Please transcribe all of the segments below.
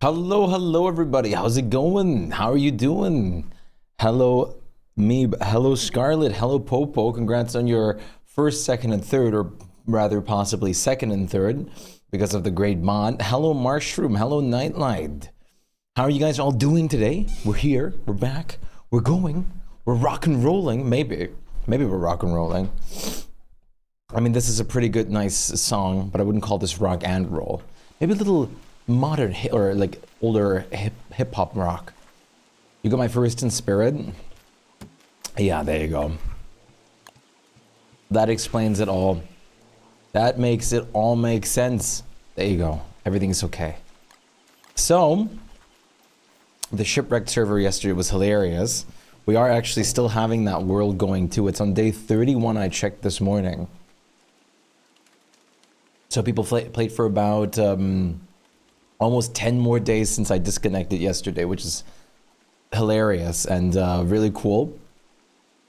Hello, everybody. How's it going? How are you doing? Hello, Meeb. Hello, Scarlet. Hello, Popo. Congrats on your first, second, and third, or rather, possibly second and third, because of the great mod. Hello, Marshroom. Hello, Nightlight. How are you guys all doing today? We're here. We're back. We're going. We're rock and rolling. Maybe we're rock and rolling. I mean, this is a pretty good, nice song, but I wouldn't call this rock and roll. Maybe a little modern or like older hip hop rock. You got my first in spirit. Yeah, there you go. That explains it all. That makes it all make sense. There you go. Everything's okay. So, the shipwrecked server yesterday was hilarious. We are actually still having that world going too. It's on day 31. I checked this morning. So people played for about almost 10 more days since I disconnected yesterday, which is hilarious and really cool.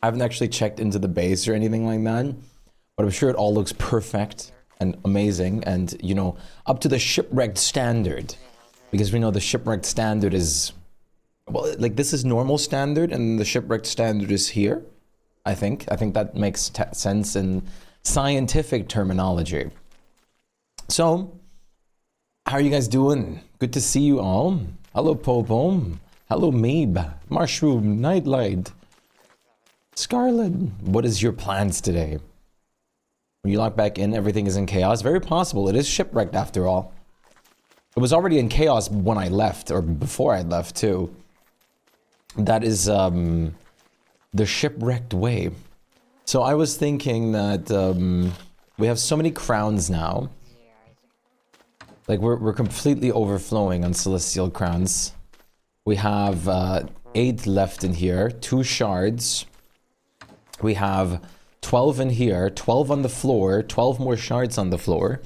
I haven't actually checked into the base or anything like that, but I'm sure it all looks perfect and amazing and, you know, up to the shipwrecked standard. Because we know the shipwrecked standard is, well, like this is normal standard and the shipwrecked standard is here, I think. I think that makes sense in scientific terminology. So, how are you guys doing? Good to see you all. Hello, Popo. Hello, Meeb. Mushroom, Nightlight. Scarlet, what is your plans today? When you log back in, everything is in chaos. Very possible. It is shipwrecked after all. It was already in chaos when I left, or before I left too. That is the shipwrecked way. So I was thinking that we have so many crowns now. Like we're completely overflowing on celestial crowns. We have 8 left in here, 2 shards. We have 12 in here, 12 on the floor, 12 more shards on the floor.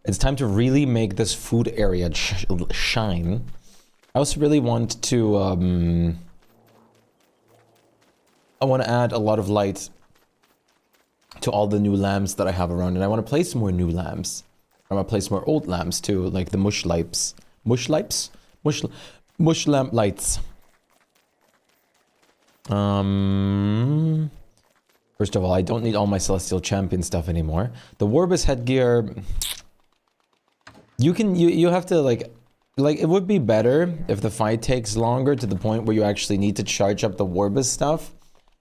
It's time to really make this food area shine. I also really want to I want to add a lot of light to all the new lamps that I have around, and I want to place more new lamps. I'm gonna place more old lamps too, like the mush lamps. Mush lamps? Mush lamp lights. First of all, I don't need all my Celestial Champion stuff anymore. The Warbus headgear, you have to like it would be better if the fight takes longer to the point where you actually need to charge up the Warbus stuff.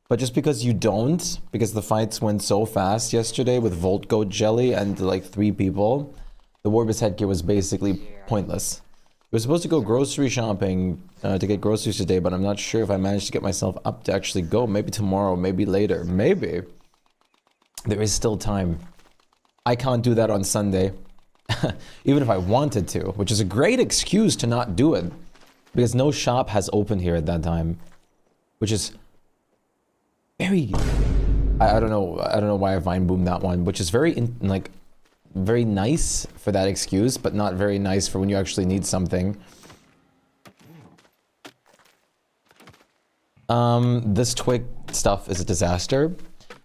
But just because you don't, because the fights went so fast yesterday with Volt Goat Jelly and like 3 people, the Warbus headgear was basically pointless. We were supposed to go grocery shopping to get groceries today, but I'm not sure if I managed to get myself up to actually go. Maybe tomorrow, maybe later, maybe. There is still time. I can't do that on Sunday, even if I wanted to, which is a great excuse to not do it, because no shop has opened here at that time, which is very, I don't know why I vine boomed that one, which is very very nice for that excuse, but not very nice for when you actually need something. This twig stuff is a disaster.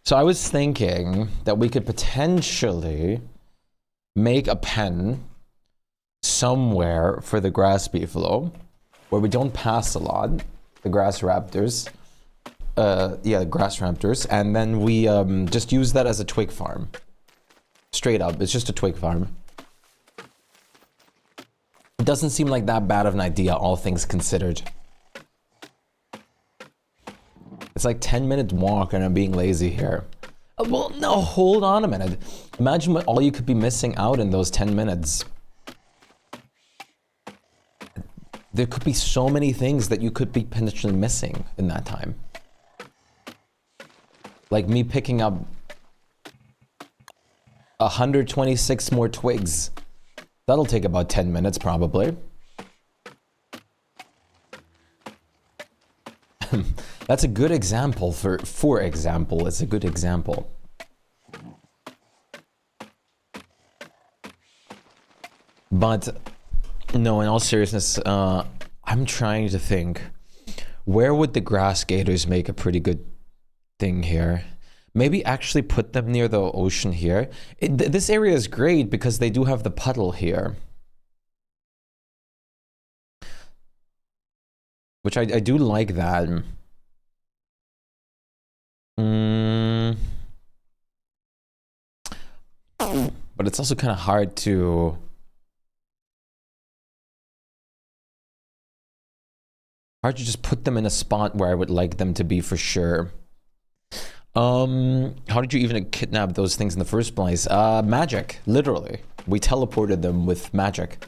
So I was thinking that we could potentially make a pen somewhere for the grass beefalo, where we don't pass a lot, the grass raptors. Yeah, the grass raptors, and then we just use that as a twig farm. Straight up, it's just a twig farm. It doesn't seem like that bad of an idea, all things considered. It's like 10-minute walk and I'm being lazy here. Well, no, hold on a minute. Imagine what all you could be missing out in those 10 minutes. There could be so many things that you could be potentially missing in that time. Like me picking up 126 more twigs. That'll take about 10 minutes probably. That's a good example for example. It's a good example. But no, in all seriousness, I'm trying to think, where would the grass gators make a pretty good thing here? Maybe actually put them near the ocean here. This area is great because they do have the puddle here. Which I do like that. But it's also kind of hard to... Hard to just put them in a spot where I would like them to be for sure. How did you even kidnap those things in the first place? Magic, literally. We teleported them with magic.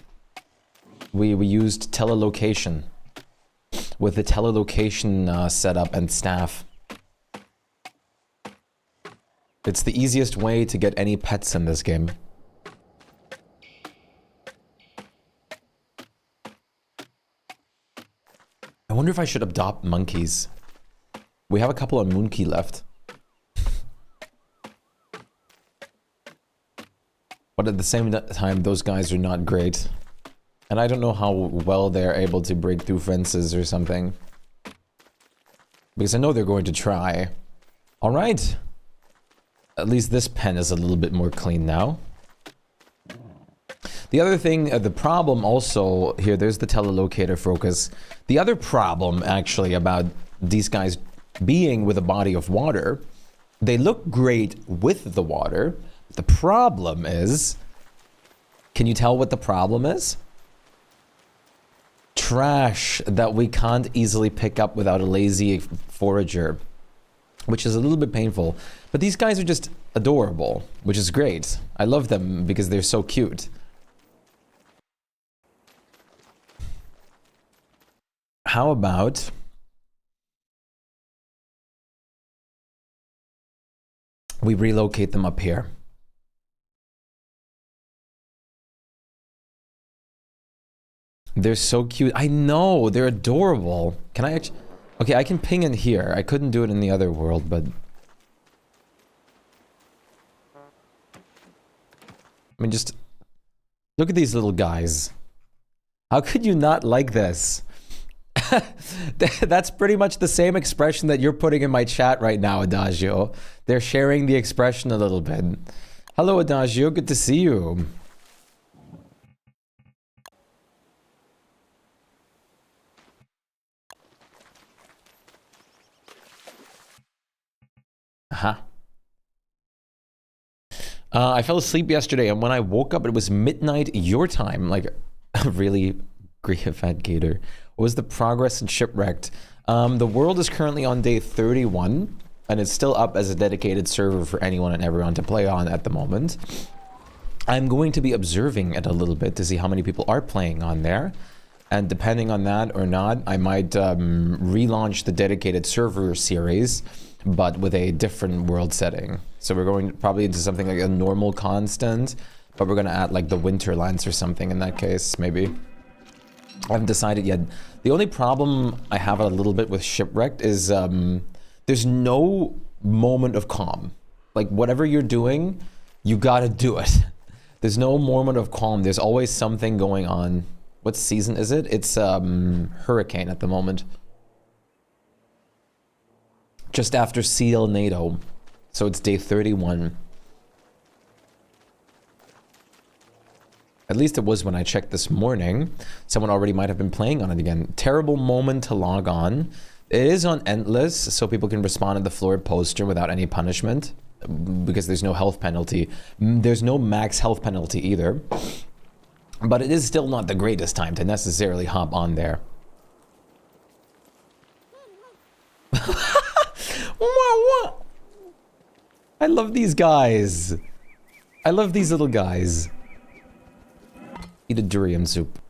We used telelocation. With the telelocation setup and staff. It's the easiest way to get any pets in this game. I wonder if I should adopt monkeys. We have a couple of Moonkey left. But at the same time, those guys are not great. And I don't know how well they're able to break through fences or something. Because I know they're going to try. Alright. At least this pen is a little bit more clean now. The other thing, the problem also, here, there's the telelocator focus. The other problem, actually, about these guys being with a body of water, they look great with the water. The problem is, can you tell what the problem is? Trash that we can't easily pick up without a lazy forager, which is a little bit painful. But these guys are just adorable, which is great. I love them because they're so cute. How about we relocate them up here? They're so cute. I know, they're adorable. Can I actually... Okay, I can ping in here. I couldn't do it in the other world, but... I mean, just... Look at these little guys. How could you not like this? That's pretty much the same expression that you're putting in my chat right now, Adagio. They're sharing the expression a little bit. Hello, Adagio. Good to see you. I fell asleep yesterday, and when I woke up, it was midnight your time. Like, really, fat gator. What was the progress in Shipwrecked? The world is currently on day 31, and it's still up as a dedicated server for anyone and everyone to play on at the moment. I'm going to be observing it a little bit to see how many people are playing on there. And depending on that or not, I might relaunch the dedicated server series, but with a different world setting. So we're going probably into something like a normal constant, but we're going to add like the Winterlands or something in that case, maybe. I haven't decided yet. The only problem I have a little bit with Shipwrecked is there's no moment of calm. Like whatever you're doing, you gotta do it. There's no moment of calm. There's always something going on. What season is it? It's hurricane at the moment. Just after Seal NATO. So it's day 31. At least it was when I checked this morning. Someone already might have been playing on it again. Terrible moment to log on. It is on Endless, so people can respond in the floor poster without any punishment. Because there's no health penalty. There's no max health penalty either. But it is still not the greatest time to necessarily hop on there. I love these guys. I love these little guys. Eat a durian soup.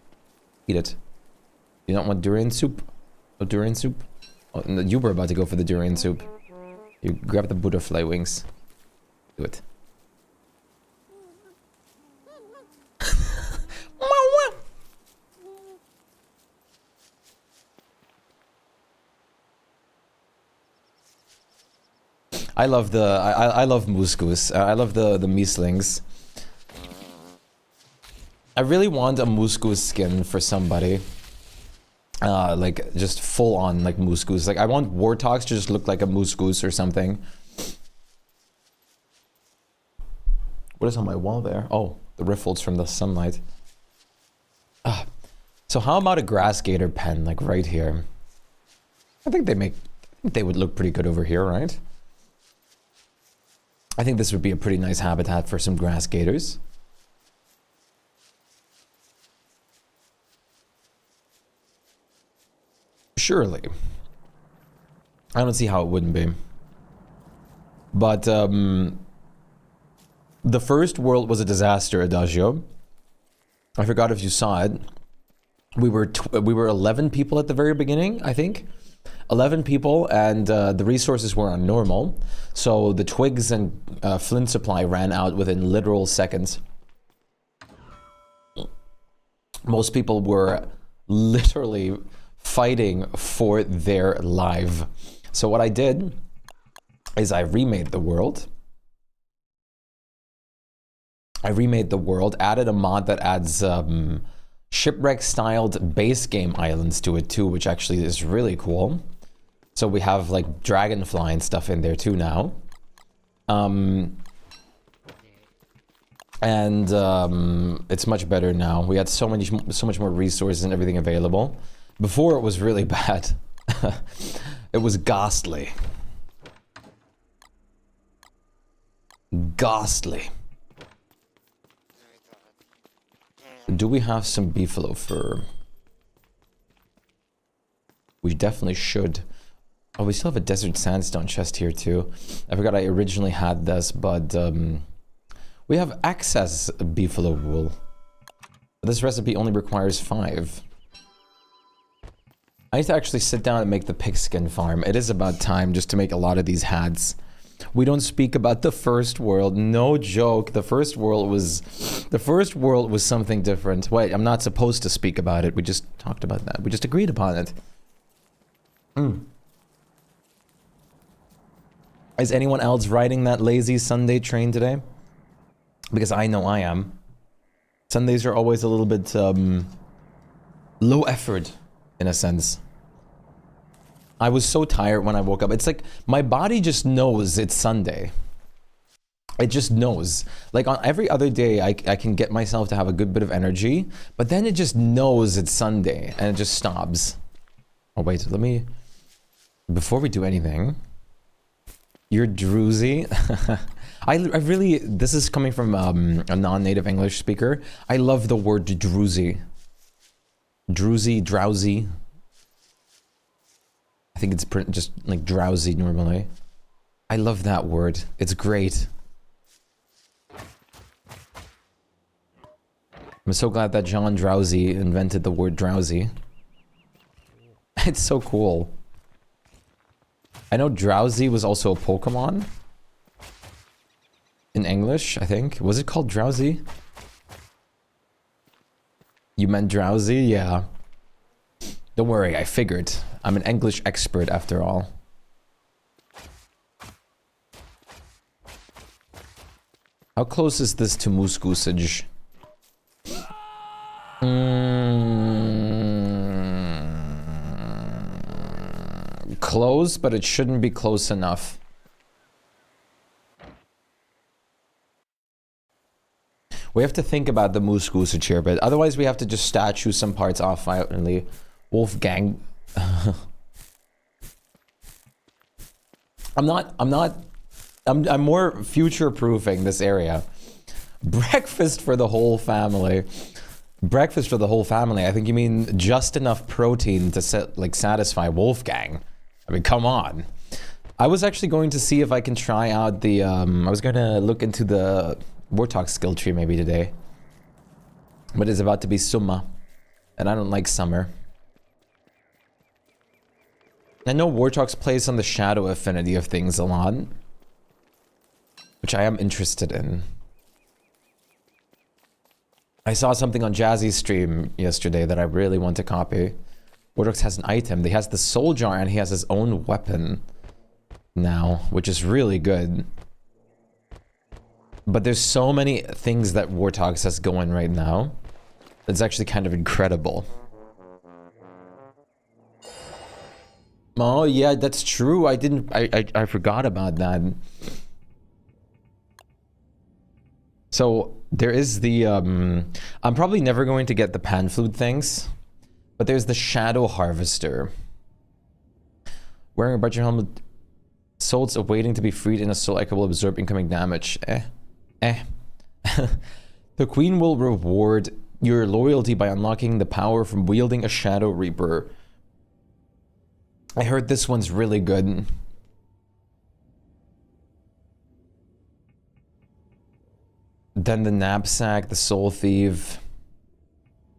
Eat it. You don't want durian soup? No durian soup? Oh, no, you were about to go for the durian soup. You grab the butterfly wings. Do it. I love the I love mouscous. I love the meeslings. I really want a mouscous skin for somebody. Like just full on like mouscous. Like I want warthogs to just look like a mouscous or something. What is on my wall there? Oh, the riffles from the sunlight. So how about a grass gator pen like right here? I think they would look pretty good over here, right? I think this would be a pretty nice habitat for some grass gators. Surely. I don't see how it wouldn't be. But the first world was a disaster, Adagio. I forgot if you saw it. We were 11 people at the very beginning, I think. 11 people, and the resources were on normal. So the twigs and flint supply ran out within literal seconds. Most people were literally fighting for their life. So what I did is I remade the world. Added a mod that adds shipwreck-styled base game islands to it too, which actually is really cool. So we have like dragonfly and stuff in there too now. It's much better now. We had so much more resources and everything available. Before it was really bad. It was ghastly. Ghastly. Do we have some beefalo fur? We definitely should. Oh, we still have a desert sandstone chest here too. I forgot I originally had this, but we have excess beefalo wool. This recipe only requires 5. I need to actually sit down and make the pigskin farm. It is about time just to make a lot of these hats. We don't speak about the first world. No joke. The first world was something different. Wait, I'm not supposed to speak about it. We just talked about that. We just agreed upon it. Is anyone else riding that lazy Sunday train today? Because I know I am. Sundays are always a little bit low effort, in a sense. I was so tired when I woke up. It's like my body just knows it's Sunday. It just knows. Like on every other day, I can get myself to have a good bit of energy, but then it just knows it's Sunday and it just stops. Oh wait, let me, before we do anything, you're droozy. I really, this is coming from a non-native English speaker. I love the word droozy. Droozy, drowsy. I think it's just like drowsy normally. I love that word. It's great. I'm so glad that John Drowsy invented the word drowsy. It's so cool. I know drowsy was also a Pokemon. In English, I think. Was it called drowsy? You meant drowsy? Yeah. Don't worry, I figured. I'm an English expert after all. How close is this to moose goosage? Close, but it shouldn't be close enough. We have to think about the moose goosage here, but otherwise we have to just statue some parts off finally. Wolfgang. I'm more future-proofing this area. Breakfast for the whole family. Breakfast for the whole family. I think you mean just enough protein to satisfy Wolfgang. I mean, come on. I was actually going to see if I can try out the I was going to look into the Warthog skill tree maybe today. But it's about to be summer. And I don't like summer. I know Warthog's plays on the shadow affinity of things a lot. Which I am interested in. I saw something on Jazzy's stream yesterday that I really want to copy. Warthog has an item. He has the soul jar and he has his own weapon now, which is really good. But there's so many things that Warthog has going right now. It's actually kind of incredible. Oh yeah, that's true. I forgot about that. So there is the I'm probably never going to get the pan flute things, but there's the shadow harvester. Wearing a budget helmet. Souls awaiting to be freed in a soul echo will absorb incoming damage. The Queen will reward your loyalty by unlocking the power from wielding a Shadow Reaper. I heard this one's really good. Then the Knapsack, the Soul Thief.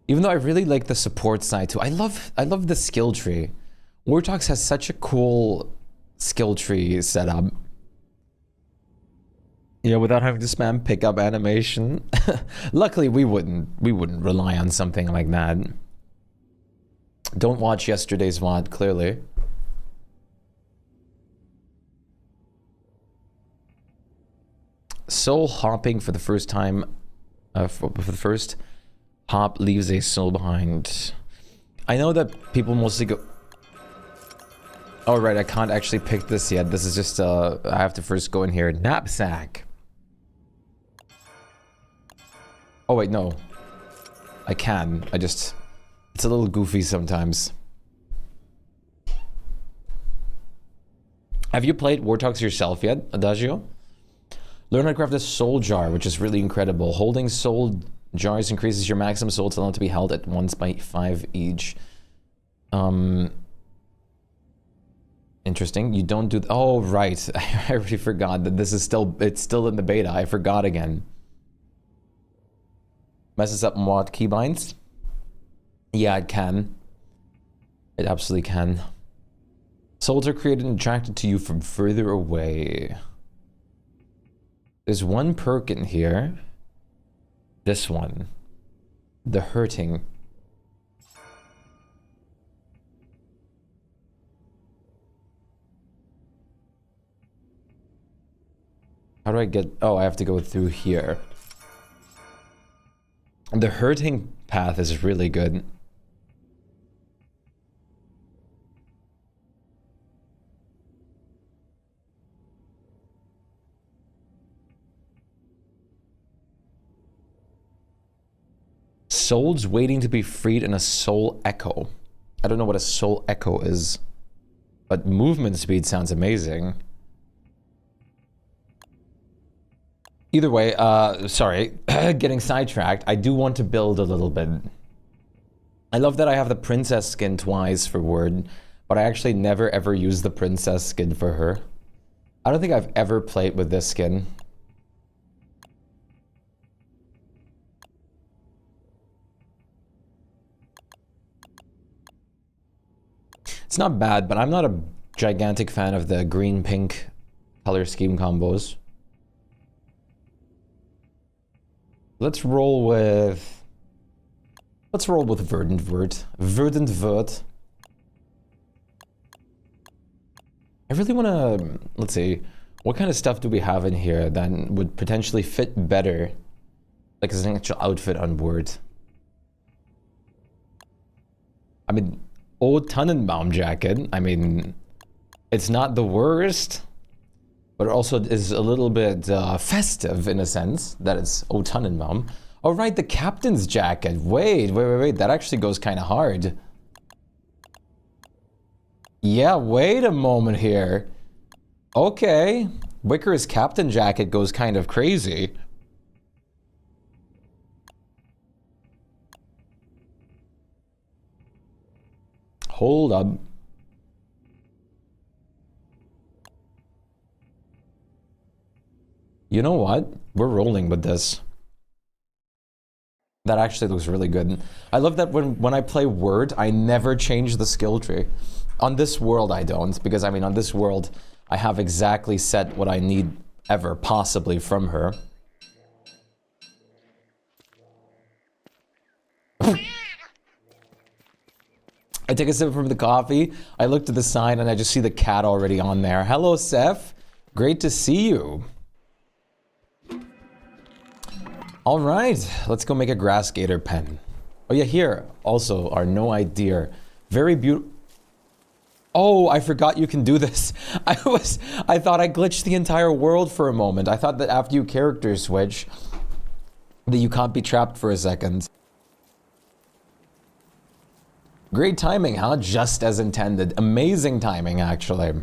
Even though I really like the support side too. I love the skill tree. Wartox has such a cool skill tree setup. Yeah, without having to spam pickup animation. Luckily, we wouldn't rely on something like that. Don't watch yesterday's VOD, clearly. Soul hopping for the first time. For the first hop leaves a soul behind. I know that people mostly go. Oh right, I can't actually pick this yet. This is just I have to first go in here. Knapsack. Oh wait, no. I can. It's a little goofy sometimes. Have you played Wartox yourself yet, Adagio? Learn how to craft a soul jar, which is really incredible. Holding soul jars increases your maximum souls allowed to be held at once by 5 each. Interesting. You don't do. Oh right, I already forgot that this is it's still in the beta. I forgot again. Messes up mod keybinds. Yeah, it can. It absolutely can. Souls are created and attracted to you from further away. There's one perk in here. This one. The hurting. How do I get... Oh, I have to go through here. The hurting path is really good. Souls waiting to be freed in a soul echo. I don't know what a soul echo is, but movement speed sounds amazing. Either way, sorry, getting sidetracked. I do want to build a little bit. I love that I have the princess skin twice for Word, but I actually never ever use the princess skin for her. I don't think I've ever played with this skin. It's not bad, but I'm not a gigantic fan of the green-pink color scheme combos. Let's roll with Verdant Vert. Verdant Vert. I really want to, let's see, what kind of stuff do we have in here that would potentially fit better, like as an actual outfit on board? I mean, old Tannenbaum jacket. I mean, it's not the worst, but it also is a little bit festive in a sense that it's O Tannenbaum. Oh right, the captain's jacket. Wait, that actually goes kind of hard. Yeah, wait a moment here. Okay, Wicker's captain jacket goes kind of crazy. Hold up. You know what? We're rolling with this. That actually looks really good. I love that when I play Word, I never change the skill tree. On this world, I don't, because I mean, on this world, I have exactly set what I need ever possibly from her. I take a sip from the coffee, I look to the sign, and I just see the cat already on there. Hello, Seth. Great to see you. All right, let's go make a grass gator pen. Oh yeah, here also are no idea. Very beautiful. Oh, I forgot you can do this. I thought I glitched the entire world for a moment. I thought that after you character switch, that you can't be trapped for a second. Great timing, huh? Just as intended. Amazing timing, actually.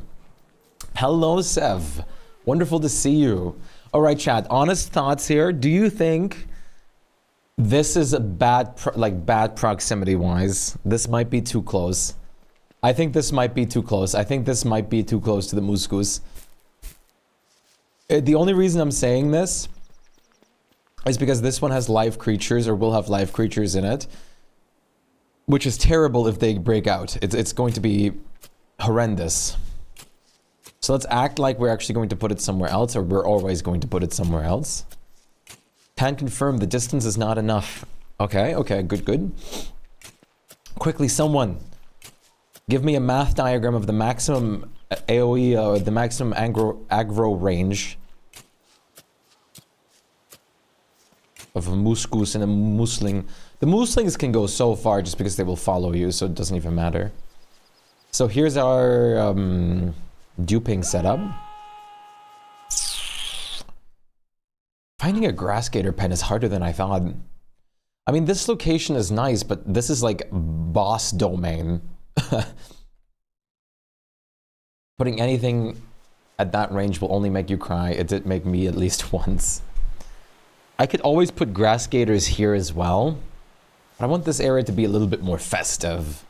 Hello, Sev. Wonderful to see you. All right, chat. Honest thoughts here. Do you think this is a bad proximity-wise? This might be too close. I think this might be too close. I think this might be too close to the moose goose. The only reason I'm saying this is because this one has live creatures, or will have live creatures in it, which is terrible if they break out. It's going to be horrendous. So let's act like we're actually going to put it somewhere else, or we're always going to put it somewhere else. Can confirm the distance is not enough. Okay, okay, good. Quickly, someone, give me a math diagram of the maximum AoE, or the maximum aggro range of a moose goose and a mooseling. The mooselings can go so far just because they will follow you, so it doesn't even matter. So here's our duping setup. Finding a grass gator pen is harder than I thought. I mean, this location is nice, but this is like boss domain. Putting anything at that range will only make you cry. It did make me at least once. I could always put grass gators here as well, but I want this area to be a little bit more festive.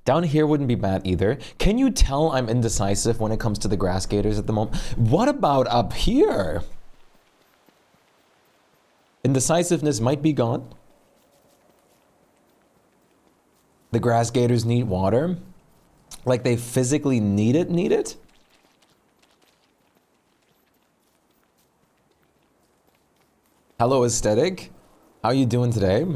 Down here wouldn't be bad either. Can you tell I'm indecisive when it comes to the grass gators at the moment? What about up here? Indecisiveness might be gone. The grass gators need water. Like they physically need it? Hello, Aesthetic. How you doing today?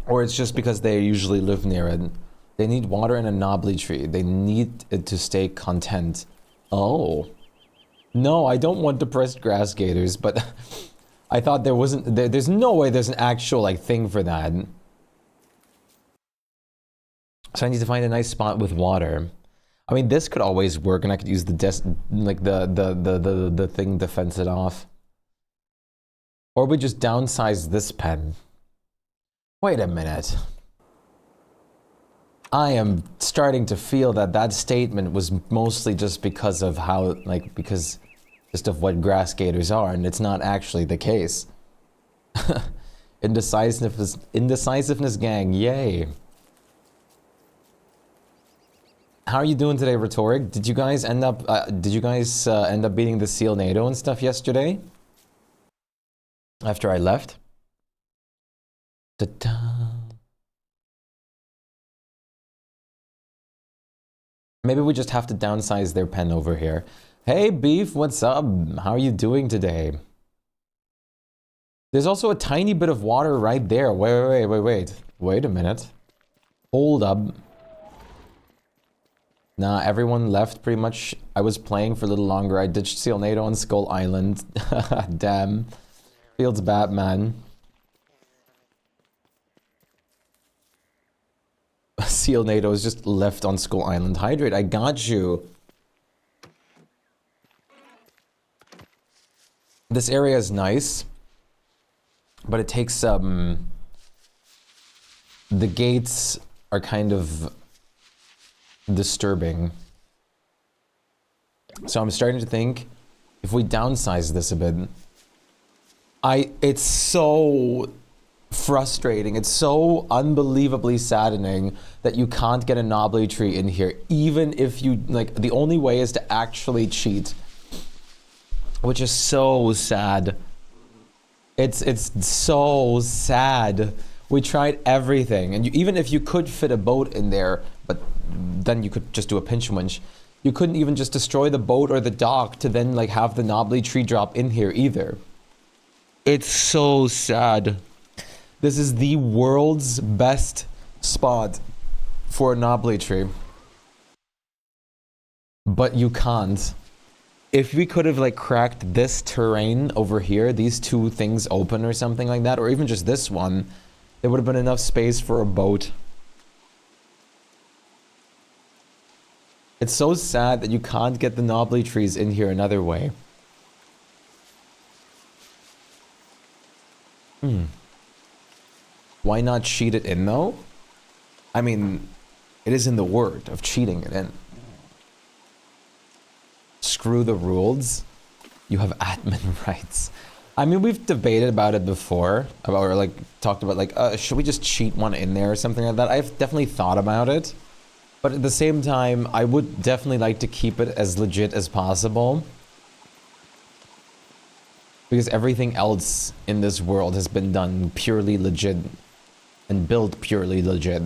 Or it's just because they usually live near it. They need water and a knobbly tree. They need it to stay content. Oh. No, I don't want depressed grass gators, but I thought there wasn't... There's no way there's an actual, like, thing for that. So I need to find a nice spot with water. I mean, this could always work, and I could use the the thing to fence it off. Or we just downsize this pen. Wait a minute. I am starting to feel that that statement was mostly just because of how, like, because just of what grass gators are, and it's not actually the case. Indecisiveness gang, yay. How are you doing today, Rhetoric? Did you guys end up beating the Seal NATO and stuff yesterday? After I left? Ta-da. Maybe we just have to downsize their pen over here. Hey, Beef, what's up? How are you doing today? There's also a tiny bit of water right there. Wait a minute. Hold up. Nah, everyone left pretty much. I was playing for a little longer. I ditched Seal NATO on Skull Island. Damn. Feels bad, man. Seal NATO is just left on Skull Island. Hydrate, I got you. This area is nice, but it takes the gates are kind of disturbing. So I'm starting to think if we downsize this a bit, it's so frustrating. It's so unbelievably saddening that you can't get a knobbly tree in here, even if you, like, the only way is to actually cheat, which is so sad. It's so sad. We tried everything, and even if you could fit a boat in there, but then you could just do a pinch winch. You couldn't even just destroy the boat or the dock to then, like, have the knobbly tree drop in here either. It's so sad. This is the world's best spot for a knobbly tree. But you can't. If we could have, like, cracked this terrain over here, these two things open or something like that, or even just this one, there would have been enough space for a boat. It's so sad that you can't get the knobbly trees in here another way. Why not cheat it in though? I mean, it is in the word of cheating it in. Screw the rules. You have admin rights. I mean, we've debated about it before, or like talked about like, should we just cheat one in there or something like that? I've definitely thought about it, but at the same time, I would definitely like to keep it as legit as possible, because everything else in this world has been done purely legit and built purely legit.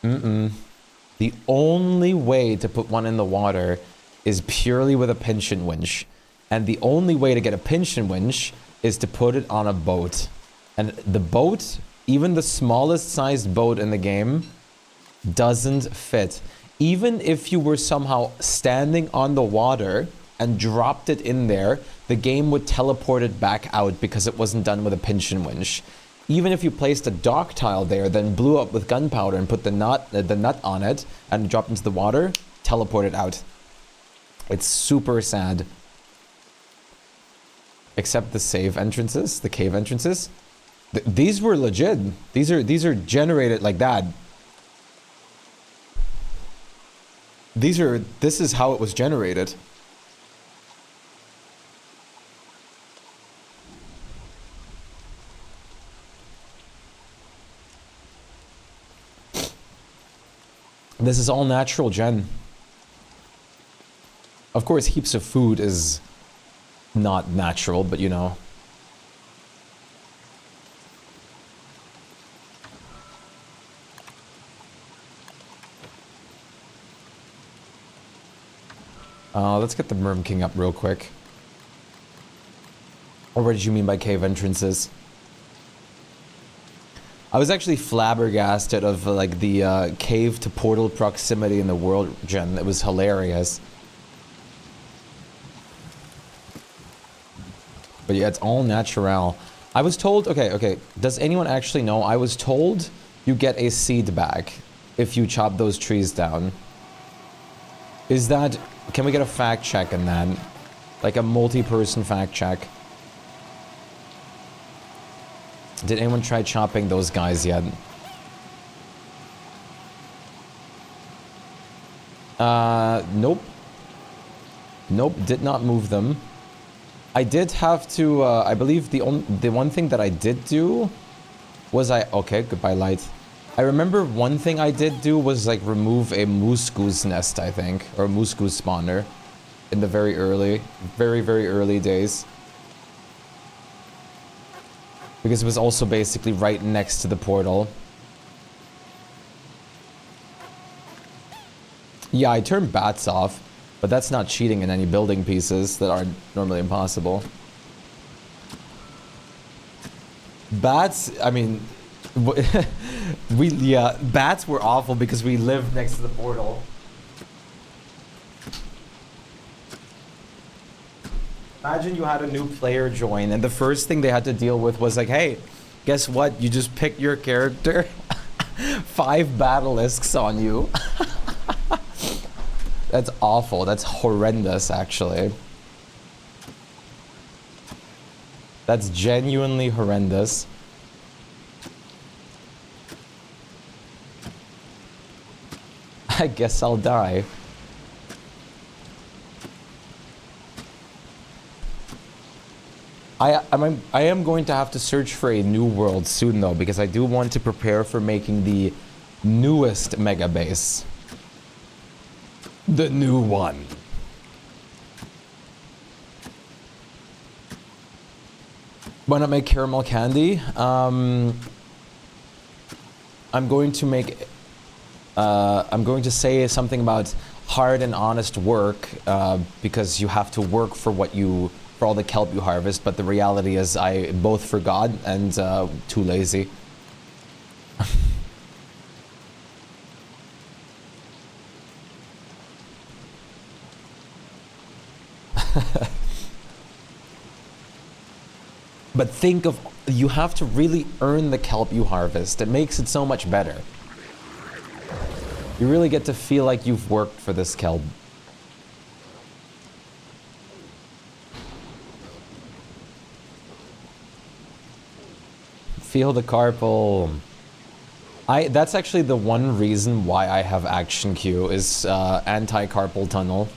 The only way to put one in the water is purely with a pinch-and winch. And the only way to get a pinch-and winch is to put it on a boat. And the boat, even the smallest sized boat in the game, doesn't fit. Even if you were somehow standing on the water and dropped it in there, the game would teleport it back out because it wasn't done with a pinch-and winch. Even if you placed a dock tile there, then blew up with gunpowder and put the nut on it and dropped into the water, teleport it out. It's super sad. Except the save entrances, the cave entrances. These were legit. These are generated like that. This is how it was generated. This is all natural gen. Of course, heaps of food is not natural, but you know. Let's get the Merm King up real quick. Or what did you mean by cave entrances? I was actually flabbergasted of like the cave to portal proximity in the world gen. It was hilarious. But yeah, it's all natural. I was told, okay, does anyone actually know? I was told you get a seed back if you chop those trees down. Is that, can we get a fact check on that? Like a multi-person fact check. Did anyone try chopping those guys yet? Nope. Nope, did not move them. I did have to, I believe the one thing that I did do was okay, goodbye light. I remember one thing I did do was like remove a moose goose nest, I think, or a moose goose spawner in the very early days. Because it was also basically right next to the portal. Yeah, I turned bats off, but that's not cheating in any building pieces that are normally impossible. Bats, I mean, bats were awful because we lived next to the portal. Imagine you had a new player join and the first thing they had to deal with was like, hey, guess what? You just picked your character. 5 basilisks on you. That's awful. That's horrendous, actually. That's genuinely horrendous. I guess I'll die. I am going to have to search for a new world soon, though, because I do want to prepare for making the newest Megabase. The new one. Why not make caramel candy? I'm going to make... I'm going to say something about hard and honest work, because you have to work for what you... for all the kelp you harvest, but the reality is I both forgot and too lazy. But think of, you have to really earn the kelp you harvest. It makes it so much better. You really get to feel like you've worked for this kelp. Feel the carpal. That's actually the one reason why I have Action Q is anti-carpal tunnel.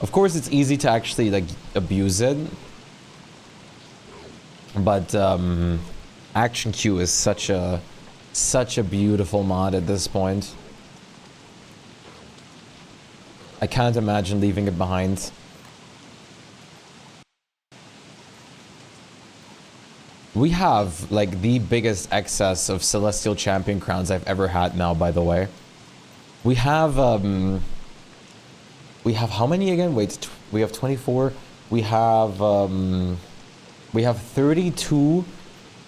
Of course, it's easy to actually like abuse it, but Action Q is such a beautiful mod at this point. I can't imagine leaving it behind. We have like the biggest excess of Celestial Champion crowns I've ever had now, by the way. We have how many again? Wait, we have 24. We have 32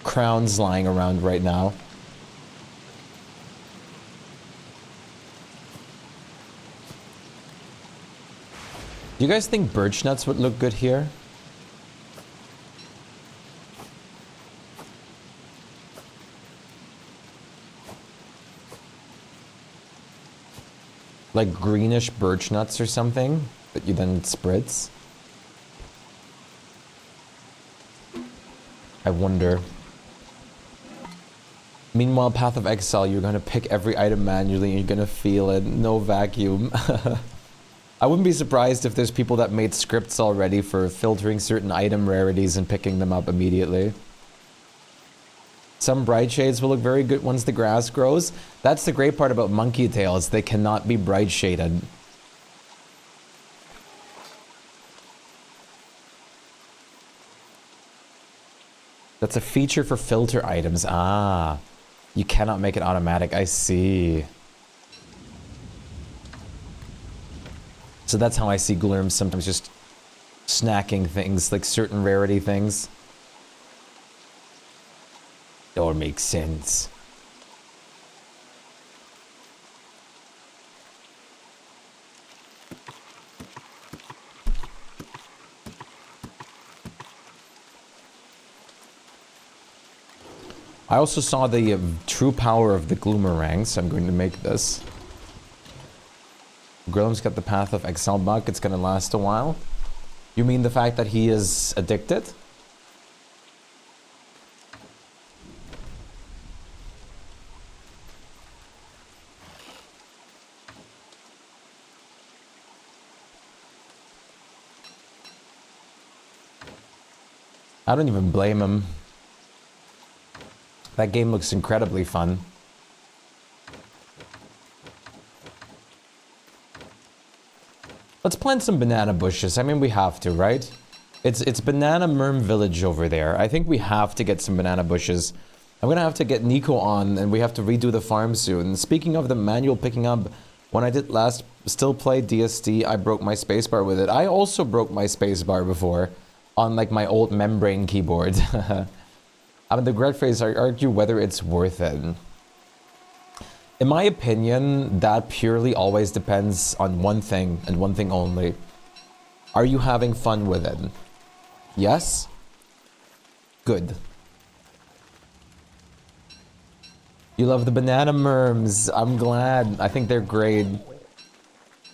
crowns lying around right now. Do you guys think birch nuts would look good here? Like greenish birch nuts or something that you then spritz? I wonder. Meanwhile, Path of Exile, you're gonna pick every item manually and you're gonna feel it. No vacuum. I wouldn't be surprised if there's people that made scripts already for filtering certain item rarities and picking them up immediately. Some bright shades will look very good once the grass grows. That's the great part about monkey tails. They cannot be bright shaded. That's a feature for filter items. Ah, you cannot make it automatic. I see. So that's how I see Glurms sometimes just snacking things, like certain rarity things. It all makes sense. I also saw the true power of the Gloomerang, so I'm going to make this. Grillem's got the Path of Exile bug. It's going to last a while. You mean the fact that he is addicted? I don't even blame him. That game looks incredibly fun. Let's plant some banana bushes. I mean, we have to, right? It's Banana Merm Village over there. I think we have to get some banana bushes. I'm gonna have to get Nico on, and we have to redo the farm soon. Speaking of the manual picking up, when I did last still play DSD, I broke my spacebar with it. I also broke my spacebar before on like my old membrane keyboard. I mean, the great phrase, I argue whether it's worth it. In my opinion, that purely always depends on one thing and one thing only. Are you having fun with it? Yes? Good. You love the banana merms. I'm glad. I think they're great.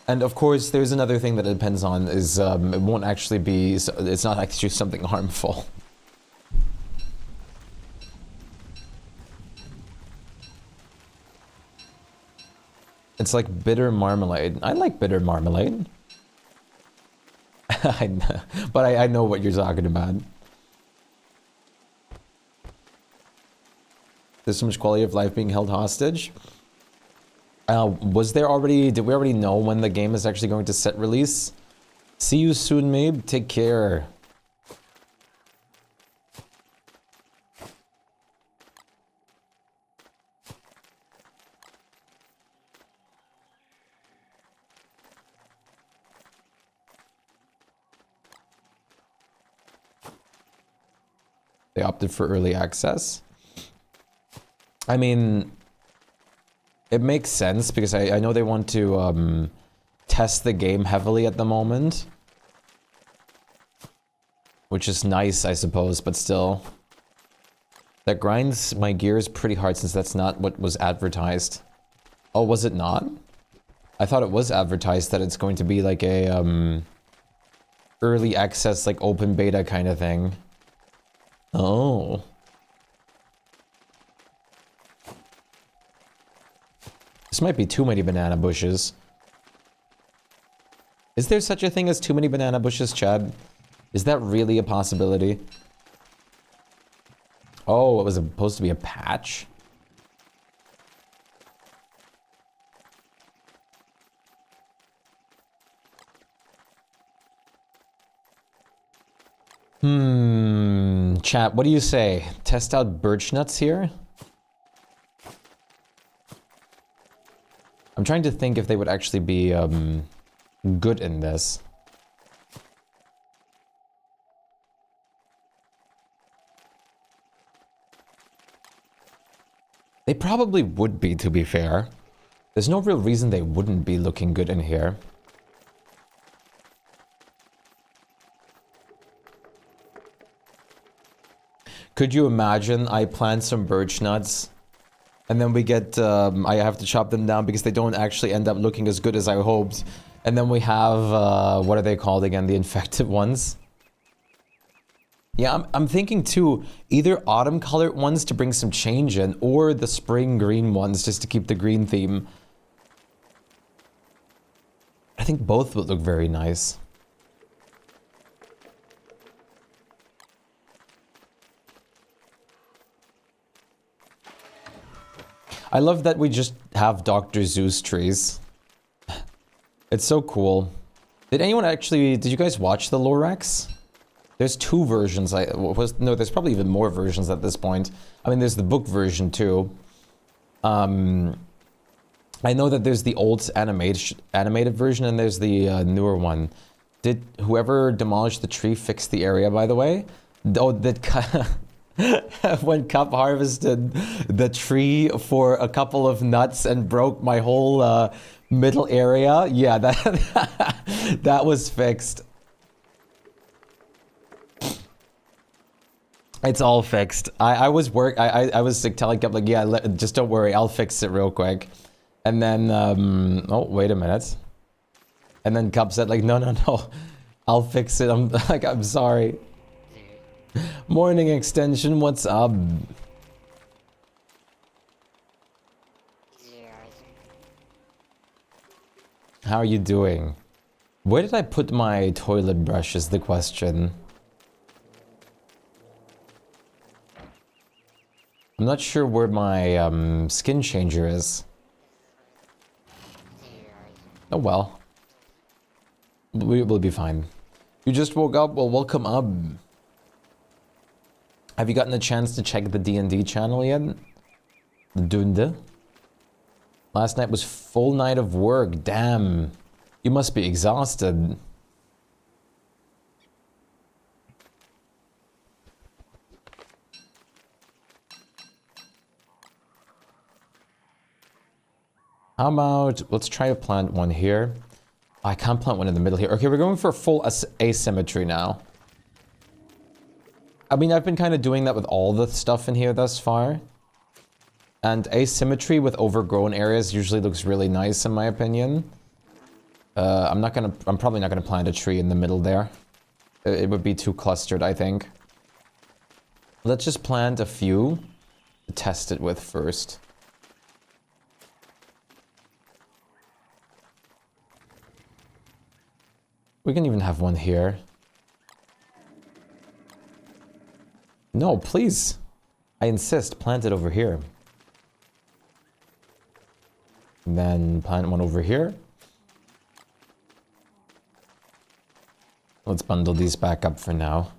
And of course, there's another thing that it depends on is it won't actually be, it's not actually something harmful. It's like bitter marmalade. I like bitter marmalade. But I know what you're talking about. There's so much quality of life being held hostage. Was there already, did we already know when the game is actually going to set release? See you soon, Mabe. Take care. They opted for early access. I mean, it makes sense because I know they want to test the game heavily at the moment. Which is nice, I suppose, but still. That grinds my gears pretty hard since that's not what was advertised. Oh, was it not? I thought it was advertised that it's going to be like a, early access, like open beta kind of thing. Oh. This might be too many banana bushes. Is there such a thing as too many banana bushes, Chad? Is that really a possibility? Oh, it was supposed to be a patch? Chat, what do you say? Test out birch nuts here? I'm trying to think if they would actually be, good in this. They probably would be, to be fair. There's no real reason they wouldn't be looking good in here. Could you imagine I plant some birch nuts and then we get, I have to chop them down because they don't actually end up looking as good as I hoped. And then we have, what are they called again? The infected ones? Yeah, I'm thinking too, either autumn colored ones to bring some change in, or the spring green ones just to keep the green theme. I think both would look very nice. I love that we just have Dr. Zeus trees. It's so cool. Did you guys watch the Lorax? There's two versions. No, there's probably even more versions at this point. I mean, there's the book version too. I know that there's the old animated version and there's the newer one. Did whoever demolished the tree fix the area, by the way? Oh, when Cup harvested the tree for a couple of nuts and broke my whole middle area, yeah, that was fixed. It's all fixed. I was telling Cup like, yeah, just don't worry, I'll fix it real quick. And then oh, wait a minute. And then Cup said like, no, I'll fix it. I'm like, I'm sorry. Morning extension, what's up? How are you doing? Where did I put my toilet brush is the question. I'm not sure where my skin changer is. Oh well. We will be fine. You just woke up? Well, welcome up. Have you gotten a chance to check the D&D channel yet? The Dunde? Last night was full night of work. Damn. You must be exhausted. How about, let's try to plant one here. Oh, I can't plant one in the middle here. Okay, we're going for full asymmetry now. I mean, I've been kind of doing that with all the stuff in here thus far. And asymmetry with overgrown areas usually looks really nice in my opinion. I'm probably not gonna plant a tree in the middle there. It would be too clustered, I think. Let's just plant a few to test it with first. We can even have one here. No, please. I insist, plant it over here. And then plant one over here. Let's bundle these back up for now.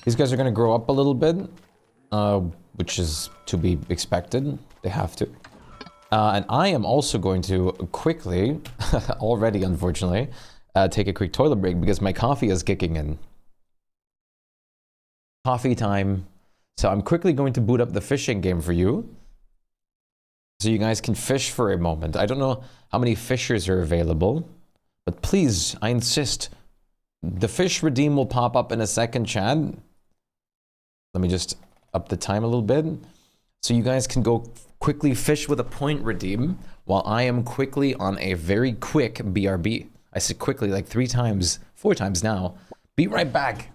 These guys are going to grow up a little bit, which is to be expected. They have to. And I am also going to quickly, already unfortunately, take a quick toilet break because my coffee is kicking in. Coffee time. So I'm quickly going to boot up the fishing game for you. So you guys can fish for a moment. I don't know how many fishers are available. But please, I insist. The fish redeem will pop up in a second, Chad. Let me just up the time a little bit. So you guys can go quickly fish with a point redeem while I am quickly on a very quick BRB. I said quickly like 3 times, 4 times now. Be right back.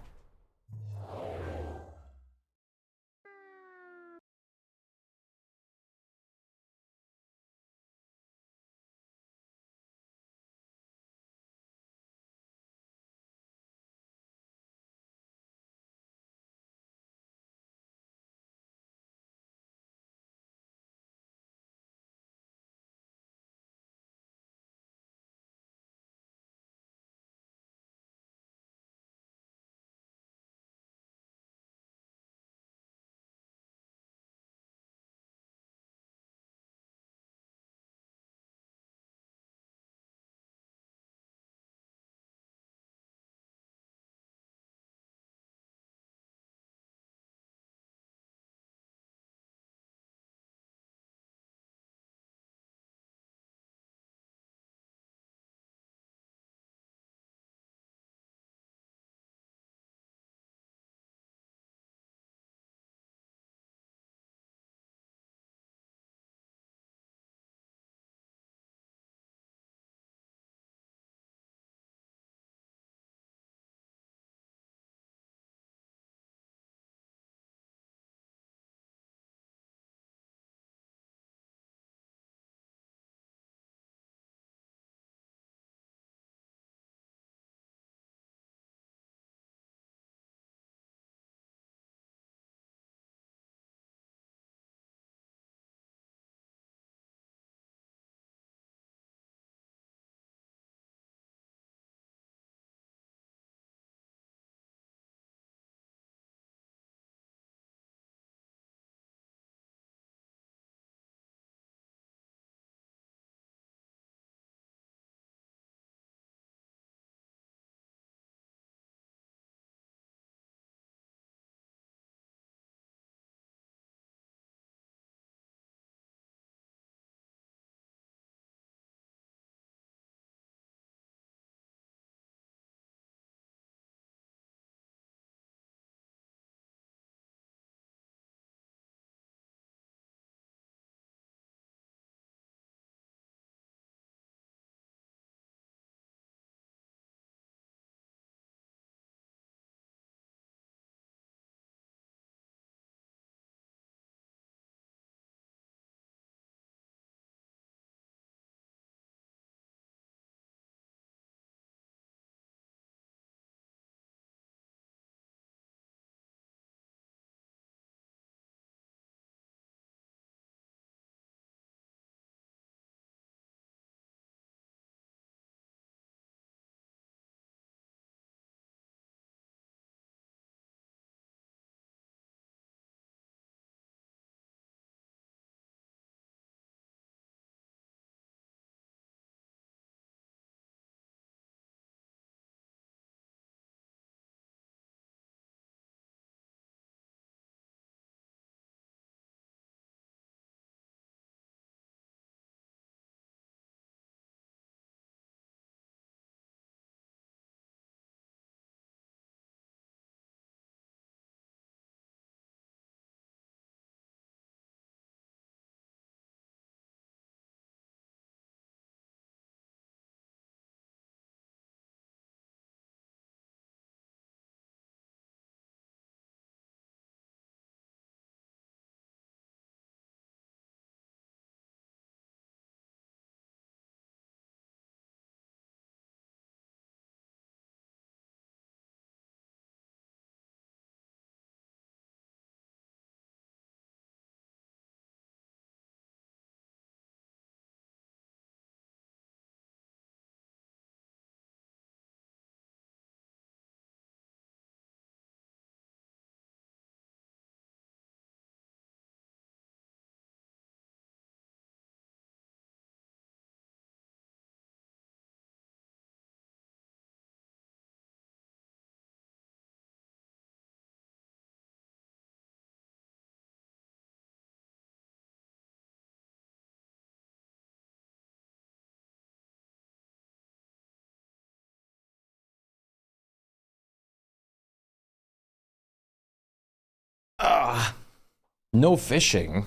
No fishing.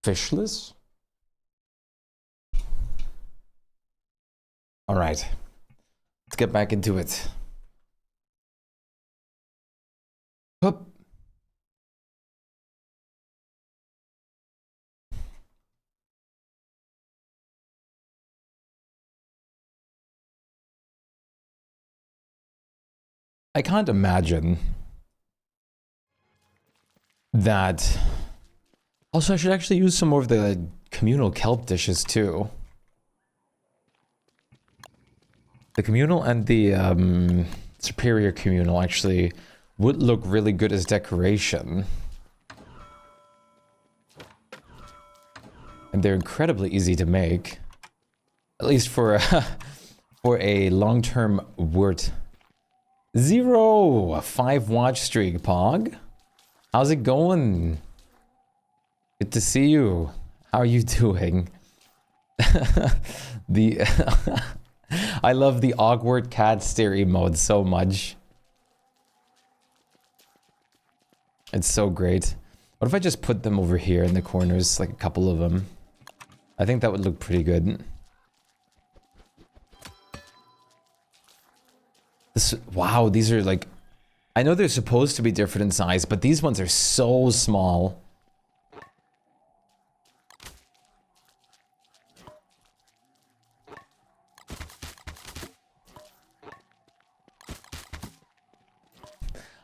Fishless? All right. Let's get back into it. Hup. I can't imagine that. Also, I should actually use some more of the communal kelp dishes too. The communal and the superior communal actually would look really good as decoration. And they're incredibly easy to make. At least for for a long-term wort. 0! A 5-watch streak, Pog. How's it going? Good to see you. How are you doing? The I love the awkward cat stare emote so much. It's so great. What if I just put them over here in the corners, like a couple of them? I think that would look pretty good. Wow, these are like... I know they're supposed to be different in size, but these ones are so small.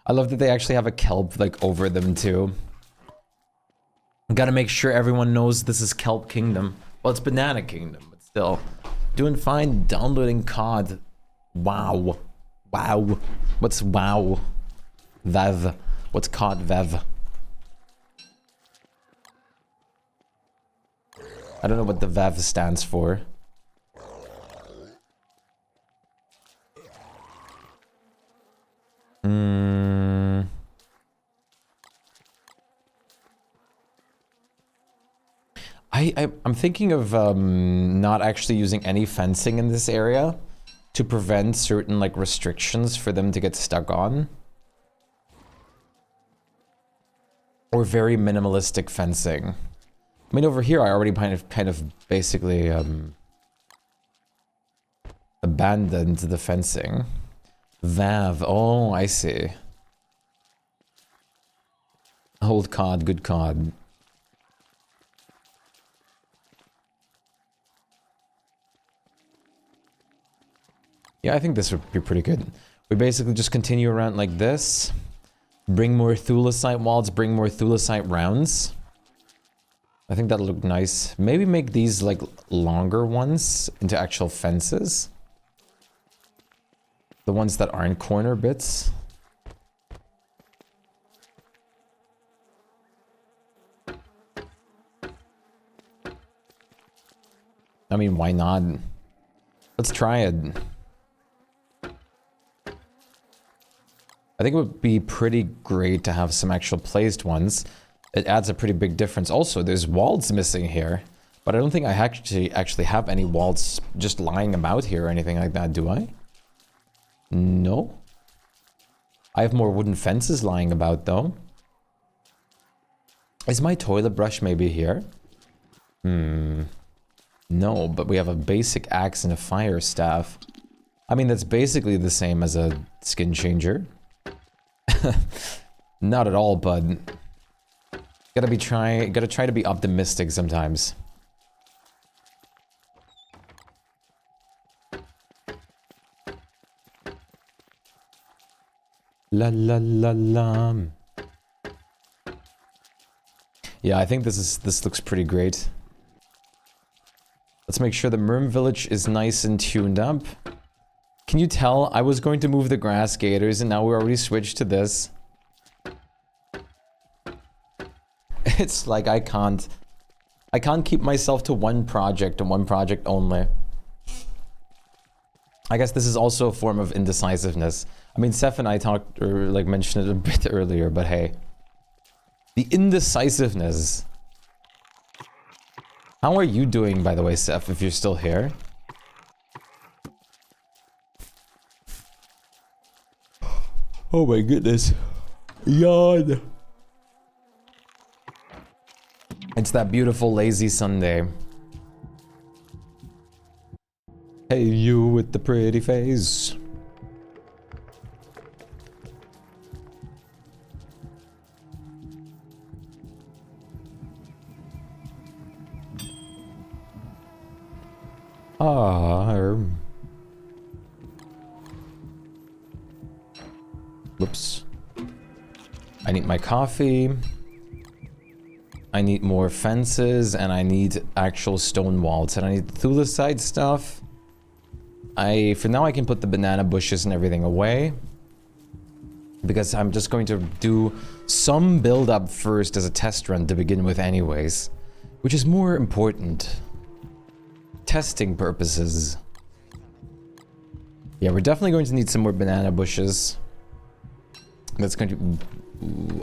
I love that they actually have a kelp like over them too. Gotta make sure everyone knows this is Kelp Kingdom. Well, it's Banana Kingdom, but still. Doing fine, downloading COD. Wow. Wow. What's wow? Vev. What's COD Vev? I don't know what the Vev stands for. I'm thinking of not actually using any fencing in this area to prevent certain like restrictions for them to get stuck on. Or very minimalistic fencing. I mean, over here I already kind of basically abandoned the fencing. Vav, oh, I see. Old COD, good COD. Yeah, I think this would be pretty good. We basically just continue around like this. Bring more thulecite walls, bring more thulecite rounds. I think that'll look nice. Maybe make these like longer ones into actual fences. The ones that aren't corner bits. I mean, why not? Let's try it. I think it would be pretty great to have some actual placed ones. It adds a pretty big difference. Also, there's walls missing here. But I don't think I actually have any walls just lying about here or anything like that, do I? No. I have more wooden fences lying about, though. Is my toilet brush maybe here? No, but we have a basic axe and a fire staff. I mean, that's basically the same as a skin changer. Not at all, but gotta try to be optimistic sometimes. La la la la. Yeah, I think this looks pretty great. Let's make sure the Merm Village is nice and tuned up. Can you tell I was going to move the grass gators and now we're already switched to this? It's like I can't keep myself to one project and one project only. I guess this is also a form of indecisiveness. I mean, Seth and I talked, or like mentioned it a bit earlier, but hey. The indecisiveness. How are you doing, by the way, Seth, if you're still here? Oh my goodness. Yawn. It's that beautiful lazy Sunday. Hey, you with the pretty face. Whoops. I need my coffee. I need more fences, and I need actual stone walls, and I need thulecite stuff. For now I can put the banana bushes and everything away, because I'm just going to do some build up first as a test run to begin with anyways, which is more important. Testing purposes. Yeah, we're definitely going to need some more banana bushes. That's going to...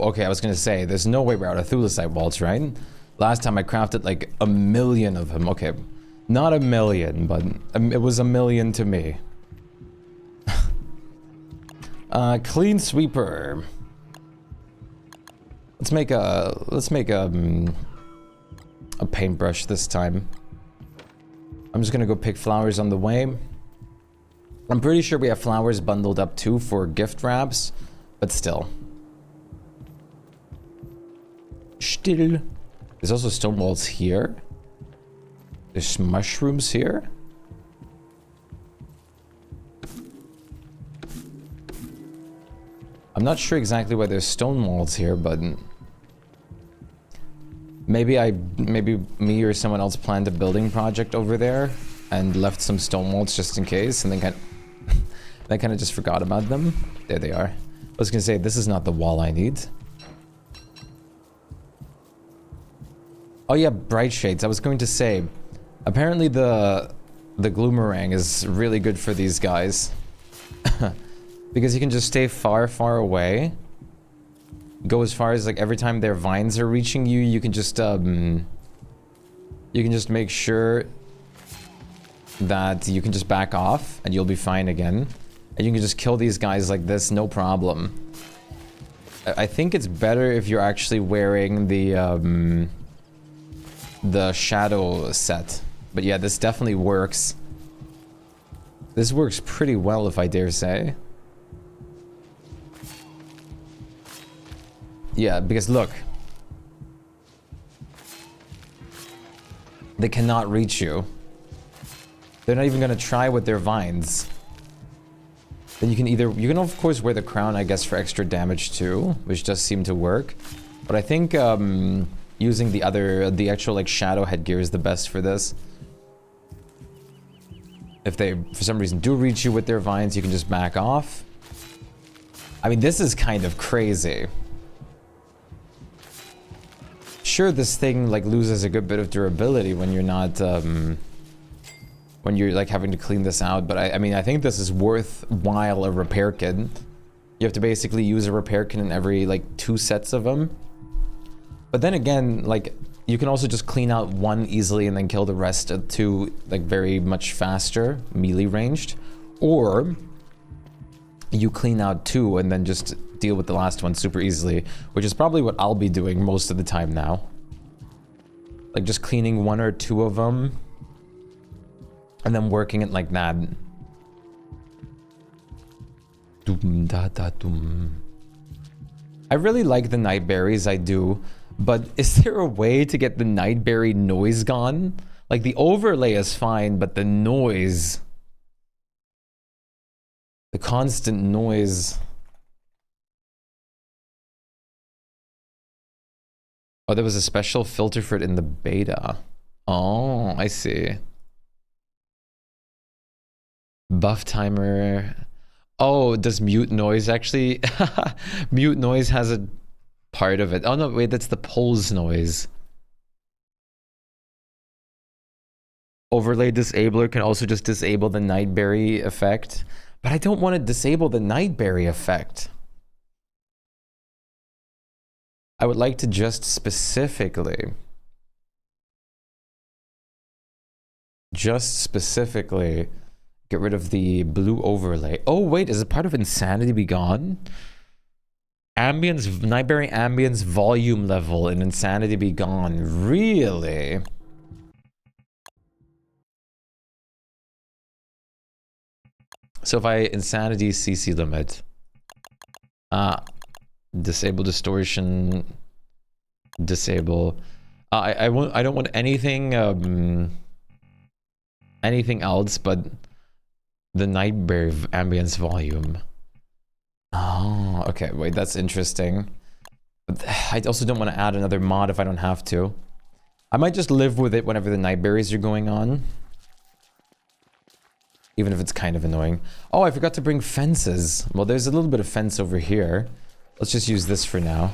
Okay, I was going to say, there's no way we're out of thulecite walls, right? Last time I crafted like 1,000,000 of them. Okay, not 1,000,000, but it was 1,000,000 to me. Clean sweeper. Let's make a paintbrush this time. I'm just gonna go pick flowers on the way. I'm pretty sure we have flowers bundled up too for gift wraps, but still. Still. There's also stone walls here. There's mushrooms here. I'm not sure exactly why there's stone walls here, but maybe me or someone else planned a building project over there and left some stone walls just in case, and then kind of just forgot about them. There they are. I was gonna say, this is not the wall I need. Oh yeah, bright shades. I was going to say, apparently the gloomerang is really good for these guys. Because you can just stay far, far away. Go as far as like every time their vines are reaching you, you can just make sure that you can just back off and you'll be fine again. And you can just kill these guys like this, no problem. I think it's better if you're actually wearing the shadow set. But yeah, this definitely works. This works pretty well, if I dare say. Yeah, because look. They cannot reach you. They're not even gonna try with their vines. Then you can of course wear the crown, I guess, for extra damage too, which does seem to work. But I think using the actual like shadow headgear is the best for this. If they for some reason do reach you with their vines, you can just back off. I mean, this is kind of crazy. Sure, this thing like loses a good bit of durability when you're not when you're like having to clean this out, but I mean, I think this is worthwhile a repair kit. You have to basically use a repair kit in every like 2 sets of them. But then again, like you can also just clean out 1 easily and then kill the rest at 2 like very much faster, melee ranged, or you clean out 2 and then just deal with the last one super easily, which is probably what I'll be doing most of the time now. Like just cleaning 1 or 2 of them and then working it like that. Doom da da doom. I really like the night berries, I do, but is there a way to get the night berry noise gone? Like the overlay is fine, but the noise, the constant noise. Oh, there was a special filter for it in the beta. Oh, I see. Buff timer. Oh, does mute noise actually? Mute noise has a part of it. Oh no, wait, that's the pulse noise. Overlay disabler can also just disable the nightberry effect. But I don't want to disable the nightberry effect. I would like to just specifically get rid of the blue overlay. Oh wait, is a part of insanity be gone? Ambience, Nightberry ambience volume level in Insanity Be Gone. Really? So if I Insanity CC limit. Disable distortion. Disable. I don't want anything anything else but the Nightberry ambience volume. Oh, okay. Wait, that's interesting. I also don't want to add another mod if I don't have to. I might just live with it whenever the Nightberries are going on. Even if it's kind of annoying. Oh, I forgot to bring fences. Well, there's a little bit of fence over here. Let's just use this for now.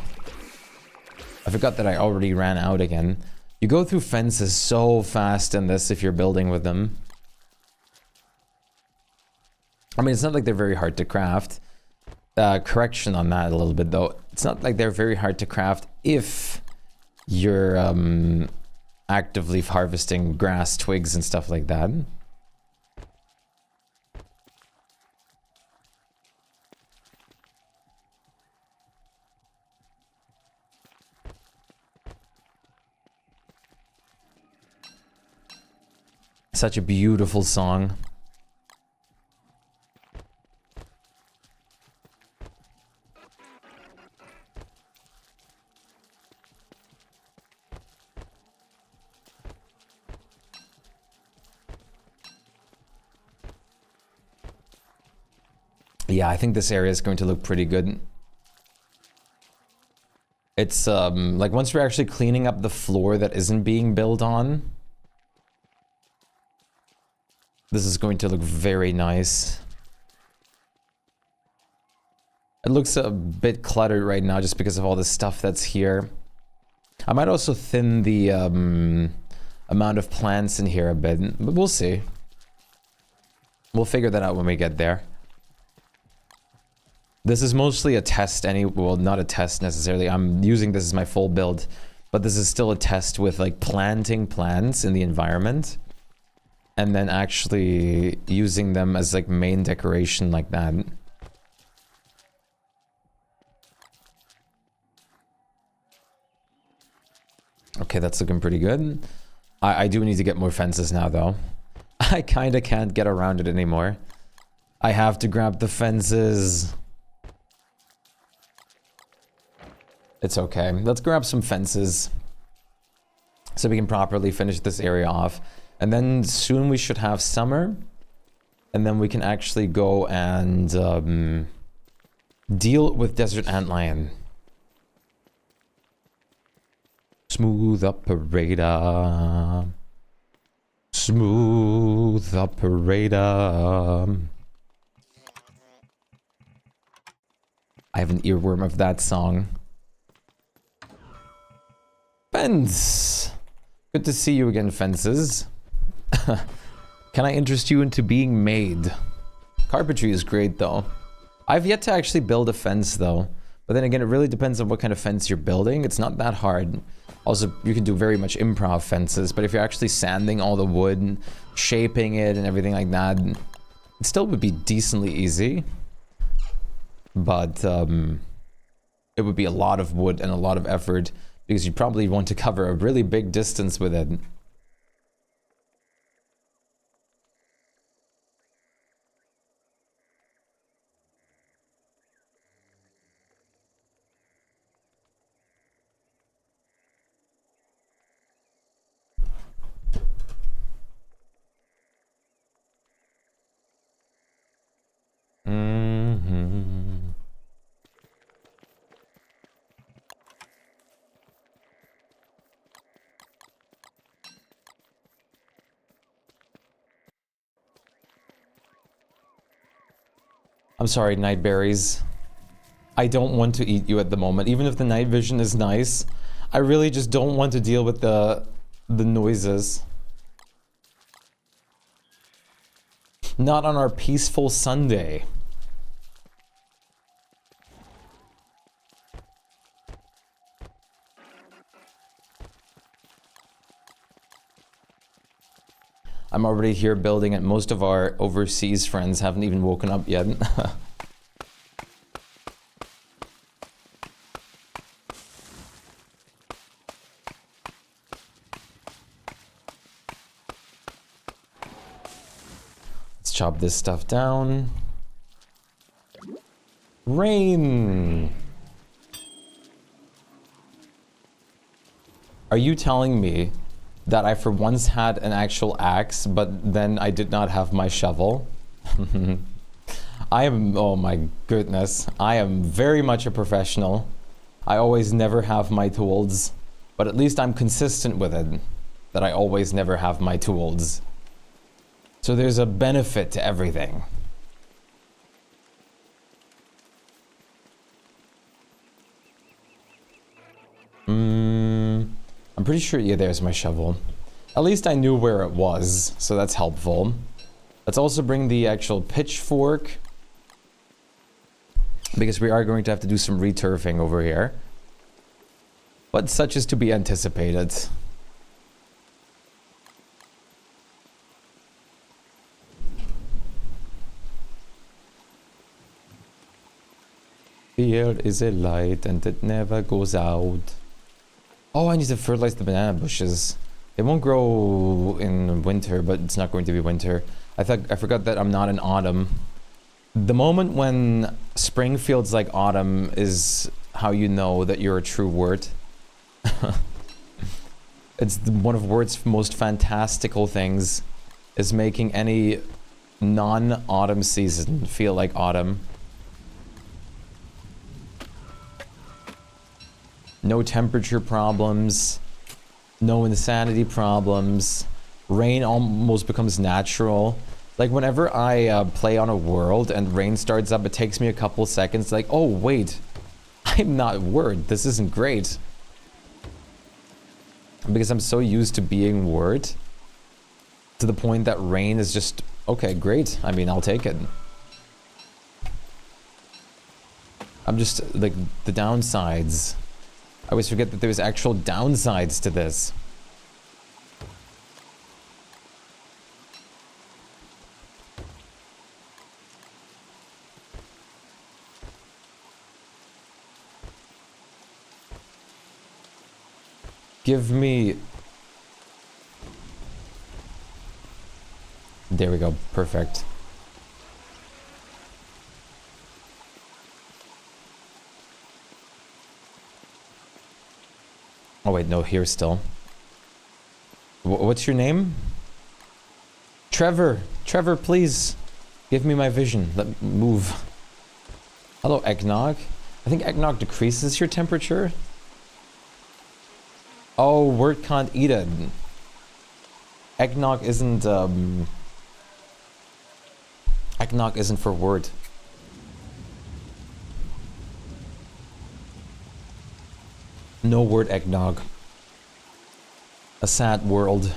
I forgot that I already ran out again. You go through fences so fast in this if you're building with them. I mean, it's not like they're very hard to craft. Correction on that a little bit, though. It's not like they're very hard to craft if you're actively harvesting grass, twigs, and stuff like that. Such a beautiful song. Yeah, I think this area is going to look pretty good. It's like once we're actually cleaning up the floor that isn't being built on, this is going to look very nice. It looks a bit cluttered right now just because of all the stuff that's here. I might also thin the amount of plants in here a bit, but we'll see. We'll figure that out when we get there. This is mostly a test well, not a test necessarily. I'm using this as my full build, but this is still a test with like planting plants in the environment and then actually using them as like main decoration like that. Okay, that's looking pretty good. I do need to get more fences now though. I kind of can't get around it anymore. I have to grab the fences. It's okay. Let's grab some fences so we can properly finish this area off. And then soon we should have summer. And then we can actually go and deal with Desert Antlion. Smooth operator. Smooth operator. I have an earworm of that song. Fence! Good to see you again, Fences. Can I interest you into being made? Carpentry is great, though. I've yet to actually build a fence, though. But then again, it really depends on what kind of fence you're building. It's not that hard. Also, you can do very much improv fences, but if you're actually sanding all the wood and shaping it and everything like that, it still would be decently easy. But it would be a lot of wood and a lot of effort, because you'd probably want to cover a really big distance with it. I'm sorry, Nightberries. I don't want to eat you at the moment. Even if the night vision is nice, I really just don't want to deal with the noises. Not on our peaceful Sunday. I'm already here building it. Most of our overseas friends haven't even woken up yet. chop this stuff down. Rain! Are you telling me that I for once had an actual axe, but then I did not have my shovel? I am, oh my goodness, I am very much a professional. I always never have my tools, but at least I'm consistent with it, that I always never have my tools. So there's a benefit to everything. I'm pretty sure, yeah, there's my shovel. At least I knew where it was, so that's helpful. Let's also bring the actual pitchfork, because we are going to have to do some returfing over here. But such is to be anticipated. Here is a light and it never goes out. Oh, I need to fertilize the banana bushes. They won't grow in winter, but it's not going to be winter. I forgot that I'm not in autumn. The moment when spring feels like autumn is how you know that you're a true word. It's one of Word's most fantastical things, is making any non-autumn season feel like autumn. No temperature problems, no insanity problems. Rain almost becomes natural. Like whenever I play on a world and rain starts up, it takes me a couple seconds like, oh wait, I'm not Word, this isn't great. Because I'm so used to being Word, to the point that rain is just, okay, great. I mean, I'll take it. I'm just, like, the downsides. I always forget that there's actual downsides to this. Give me... There we go. Perfect. Oh wait, no, here still. What's your name? Trevor! Trevor, please! Give me my vision. Let me move. Hello, eggnog. I think eggnog decreases your temperature. Oh, Word can't eat it. Eggnog isn't, Eggnog isn't for Word. No Word eggnog. A sad world.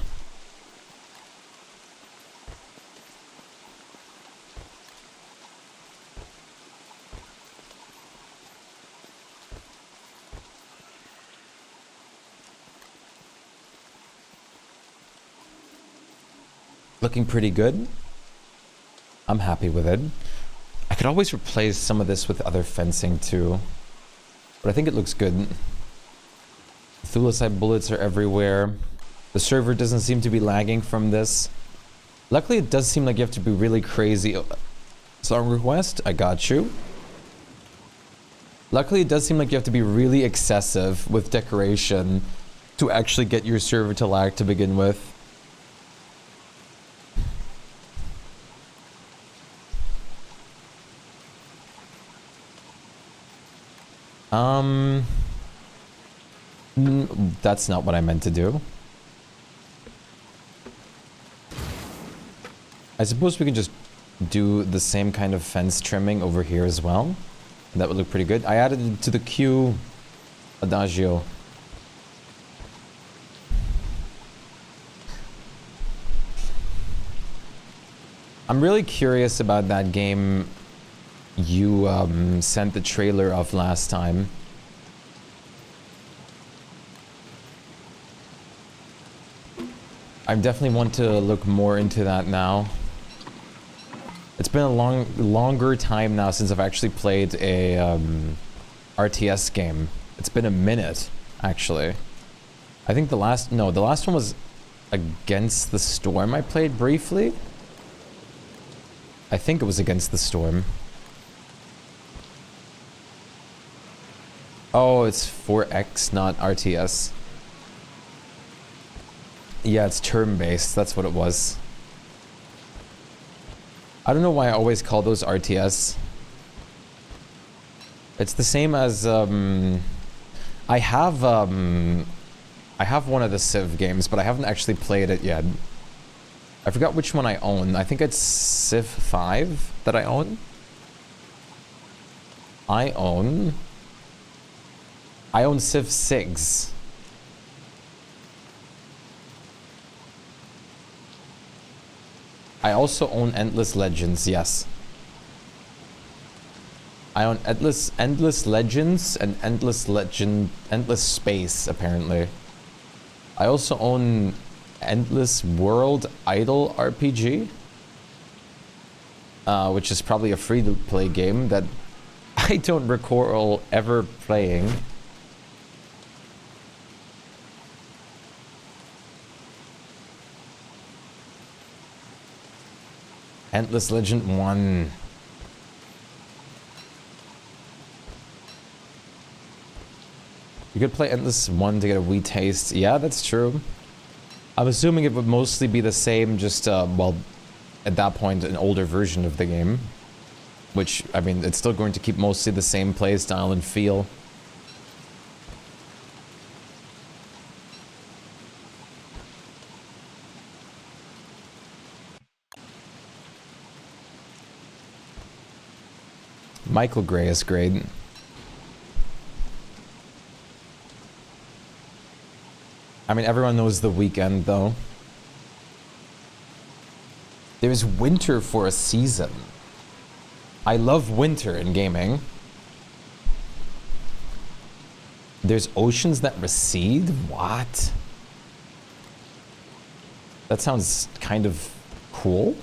Looking pretty good. I'm happy with it. I could always replace some of this with other fencing too, but I think it looks good. Thulecite bullets are everywhere. The server doesn't seem to be lagging from this. Luckily, it does seem like you have to be really crazy. Song request, I got you. Luckily, it does seem like you have to be really excessive with decoration to actually get your server to lag to begin with. That's not what I meant to do. I suppose we can just do the same kind of fence trimming over here as well. That would look pretty good. I added it to the queue. Adagio. I'm really curious about that game you sent the trailer of last time. I definitely want to look more into that now. It's been a longer time now since I've actually played a RTS game. It's been a minute, actually. I think the last one was Against the Storm I played briefly. I think it was Against the Storm. Oh, it's 4X, not RTS. Yeah, it's turn-based. That's what it was. I don't know why I always call those RTS. It's the same as, I have one of the Civ games, but I haven't actually played it yet. I forgot which one I own. I think it's Civ 5 that I own. I own Civ 6. I also own Endless Legends, yes. I own Endless Legends and Endless Space, apparently. I also own Endless World Idol RPG, which is probably a free-to-play game that I don't recall ever playing. Endless Legend 1. You could play Endless 1 to get a wee taste. Yeah, that's true. I'm assuming it would mostly be the same, just, well, at that point, an older version of the game. Which, I mean, it's still going to keep mostly the same play style and feel. Michael Gray is great. I mean, everyone knows The Weeknd, though. There's winter for a season. I love winter in gaming. There's oceans that recede? What? That sounds kind of cool.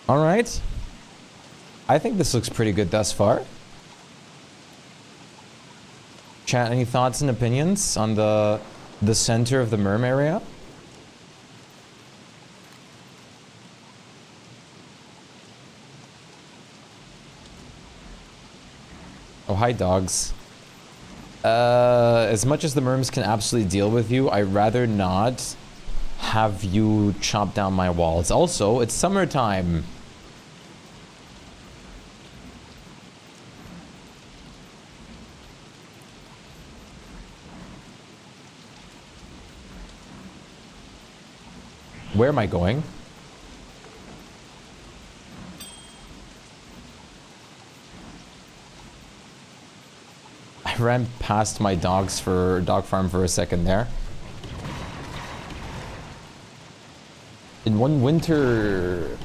All right. I think this looks pretty good thus far. Chat, any thoughts and opinions on the center of the Merm area? Oh, hi, dogs. As much as the Merms can absolutely deal with you, I'd rather not have you chop down my walls. Also, it's summertime. Where am I going? I ran past my dog farm for a second there. In one winter,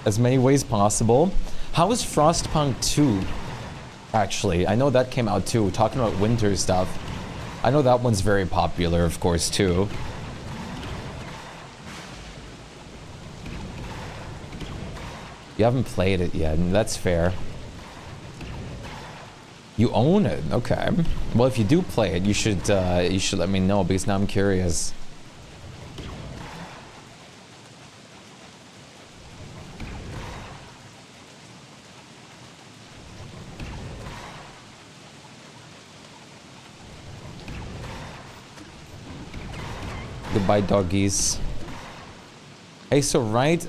as many ways possible. How is Frostpunk 2? Actually, I know that came out too, talking about winter stuff. I know that one's very popular, of course, too. You haven't played it yet, and that's fair. You own it, okay. Well, if you do play it, you should let me know, because now I'm curious. Goodbye, doggies. Hey, so right,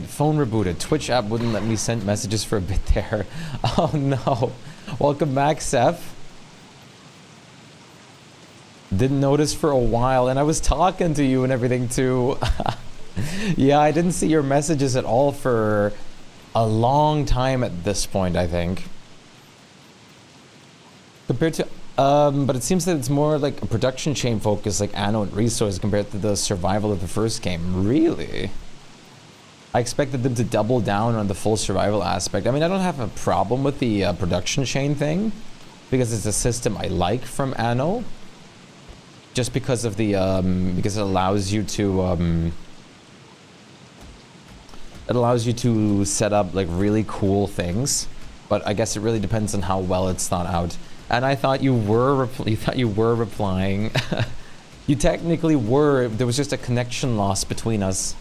phone rebooted. Twitch app wouldn't let me send messages for a bit there. Oh no. Welcome back, Seth. Didn't notice for a while, and I was talking to you and everything too. Yeah, I didn't see your messages at all for a long time at this point, I think. Compared to, but it seems that it's more like a production chain focus, like Anno and Resource, compared to the survival of the first game. Really? I expected them to double down on the full survival aspect. I mean, I don't have a problem with the production chain thing, because it's a system I like from Anno. Just because of the, because it allows you to set up like really cool things. But I guess it really depends on how well it's thought out. And I thought you were replying. You technically were. There was just a connection loss between us.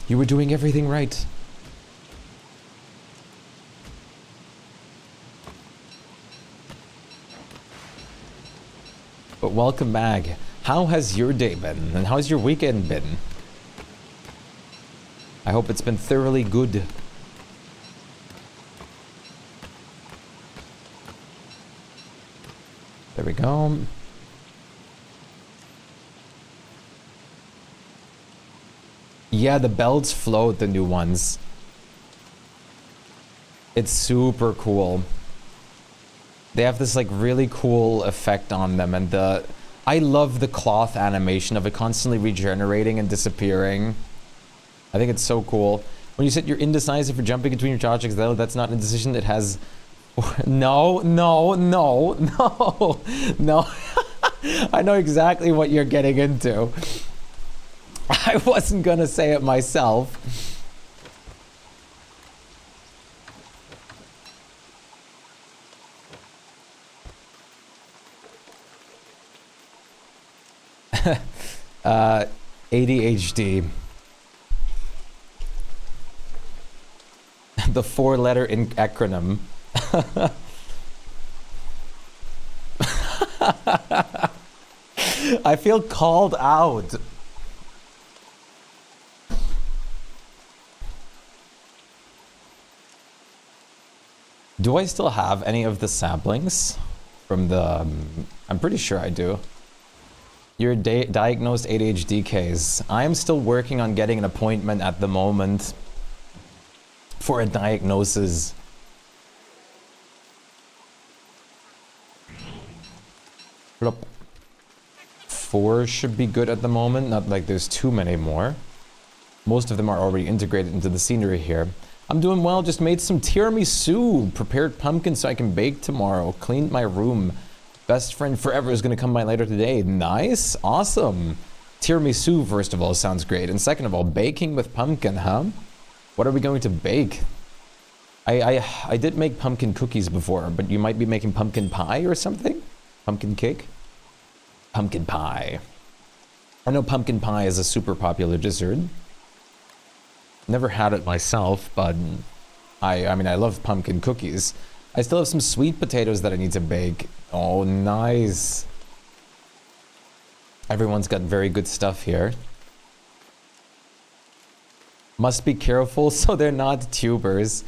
You were doing everything right. But welcome back. How has your day been? And how's your weekend been? I hope it's been thoroughly good. There we go. Yeah, the belts float, the new ones. It's super cool. They have this like really cool effect on them, and I love the cloth animation of it constantly regenerating and disappearing. I think it's so cool. When you said you're indecisive for jumping between your objects, though, that's not indecision. It has no. I know exactly what you're getting into. I wasn't gonna say it myself. ADHD. The 4-letter acronym. I feel called out. Do I still have any of the saplings from the... I'm pretty sure I do. You're diagnosed ADHD case. I am still working on getting an appointment at the moment for a diagnosis. Plop. 4 should be good at the moment. Not like there's too many more. Most of them are already integrated into the scenery here. I'm doing well, just made some tiramisu, prepared pumpkin so I can bake tomorrow, cleaned my room. Best friend forever is gonna come by later today. Nice, awesome. Tiramisu, first of all, sounds great. And second of all, baking with pumpkin, huh? What are we going to bake? I did make pumpkin cookies before, but you might be making pumpkin pie or something? Pumpkin cake? Pumpkin pie. I know pumpkin pie is a super popular dessert. Never had it myself, but I mean, I love pumpkin cookies. I still have some sweet potatoes that I need to bake. Oh, nice. Everyone's got very good stuff here. Must be careful so they're not tubers.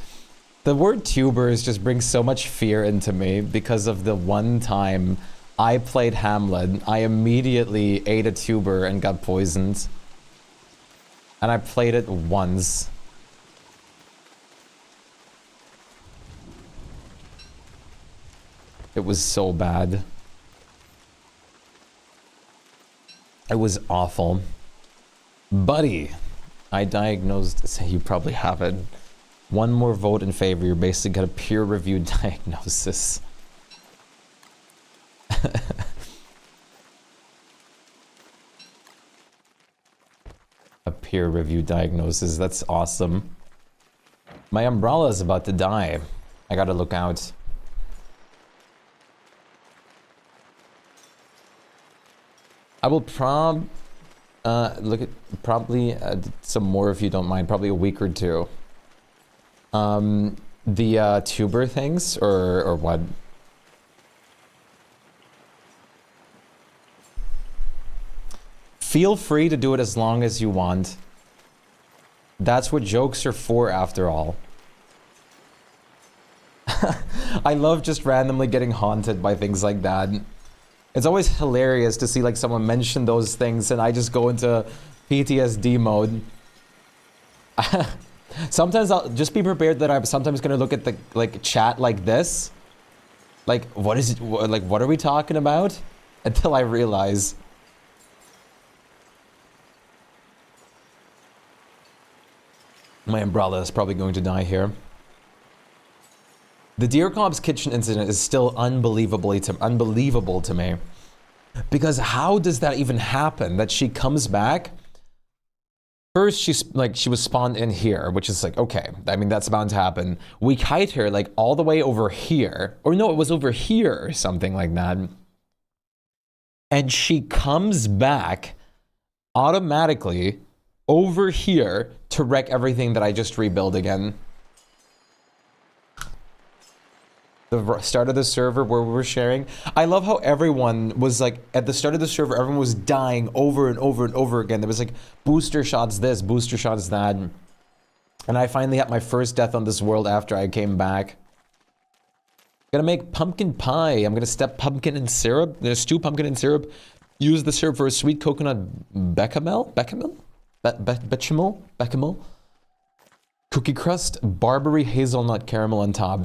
The word tubers just brings so much fear into me because of the one time I played Hamlet. I immediately ate a tuber and got poisoned. And I played it once. It was so bad. It was awful. Buddy, I diagnosed, so you probably have it. One more vote in favor, you're basically got a peer-reviewed diagnosis. A peer-reviewed diagnosis, that's awesome. My umbrella is about to die. I gotta look out. I will look at probably some more if you don't mind, probably a week or two. The tuber things or what? Feel free to do it as long as you want. That's what jokes are for, after all. I love just randomly getting haunted by things like that. It's always hilarious to see like someone mention those things and I just go into PTSD mode. Sometimes I'll just be prepared that I'm sometimes gonna look at the like chat like this. Like, what is it? Like, what are we talking about? Until I realize. My umbrella is probably going to die here. The Deer Cobb's kitchen incident is still unbelievable to me. Because how does that even happen? That she comes back. First, she was spawned in here, which is like, okay. I mean, that's bound to happen. We kite her like all the way over here. Or no, it was over here or something like that. and she comes back automatically over here to wreck everything that I just rebuilt again. The start of the server where we were sharing. I love how everyone was like, at the start of the server, everyone was dying over and over and over again. There was like booster shots this, booster shots that. And I finally had my first death on this world after I came back. Gonna make pumpkin pie. I'm gonna step pumpkin in syrup. Gonna stew pumpkin in syrup. Use the syrup for a sweet coconut bechamel? Bechamel? Bechamel? Bechamel? Cookie crust, Barbary hazelnut caramel on top.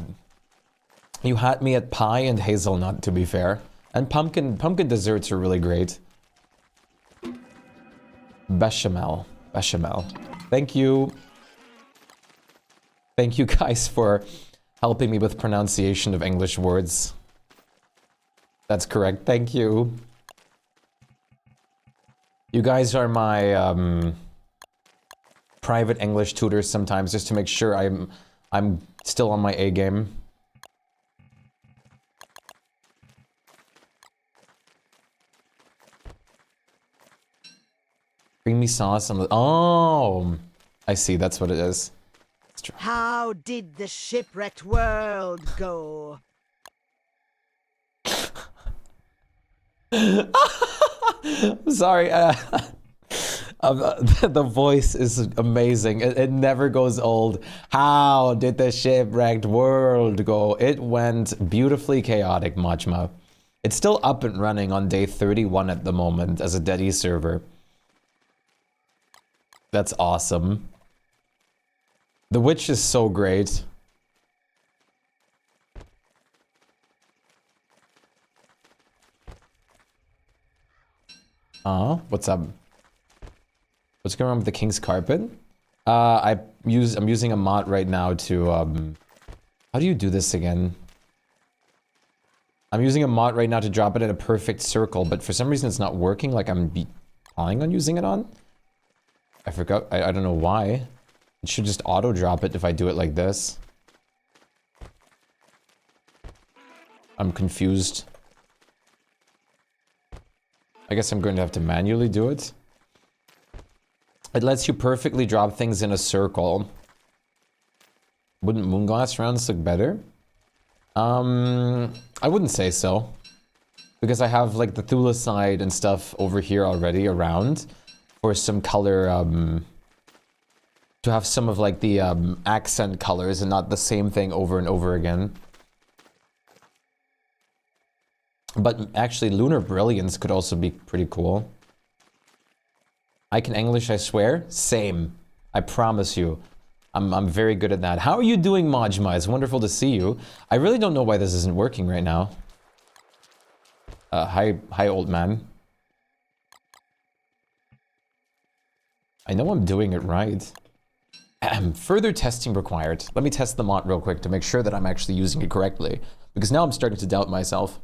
You had me at pie and hazelnut, to be fair. And pumpkin desserts are really great. Bechamel. Bechamel. Thank you. Thank you guys for helping me with pronunciation of English words. That's correct. Thank you. You guys are my private English tutors sometimes, just to make sure I'm still on my A game. Creamy sauce on the... Oh! I see, that's what it is. How did the shipwrecked world go? I'm sorry. The voice is amazing. It never goes old. How did the shipwrecked world go? It went beautifully chaotic, Majma. It's still up and running on day 31 at the moment as a Dedi server. That's awesome. The witch is so great. What's up? What's going on with the king's carpet? I'm using a mod right now to how do you do this again? I'm using a mod right now to drop it in a perfect circle, but for some reason it's not working like I'm planning on using it on. I forgot. I don't know why. It should just auto drop it if I do it like this. I'm confused. I guess I'm going to have to manually do it. It lets you perfectly drop things in a circle. Wouldn't moonglass rounds look better? I wouldn't say so. Because I have like the thulecite and stuff over here already around for some color, to have some of like the accent colors and not the same thing over and over again. But actually, Lunar Brilliance could also be pretty cool. I can English, I swear. Same. I promise you. I'm very good at that. How are you doing, Majma? It's wonderful to see you. I really don't know why this isn't working right now. Hi, old man. I know I'm doing it right. Further testing required. Let me test the mod real quick to make sure that I'm actually using it correctly. Because now I'm starting to doubt myself.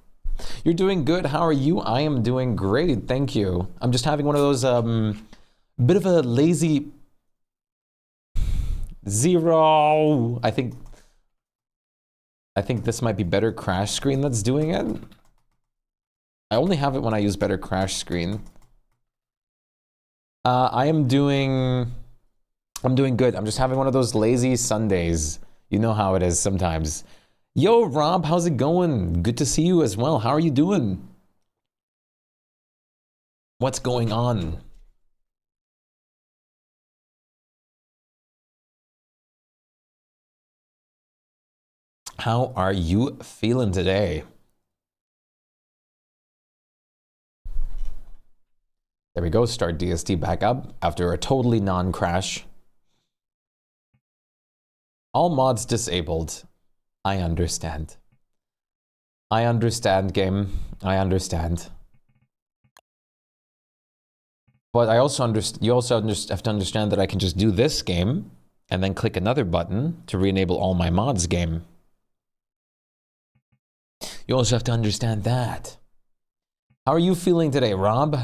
You're doing good. How are you? I am doing great. Thank you. I'm just having one of those, bit of a lazy... Zero. I think this might be better crash screen that's doing it. I only have it when I use better crash screen. I'm doing good. I'm just having one of those lazy Sundays. You know how it is sometimes. Yo, Rob, how's it going? Good to see you as well. How are you doing? What's going on? How are you feeling today? There we go, start DST back up after a totally non-crash. All mods disabled. I understand. I understand, game. I understand. But I also you also have to understand that I can just do this game and then click another button to re-enable all my mods game. You also have to understand that. How are you feeling today, Rob?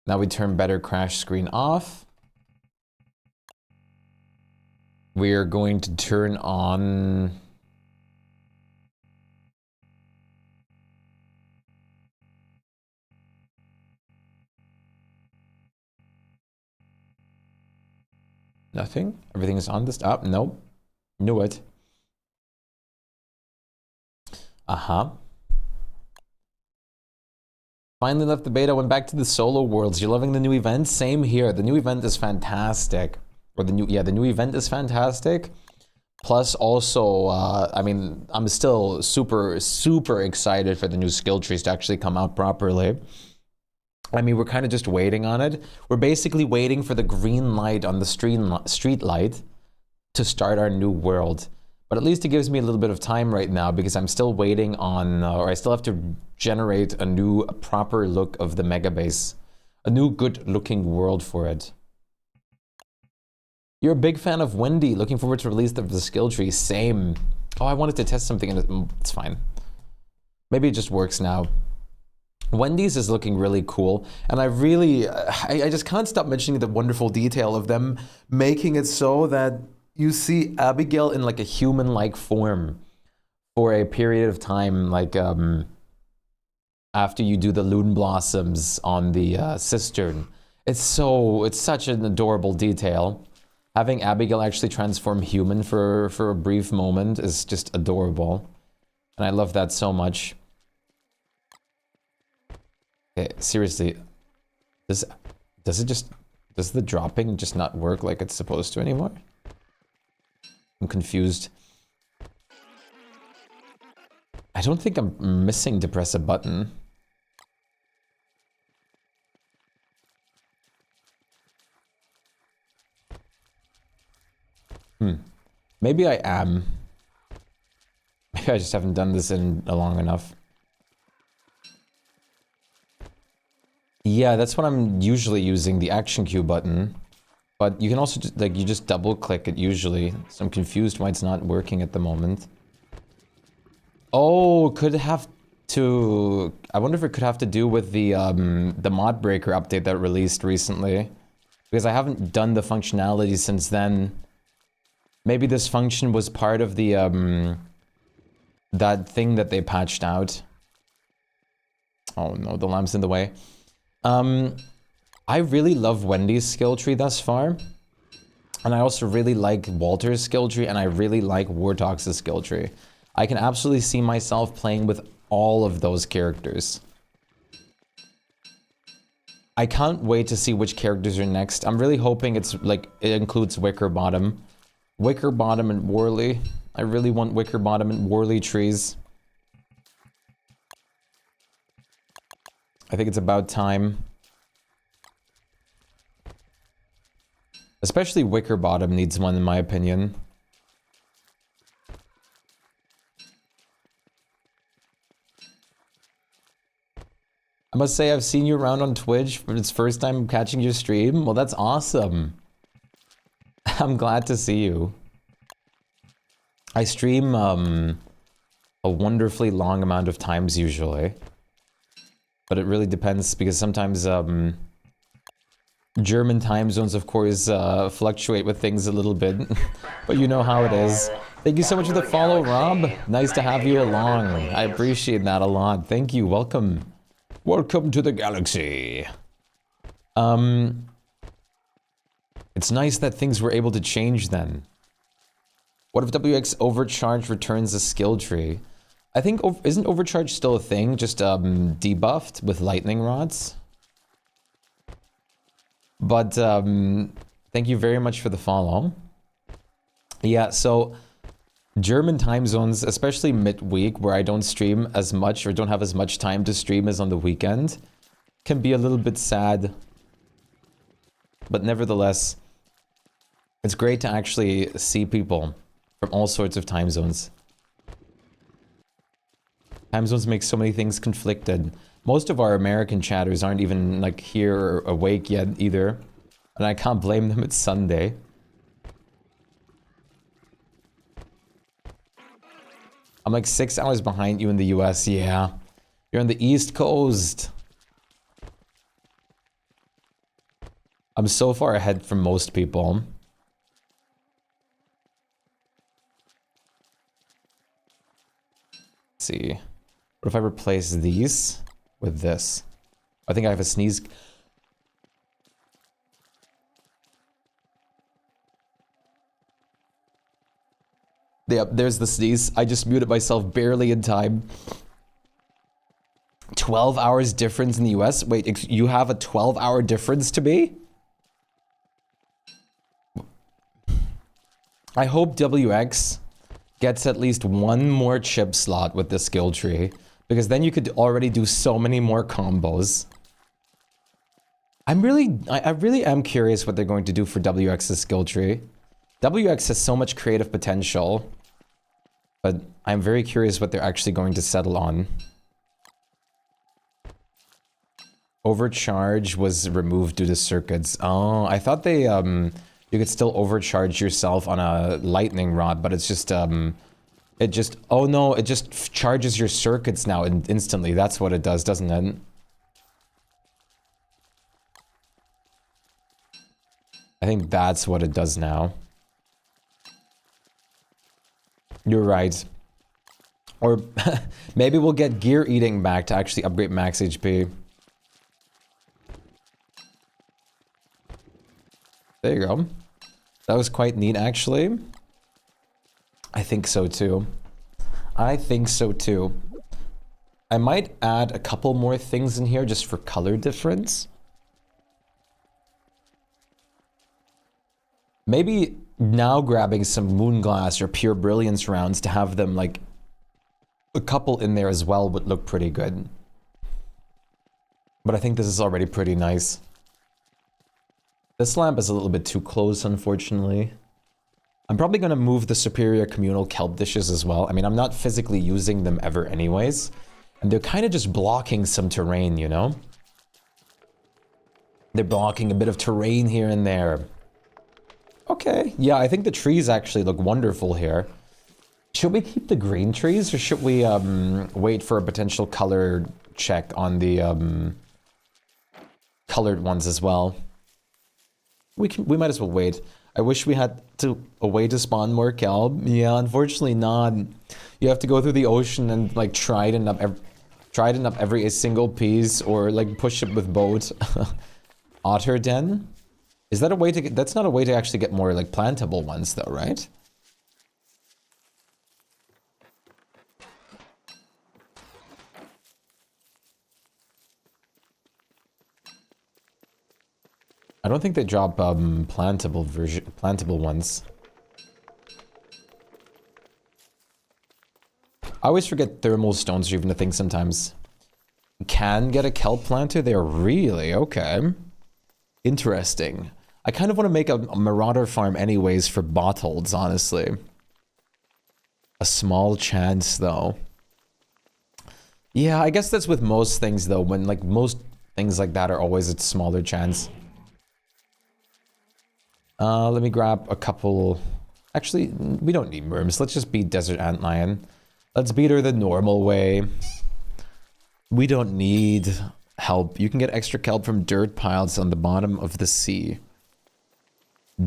Now we turn better crash screen off. We're going to turn on... Nothing? Everything is on this? Oh, nope. Knew it. Uh-huh. Finally left the beta, went back to the solo worlds. You're loving the new event? Same here. The new event is fantastic. Or the new event is fantastic. Plus also, I mean, I'm still super, super excited for the new skill trees to actually come out properly. I mean, we're kind of just waiting on it. We're basically waiting for the green light on the street light to start our new world. But at least it gives me a little bit of time right now because I'm still waiting on, or I still have to generate a new proper look of the Megabase. A new good looking world for it. You're a big fan of Wendy. Looking forward to release of the skill tree. Same. Oh, I wanted to test something and it's fine. Maybe it just works now. Wendy's is looking really cool. And I really, I just can't stop mentioning the wonderful detail of them making it so that you see Abigail in like a human-like form for a period of time, like after you do the loon blossoms on the cistern. It's such an adorable detail. Having Abigail actually transform human for a brief moment is just adorable. And I love that so much. Okay, seriously, does the dropping just not work like it's supposed to anymore? I'm confused. I don't think I'm missing to press a button. Maybe I am. Maybe I just haven't done this in long enough. Yeah, that's what I'm usually using, the action cue button. But you can also just, like, you just double click it usually. So I'm confused why it's not working at the moment. Oh, could it have to... I wonder if it could have to do with the mod breaker update that released recently. Because I haven't done the functionality since then. Maybe this function was part of the, that thing that they patched out. Oh no, the lamp's in the way. I really love Wendy's skill tree thus far. And I also really like Walter's skill tree, and I really like Wartox's skill tree. I can absolutely see myself playing with all of those characters. I can't wait to see which characters are next. I'm really hoping it's like, it includes Wickerbottom. Wickerbottom and Worley. I really want Wickerbottom and Worley trees. I think it's about time. Especially Wickerbottom needs one in my opinion. I must say I've seen you around on Twitch, but it's first time catching your stream. Well, that's awesome. I'm glad to see you. I stream a wonderfully long amount of times usually. But it really depends because sometimes German time zones, of course, fluctuate with things a little bit. But you know how it is. Thank you so much for the follow, Rob. Nice to have you along. I appreciate that a lot. Thank you. Welcome. Welcome to the galaxy. It's nice that things were able to change then. What if WX Overcharge returns a skill tree? I think, isn't Overcharge still a thing? Just debuffed with lightning rods? But thank you very much for the follow. Yeah, so German time zones, especially midweek, where I don't stream as much or don't have as much time to stream as on the weekend, can be a little bit sad. But nevertheless, it's great to actually see people from all sorts of time zones. Time zones make so many things conflicted. Most of our American chatters aren't even like here or awake yet either. And I can't blame them, it's Sunday. I'm like 6 hours behind you in the US, yeah. You're on the East Coast. I'm so far ahead from most people. Let's see. What if I replace these with this? I think I have a sneeze. Yep, there's the sneeze. I just muted myself barely in time. 12 hours difference in the US? Wait, you have a 12-hour difference to me? I hope WX gets at least one more chip slot with the skill tree, because then you could already do so many more combos. I really am curious what they're going to do for WX's skill tree. WX has so much creative potential, but I'm very curious what they're actually going to settle on. Overcharge was removed due to circuits. Oh, I thought they, you could still overcharge yourself on a lightning rod, but it's just, oh no, it just charges your circuits now instantly. That's what it does, doesn't it? I think that's what it does now. You're right. Or maybe we'll get gear eating back to actually upgrade max HP. There you go. That was quite neat, actually. I think so, too. I think so, too. I might add a couple more things in here just for color difference. Maybe now grabbing some Moonglass or Pure Brilliance rounds to have them, like, a couple in there as well would look pretty good. But I think this is already pretty nice. This lamp is a little bit too close, unfortunately. I'm probably going to move the superior communal kelp dishes as well. I mean, I'm not physically using them ever anyways. And they're kind of just blocking some terrain, you know? They're blocking a bit of terrain here and there. Okay, yeah, I think the trees actually look wonderful here. Should we keep the green trees, or should we wait for a potential color check on the colored ones as well? We might as well wait. I wish we had a way to spawn more kelp. Yeah, unfortunately not. You have to go through the ocean and like trident up every single piece, or like push it with boat. Otter den? Is that a way to get? That's not a way to actually get more like plantable ones, though, right? I don't think they drop plantable ones. I always forget thermal stones are even a thing sometimes. Can get a kelp planter there, really? Okay. Interesting. I kind of want to make a marauder farm anyways for bottles, honestly. A small chance, though. Yeah, I guess that's with most things, though. When, like, most things like that are always a smaller chance. Let me grab a couple... Actually, we don't need worms. Let's just beat Desert Antlion. Let's beat her the normal way. We don't need help. You can get extra kelp from dirt piles on the bottom of the sea.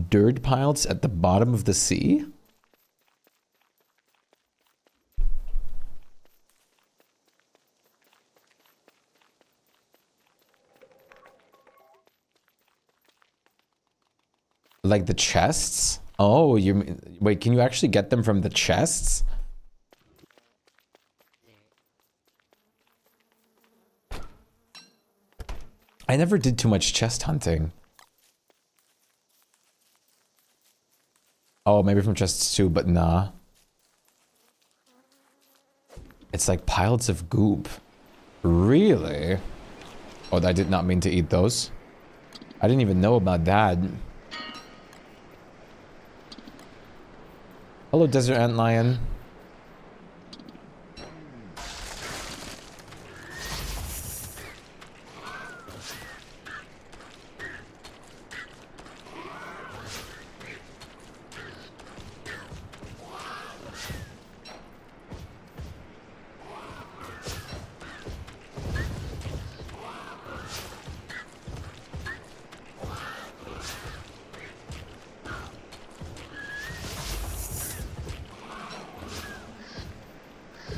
Dirt piles at the bottom of the sea? Like the chests? Oh, wait, can you actually get them from the chests? I never did too much chest hunting. Oh, maybe from chests too, but nah. It's like piles of goop. Really? Oh, I did not mean to eat those. I didn't even know about that. Hello, Desert Antlion.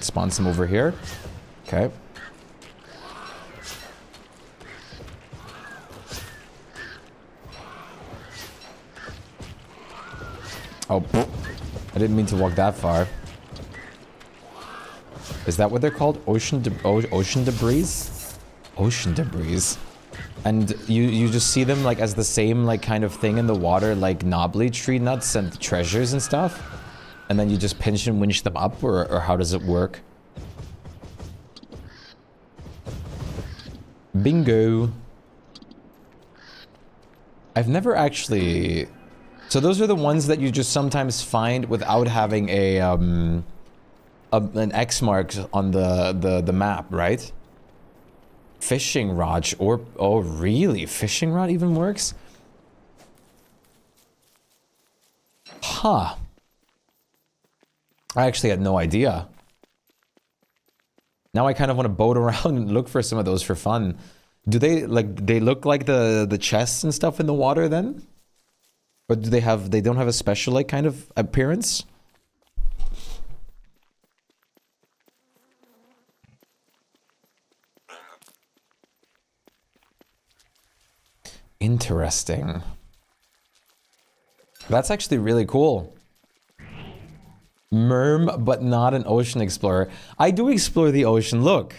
Spawn some over here. Okay. Oh, I I didn't mean to walk that far. Is that what they're called? Ocean debris? Ocean debris. And you just see them like as the same like kind of thing in the water, like knobbly tree nuts and treasures and stuff? And then you just pinch and winch them up, or how does it work? Bingo. I've never actually... So those are the ones that you just sometimes find without having an X mark on the map, right? Fishing rod, or... Oh, really? Fishing rod even works? Huh. I actually had no idea. Now I kind of want to boat around and look for some of those for fun. Do they, like, they look like the chests and stuff in the water then? Or do they have, they don't have a special, like, kind of appearance? Interesting. That's actually really cool. Merm, but not an ocean explorer. I do explore the ocean. Look.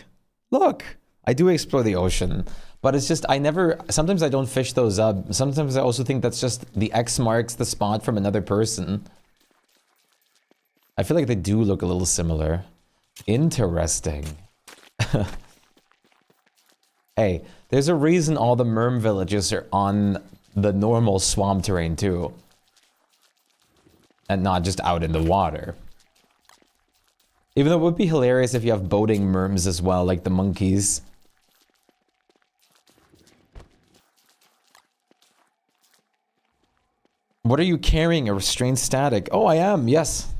Look. I do explore the ocean. But it's just, I never... Sometimes I don't fish those up. Sometimes I also think that's just the X marks the spot from another person. I feel like they do look a little similar. Interesting. Hey, there's a reason all the merm villages are on the normal swamp terrain too. And not just out in the water. Even though it would be hilarious if you have boating merms as well, like the monkeys. What are you carrying? A restrained static? Oh, I am, yes.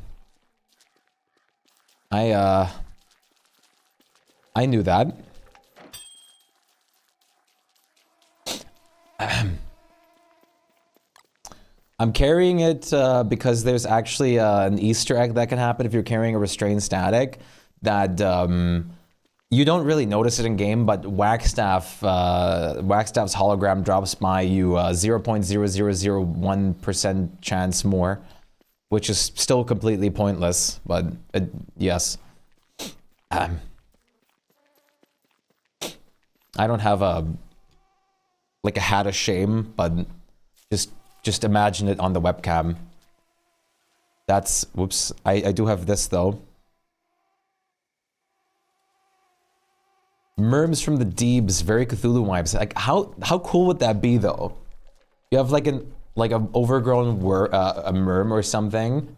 I knew that. I'm carrying it because there's actually an Easter egg that can happen if you're carrying a restrained static that you don't really notice it in game, but Wagstaff's hologram drops by you 0.0001% chance more, which is still completely pointless, but yes. I don't have a hat of shame, but just imagine it on the webcam. That's, whoops, I do have this though. Merms from the Deebs, very Cthulhu vibes. Like, how cool would that be though? You have like an overgrown a merm or something,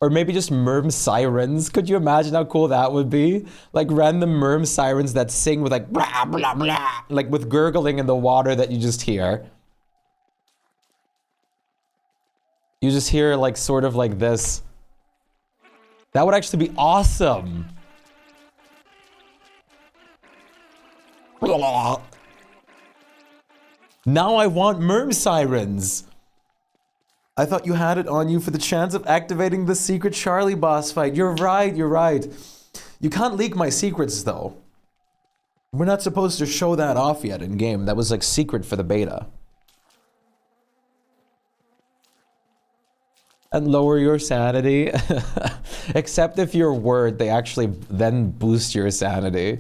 or maybe just merm sirens. Could you imagine how cool that would be? Like random merm sirens that sing with like blah blah blah, like with gurgling in the water that you just hear. You just hear like sort of like this. That would actually be awesome. Now I want merm sirens. I thought you had it on you for the chance of activating the secret Charlie boss fight. You're right, you're right. You can't leak my secrets though. We're not supposed to show that off yet in game. That was like secret for the beta. And lower your sanity. Except if you're word, they actually then boost your sanity.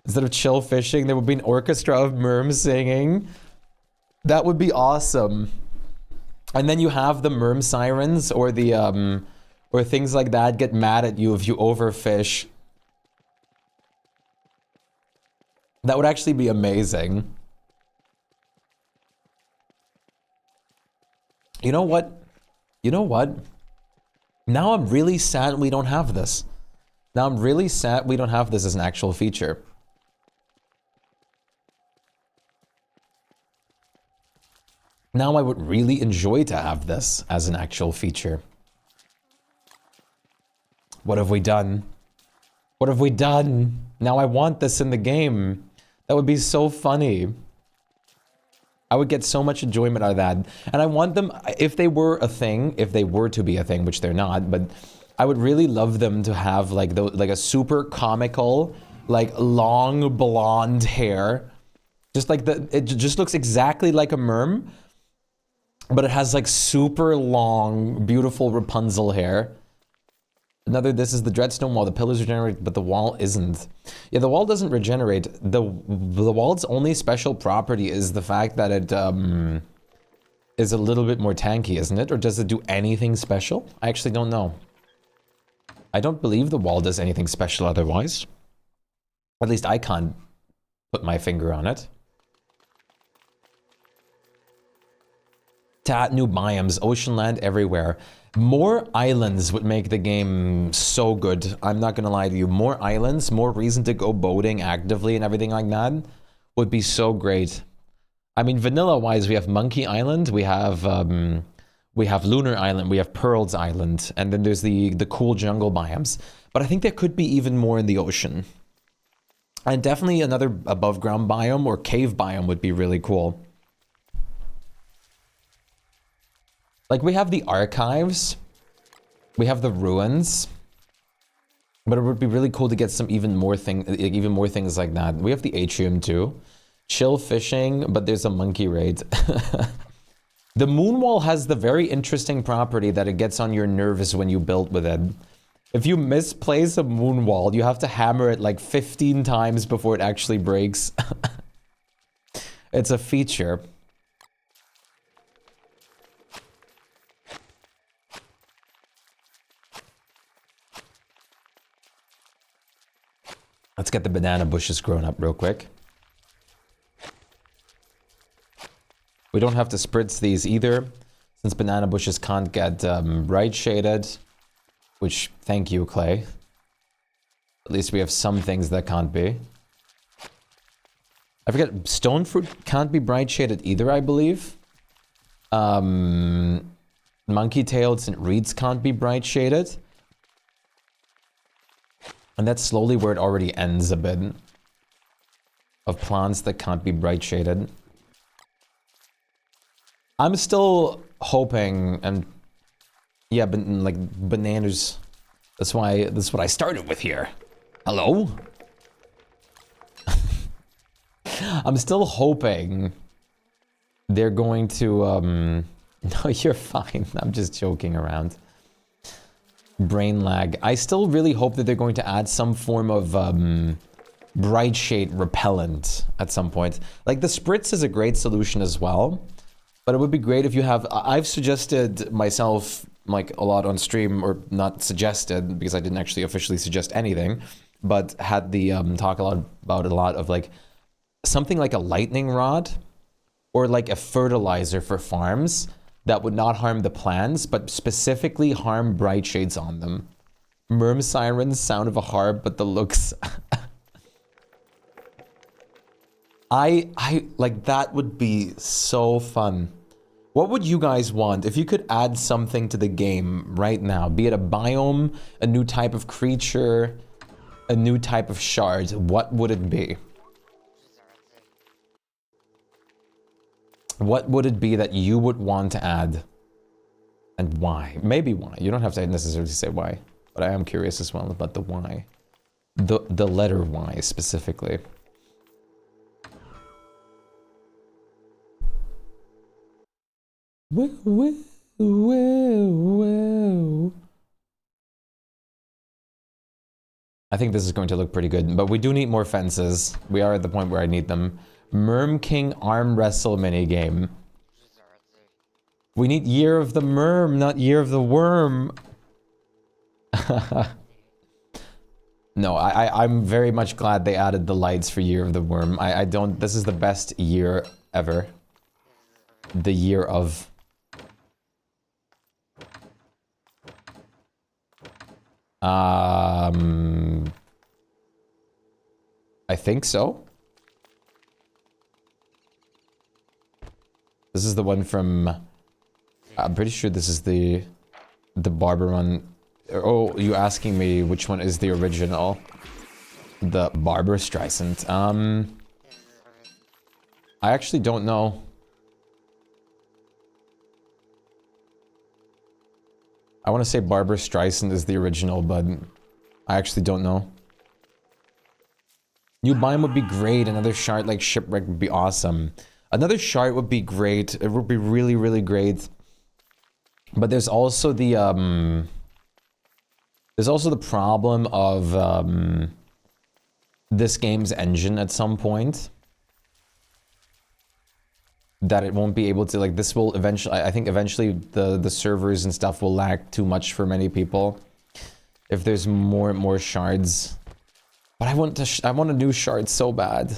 Instead of chill fishing, there would be an orchestra of merms singing. That would be awesome. And then you have the merm sirens or the or things like that get mad at you if you overfish. That would actually be amazing. You know what? You know what? Now I'm really sad we don't have this. Now I'm really sad we don't have this as an actual feature. Now I would really enjoy to have this as an actual feature. What have we done? What have we done? Now I want this in the game. That would be so funny. I would get so much enjoyment out of that. And I want them, if they were a thing, if they were to be a thing, which they're not, but I would really love them to have like a super comical, like long blonde hair. Just like it just looks exactly like a merm. But it has like super long, beautiful Rapunzel hair. Another, this is the Dreadstone wall. The pillars regenerate, but the wall isn't. Yeah, the wall doesn't regenerate. The wall's only special property is the fact that it is a little bit more tanky, isn't it? Or does it do anything special? I actually don't know. I don't believe the wall does anything special otherwise. At least I can't put my finger on it. New biomes, ocean land everywhere. More islands would make the game so good. I'm not gonna lie to you. More islands, more reason to go boating actively and everything like that would be so great. I mean, vanilla-wise, we have Monkey Island, we have Lunar Island, we have Pearls Island, and then there's the cool jungle biomes. But I think there could be even more in the ocean. And definitely another above-ground biome or cave biome would be really cool. Like, we have the archives, we have the ruins, but it would be really cool to get some even more things like that. We have the atrium too. Chill fishing, but there's a monkey raid. The moon wall has the very interesting property that it gets on your nerves when you build with it. If you misplace a moon wall, you have to hammer it like 15 times before it actually breaks. It's a feature. Let's get the banana bushes grown up real quick. We don't have to spritz these either, since banana bushes can't get bright shaded. Which, thank you, Clay. At least we have some things that can't be. I forget, stone fruit can't be bright shaded either, I believe. Monkey tails and reeds can't be bright shaded. And that's slowly where it already ends a bit. Of plants that can't be bright shaded. I'm still hoping, and yeah, but like bananas. That's what I started with here. Hello? I'm still hoping they're going to no, you're fine. I'm just joking around. Brain lag. I still really hope that they're going to add some form of bright shade repellent at some point. Like the spritz is a great solution as well, but it would be great if you have. I've suggested myself like a lot on stream, or not suggested because I didn't actually officially suggest anything, but had the talk a lot about it a lot of like something like a lightning rod or like a fertilizer for farms that would not harm the plants, but specifically harm bright shades on them. Merm sirens, sound of a harp, but the looks. I like that would be so fun. What would you guys want if you could add something to the game right now? Be it a biome, a new type of creature, a new type of shard. What would it be? What would it be that you would want to add? And why? Maybe why. You don't have to necessarily say why. But I am curious as well about the why. The letter Y specifically. Woo, woo, woo, woo. I think this is going to look pretty good, but we do need more fences. We are at the point where I need them. Merm King arm wrestle minigame. We need Year of the Merm, not Year of the Worm. No, I'm very much glad they added the lights for Year of the Worm. I don't, this is the best year ever. The year of. I think so. This is the one from, I'm pretty sure this is the barber one. Oh, you asking me which one is the original? The Barbara Streisand. I actually don't know. I want to say Barbara Streisand is the original, but I actually don't know. New biome would be great. Another shard like Shipwreck would be awesome. Another shard would be great. It would be really, really great. But there's also the problem of this game's engine at some point. That it won't be able to, like, this will eventually, I think eventually the servers and stuff will lag too much for many people. If there's more and more shards. But I want a new shard so bad.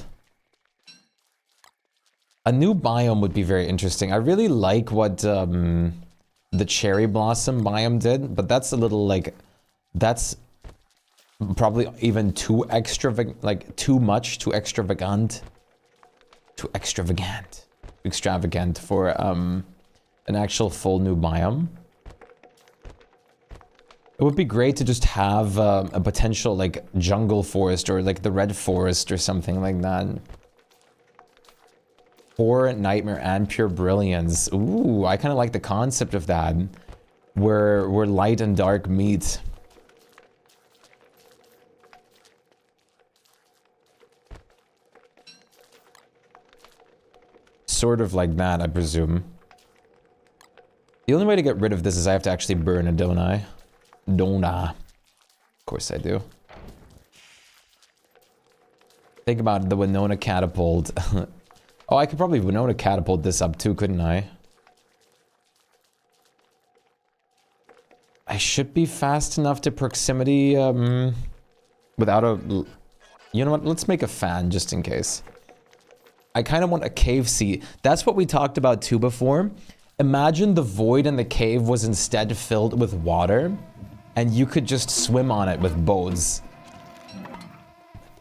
A new biome would be very interesting. I really like what the cherry blossom biome did, but that's a little like, that's probably even too extravagant, like too much, too extravagant for an actual full new biome. It would be great to just have a potential like jungle forest or like the red forest or something like that. For Nightmare and Pure Brilliance. Ooh, I kind of like the concept of that. Where light and dark meet. Sort of like that, I presume. The only way to get rid of this is I have to actually burn it, don't I? Don't I? Of course I do. Think about the Winona catapult. Oh, I could probably Winona catapult this up too, couldn't I? I should be fast enough to proximity, without a... You know what? Let's make a fan just in case. I kind of want a cave seat. That's what we talked about too before. Imagine the void in the cave was instead filled with water, and you could just swim on it with boats.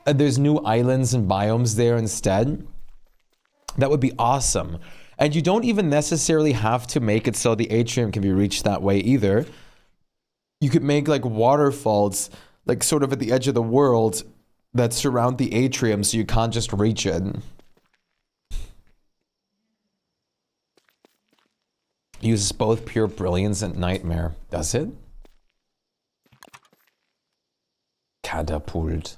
There's new islands and biomes there instead. That would be awesome. And you don't even necessarily have to make it so the atrium can be reached that way either. You could make like waterfalls, like sort of at the edge of the world that surround the atrium so you can't just reach it. Uses both Pure Brilliance and Nightmare. Does it? Catapult.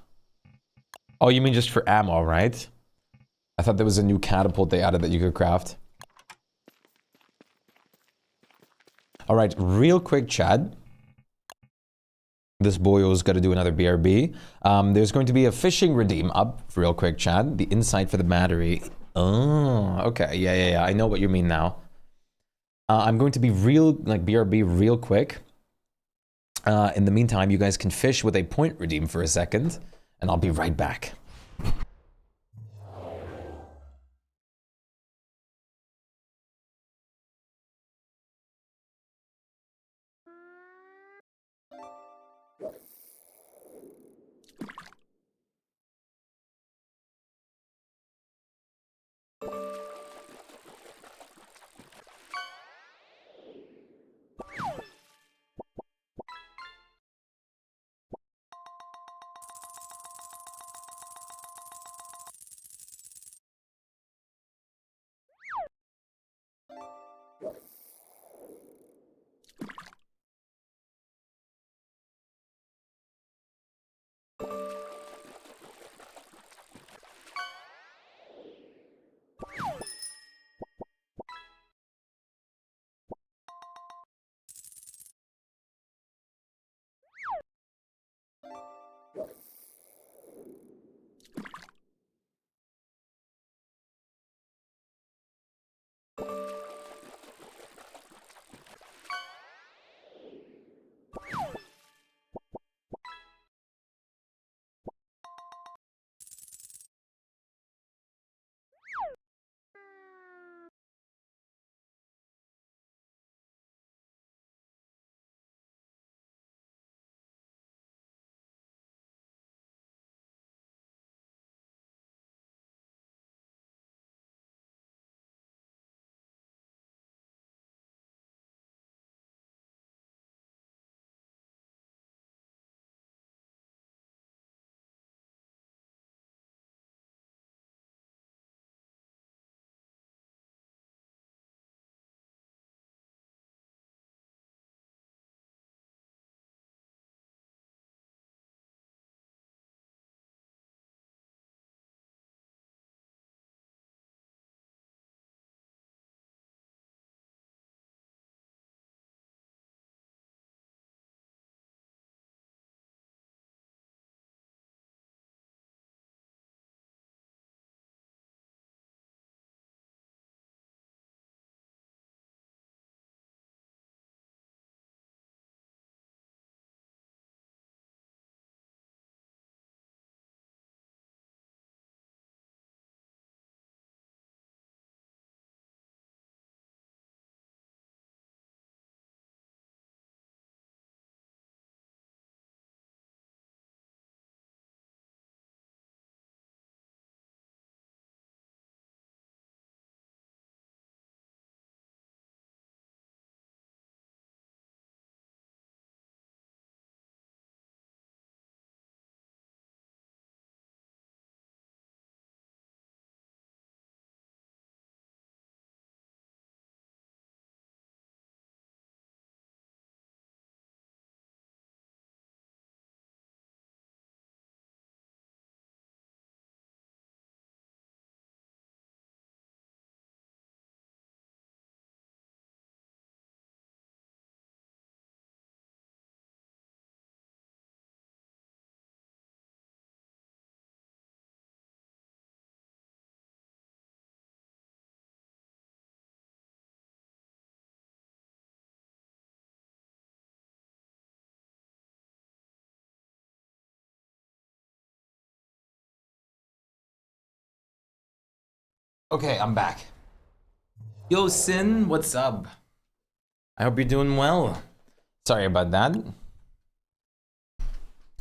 Oh, you mean just for ammo, right? I thought there was a new catapult they added that you could craft. Alright, real quick, Chad. This boyo's got to do another BRB. There's going to be a fishing redeem up, real quick, Chad. The insight for the battery. Oh, okay. Yeah. I know what you mean now. I'm going to be BRB real quick. In the meantime, you guys can fish with a point redeem for a second, and I'll be right back. Okay, I'm back. Yo, Sin, what's up? I hope you're doing well. Sorry about that.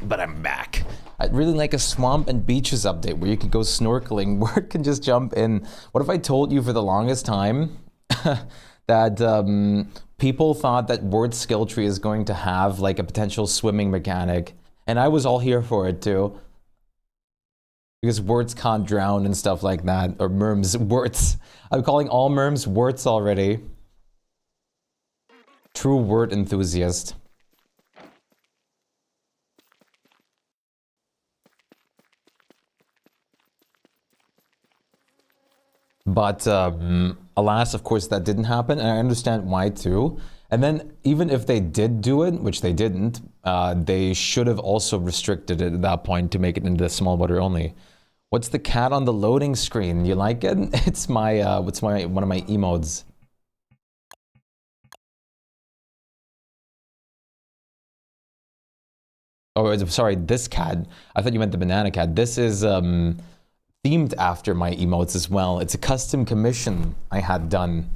But I'm back. I'd really like a swamp and beaches update where you can go snorkeling, where it can just jump in. What if I told you for the longest time that people thought that Word Skill Tree is going to have like a potential swimming mechanic, and I was all here for it too. Because words can't drown and stuff like that, or merms, words. I'm calling all merms words already. True word enthusiast. But alas, of course, that didn't happen, and I understand why too. And then even if they did do it, which they didn't, they should have also restricted it at that point to make it into small water only. What's the cat on the loading screen? You like it? It's my one of my emotes. Oh, sorry, this cat. I thought you meant the banana cat. This is themed after my emotes as well. It's a custom commission I had done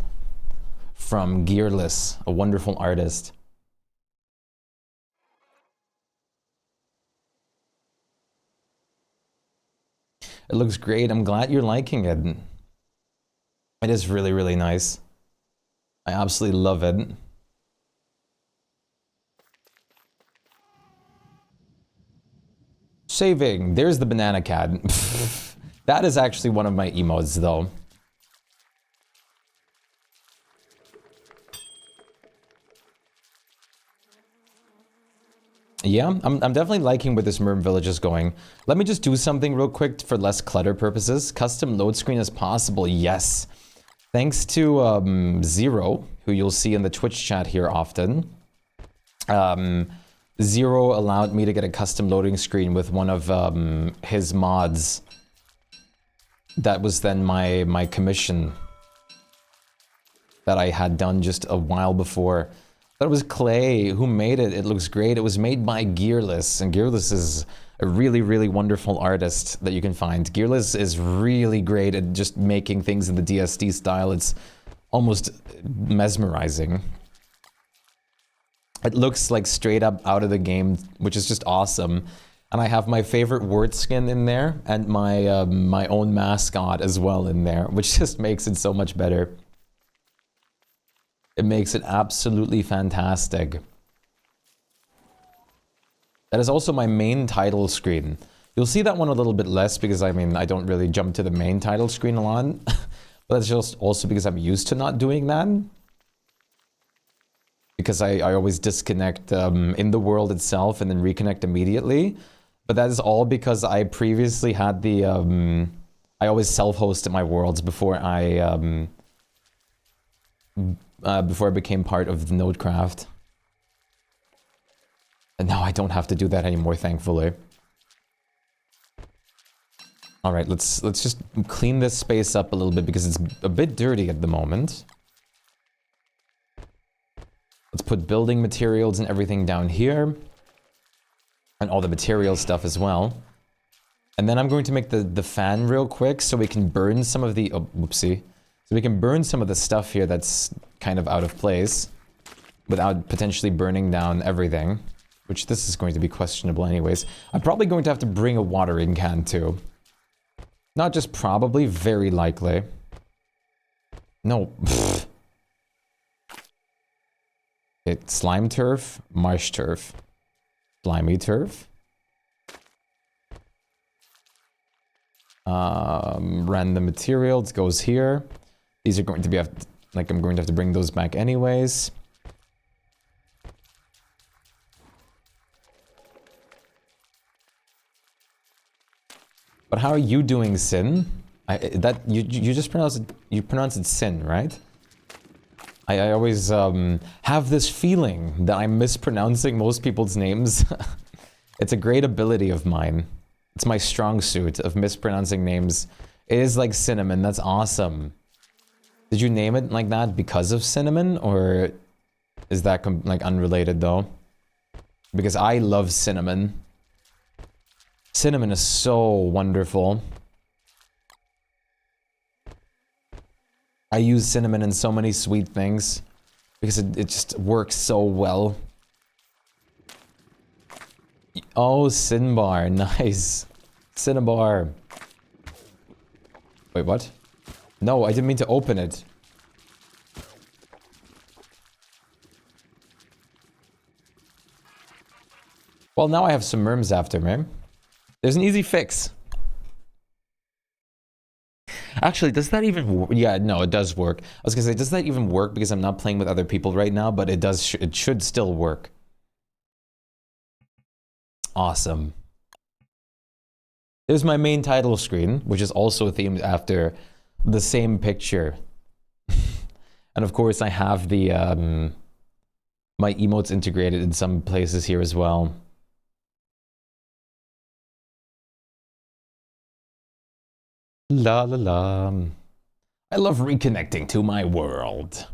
from Gearless, a wonderful artist. It looks great. I'm glad you're liking it. It is really, really nice. I absolutely love it. Saving. There's the banana cat. That is actually one of my emotes, though. Yeah, I'm definitely liking where this Merm Village is going. Let me just do something real quick for less clutter purposes. Custom load screen as possible, yes. Thanks to Zero, who you'll see in the Twitch chat here often. Zero allowed me to get a custom loading screen with one of his mods. That was then my commission that I had done just a while before. That was Clay who made it. It looks great. It was made by Gearless, and Gearless is a really, really wonderful artist that you can find. Gearless is really great at just making things in the DSD style. It's almost mesmerizing. It looks like straight up out of the game, which is just awesome. And I have my favorite word skin in there, and my my own mascot as well in there, which just makes it so much better. It makes it absolutely fantastic. That is also my main title screen. You'll see that one a little bit less because, I mean, I don't really jump to the main title screen a lot. But that's just also because I'm used to not doing that. Because I always disconnect in the world itself and then reconnect immediately. But that is all because I previously had the... I always self-hosted my worlds before I became part of the Nodecraft. And now I don't have to do that anymore, thankfully. Alright, let's just clean this space up a little bit because it's a bit dirty at the moment. Let's put building materials and everything down here. And all the material stuff as well. And then I'm going to make the fan real quick so we can burn some of the... Oh, whoopsie. So we can burn some of the stuff here that's kind of out of place without potentially burning down everything, which this is going to be questionable anyways. I'm probably going to have to bring a watering can too. Not just probably, very likely. No. Okay, slime turf, marsh turf, slimy turf. Random materials goes here. These are going to be, like, I'm going to have to bring those back anyways. But how are you doing, Sin? You just pronounce it Sin, right? I always have this feeling that I'm mispronouncing most people's names. It's a great ability of mine. It's my strong suit of mispronouncing names. It is like cinnamon. That's awesome. Did you name it like that because of cinnamon, or is that like unrelated though? Because I love cinnamon. Cinnamon is so wonderful. I use cinnamon in so many sweet things because it just works so well. Oh, Cinnabar, nice. Cinnabar. Wait, what? No, I didn't mean to open it. Well, now I have some worms after me. There's an easy fix. Actually, does that even work? Yeah, no, it does work. I was gonna say, does that even work? Because I'm not playing with other people right now, but it does. It should still work. Awesome. There's my main title screen, which is also themed after the same picture. And of course, I have the my emotes integrated in some places here as well. La la la. I love reconnecting to my world.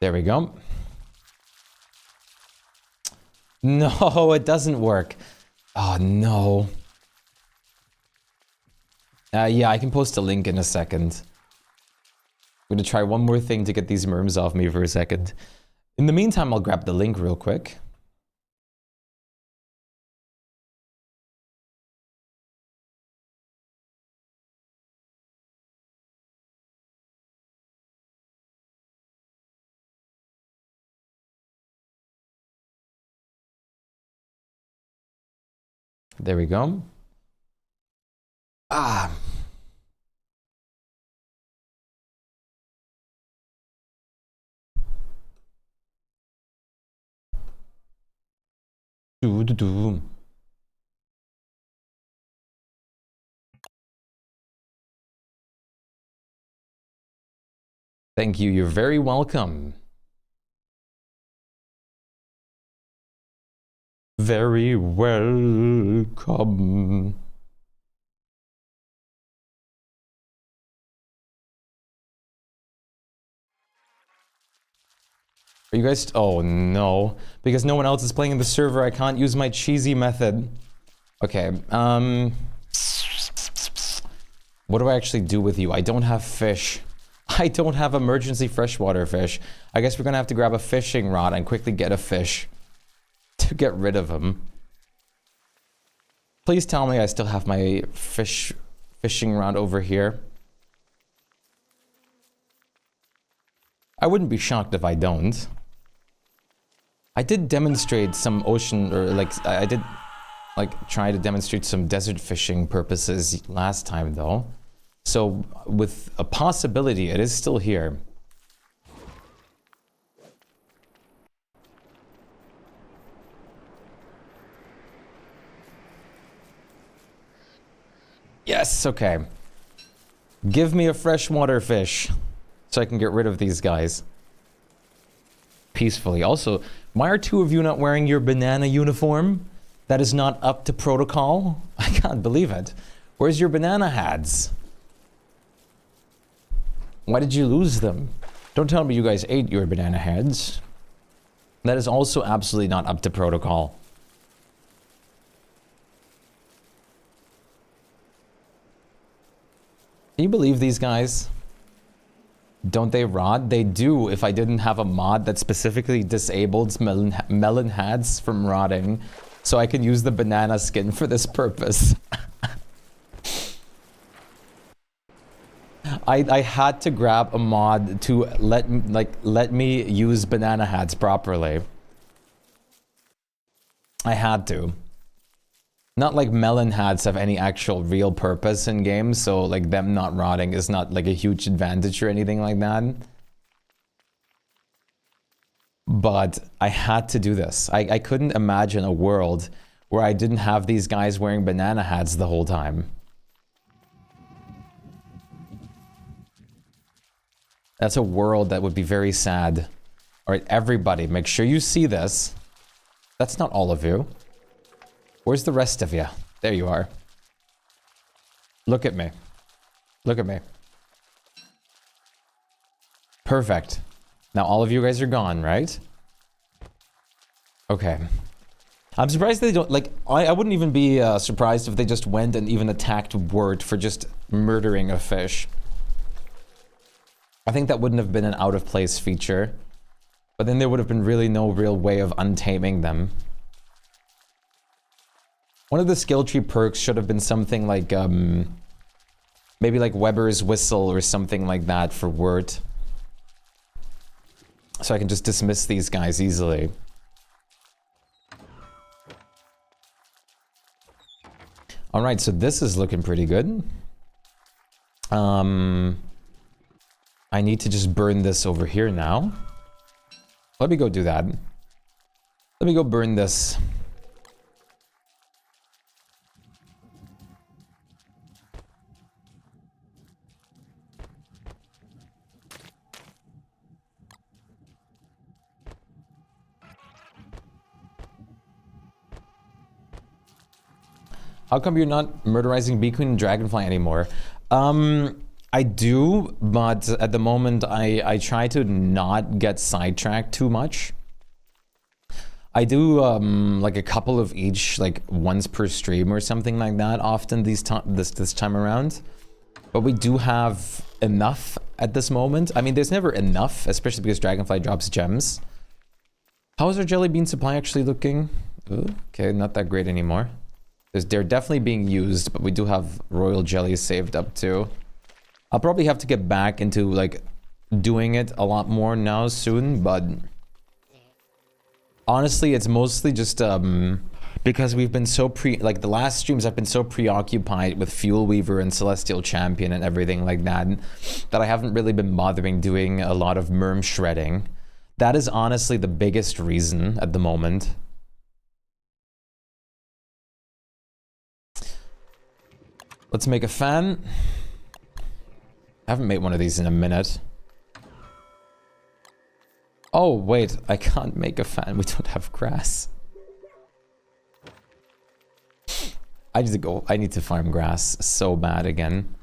There we go. No, it doesn't work. Oh, no. Yeah, I can post a link in a second. I'm gonna try one more thing to get these worms off me for a second. In the meantime, I'll grab the link real quick. There we go. Ah. Do. Thank you. You're very welcome. Very welcome. Are you guys? Oh no. Because no one else is playing in the server, I can't use my cheesy method. Okay, what do I actually do with you? I don't have fish. I don't have emergency freshwater fish. I guess we're gonna have to grab a fishing rod and quickly get a fish to get rid of him. Please tell me I still have my fishing rod over here. I wouldn't be shocked if I don't. I did demonstrate some ocean, or like, I did like try to demonstrate some desert fishing purposes last time though. So with a possibility, it is still here. Yes, okay. Give me a freshwater fish so I can get rid of these guys peacefully. Also, why are two of you not wearing your banana uniform? That is not up to protocol. I can't believe it. Where's your banana hats? Why did you lose them? Don't tell me you guys ate your banana heads. That is also absolutely not up to protocol. Can you believe these guys? Don't they rot? They do if I didn't have a mod that specifically disables melon hats from rotting. So I can use the banana skin for this purpose. I had to grab a mod to let me use banana hats properly. I had to. Not like melon hats have any actual real purpose in games, so like them not rotting is not like a huge advantage or anything like that. But I had to do this. I couldn't imagine a world where I didn't have these guys wearing banana hats the whole time. That's a world that would be very sad. Alright, everybody, make sure you see this. That's not all of you. Where's the rest of you? There you are. Look at me. Look at me. Perfect. Now all of you guys are gone, right? Okay. I'm surprised they don't, like, I wouldn't even be surprised if they just went and even attacked Wort for just murdering a fish. I think that wouldn't have been an out-of-place feature. But then there would have been really no real way of untaming them. One of the skill tree perks should have been something like, maybe like Weber's Whistle or something like that for Wort. So I can just dismiss these guys easily. Alright, so this is looking pretty good. I need to just burn this over here now. Let me go do that. Let me go burn this. How come you're not murderizing Bee Queen and Dragonfly anymore? I do, but at the moment I try to not get sidetracked too much. I do like a couple of each, like once per stream or something like that, often this time around. But we do have enough at this moment. I mean, there's never enough, especially because Dragonfly drops gems. How is our jelly bean supply actually looking? Ooh, okay, not that great anymore. They're definitely being used, but we do have royal jellies saved up too. I'll probably have to get back into like doing it a lot more now soon, but honestly, it's mostly just because we've been so like the last streams I've been so preoccupied with Fuel Weaver and Celestial Champion and everything like that, that I haven't really been bothering doing a lot of merm shredding. That is honestly the biggest reason at the moment. Let's make a fan. I haven't made one of these in a minute. Oh, wait, I can't make a fan. We don't have grass. I need to farm grass so bad again.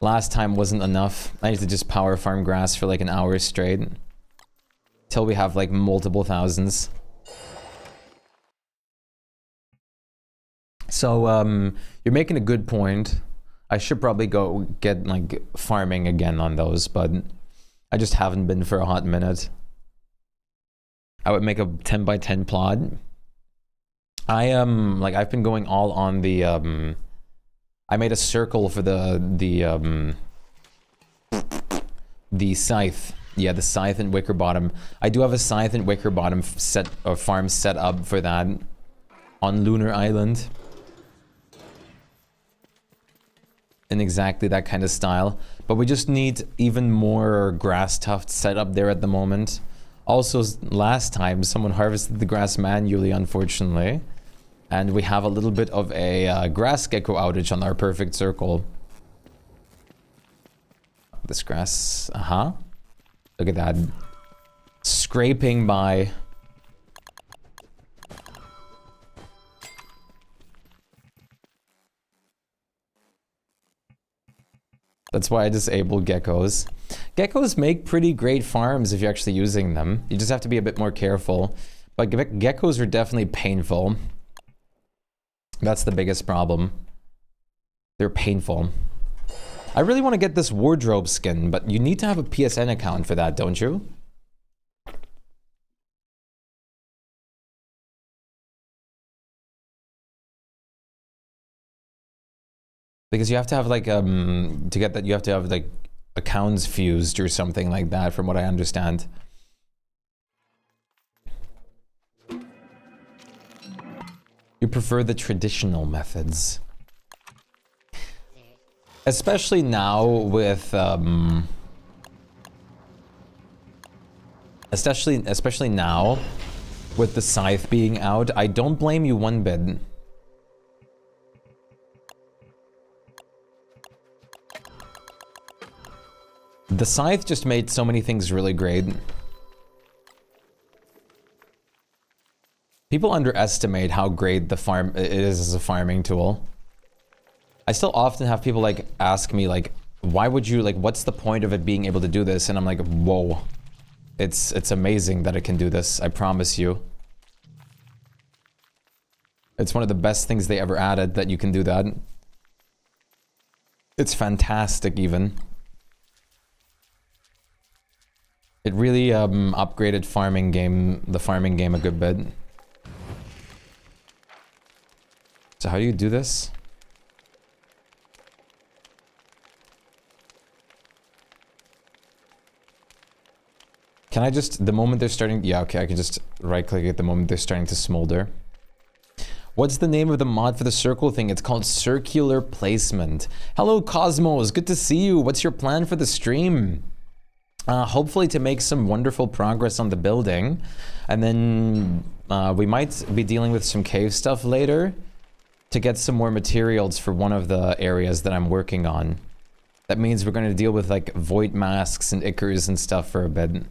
Last time wasn't enough. I need to just power farm grass for like an hour straight. Till we have like multiple thousands. So, you're making a good point. I should probably go get, like, farming again on those, but I just haven't been for a hot minute. I would make a 10 by 10 plot. Like, I've been going all on the, I made a circle for the scythe. Yeah, the scythe and wicker bottom. I do have a scythe and wicker bottom farm set up for that on Lunar Island. In exactly that kind of style, but we just need even more grass tufts set up there at the moment. Also, last time someone harvested the grass manually, unfortunately, and we have a little bit of a grass gecko outage on our perfect circle. This grass, look at that, scraping by. That's why I disabled geckos. Geckos make pretty great farms if you're actually using them. You just have to be a bit more careful. But geckos are definitely painful. That's the biggest problem. They're painful. I really want to get this wardrobe skin, but you need to have a PSN account for that, don't you? Because you have to have like, to get that, you have to have like accounts fused or something like that, from what I understand. You prefer the traditional methods. Especially now with, especially now with the scythe being out, I don't blame you one bit. The scythe just made so many things really great. People underestimate how great it is as a farming tool. I still often have people like ask me like, why would you like, what's the point of it being able to do this? And I'm like, whoa, it's amazing that it can do this. I promise you. It's one of the best things they ever added, that you can do that. It's fantastic, even. It really upgraded the farming game a good bit. So how do you do this? Can I just, the moment they're starting, yeah, okay, I can just right click it the moment they're starting to smolder. What's the name of the mod for the circle thing? It's called Circular Placement. Hello, Cosmos. Good to see you. What's your plan for the stream? Hopefully to make some wonderful progress on the building. And then we might be dealing with some cave stuff later to get some more materials for one of the areas that I'm working on. That means we're going to deal with like void masks and ichors and stuff for a bit. And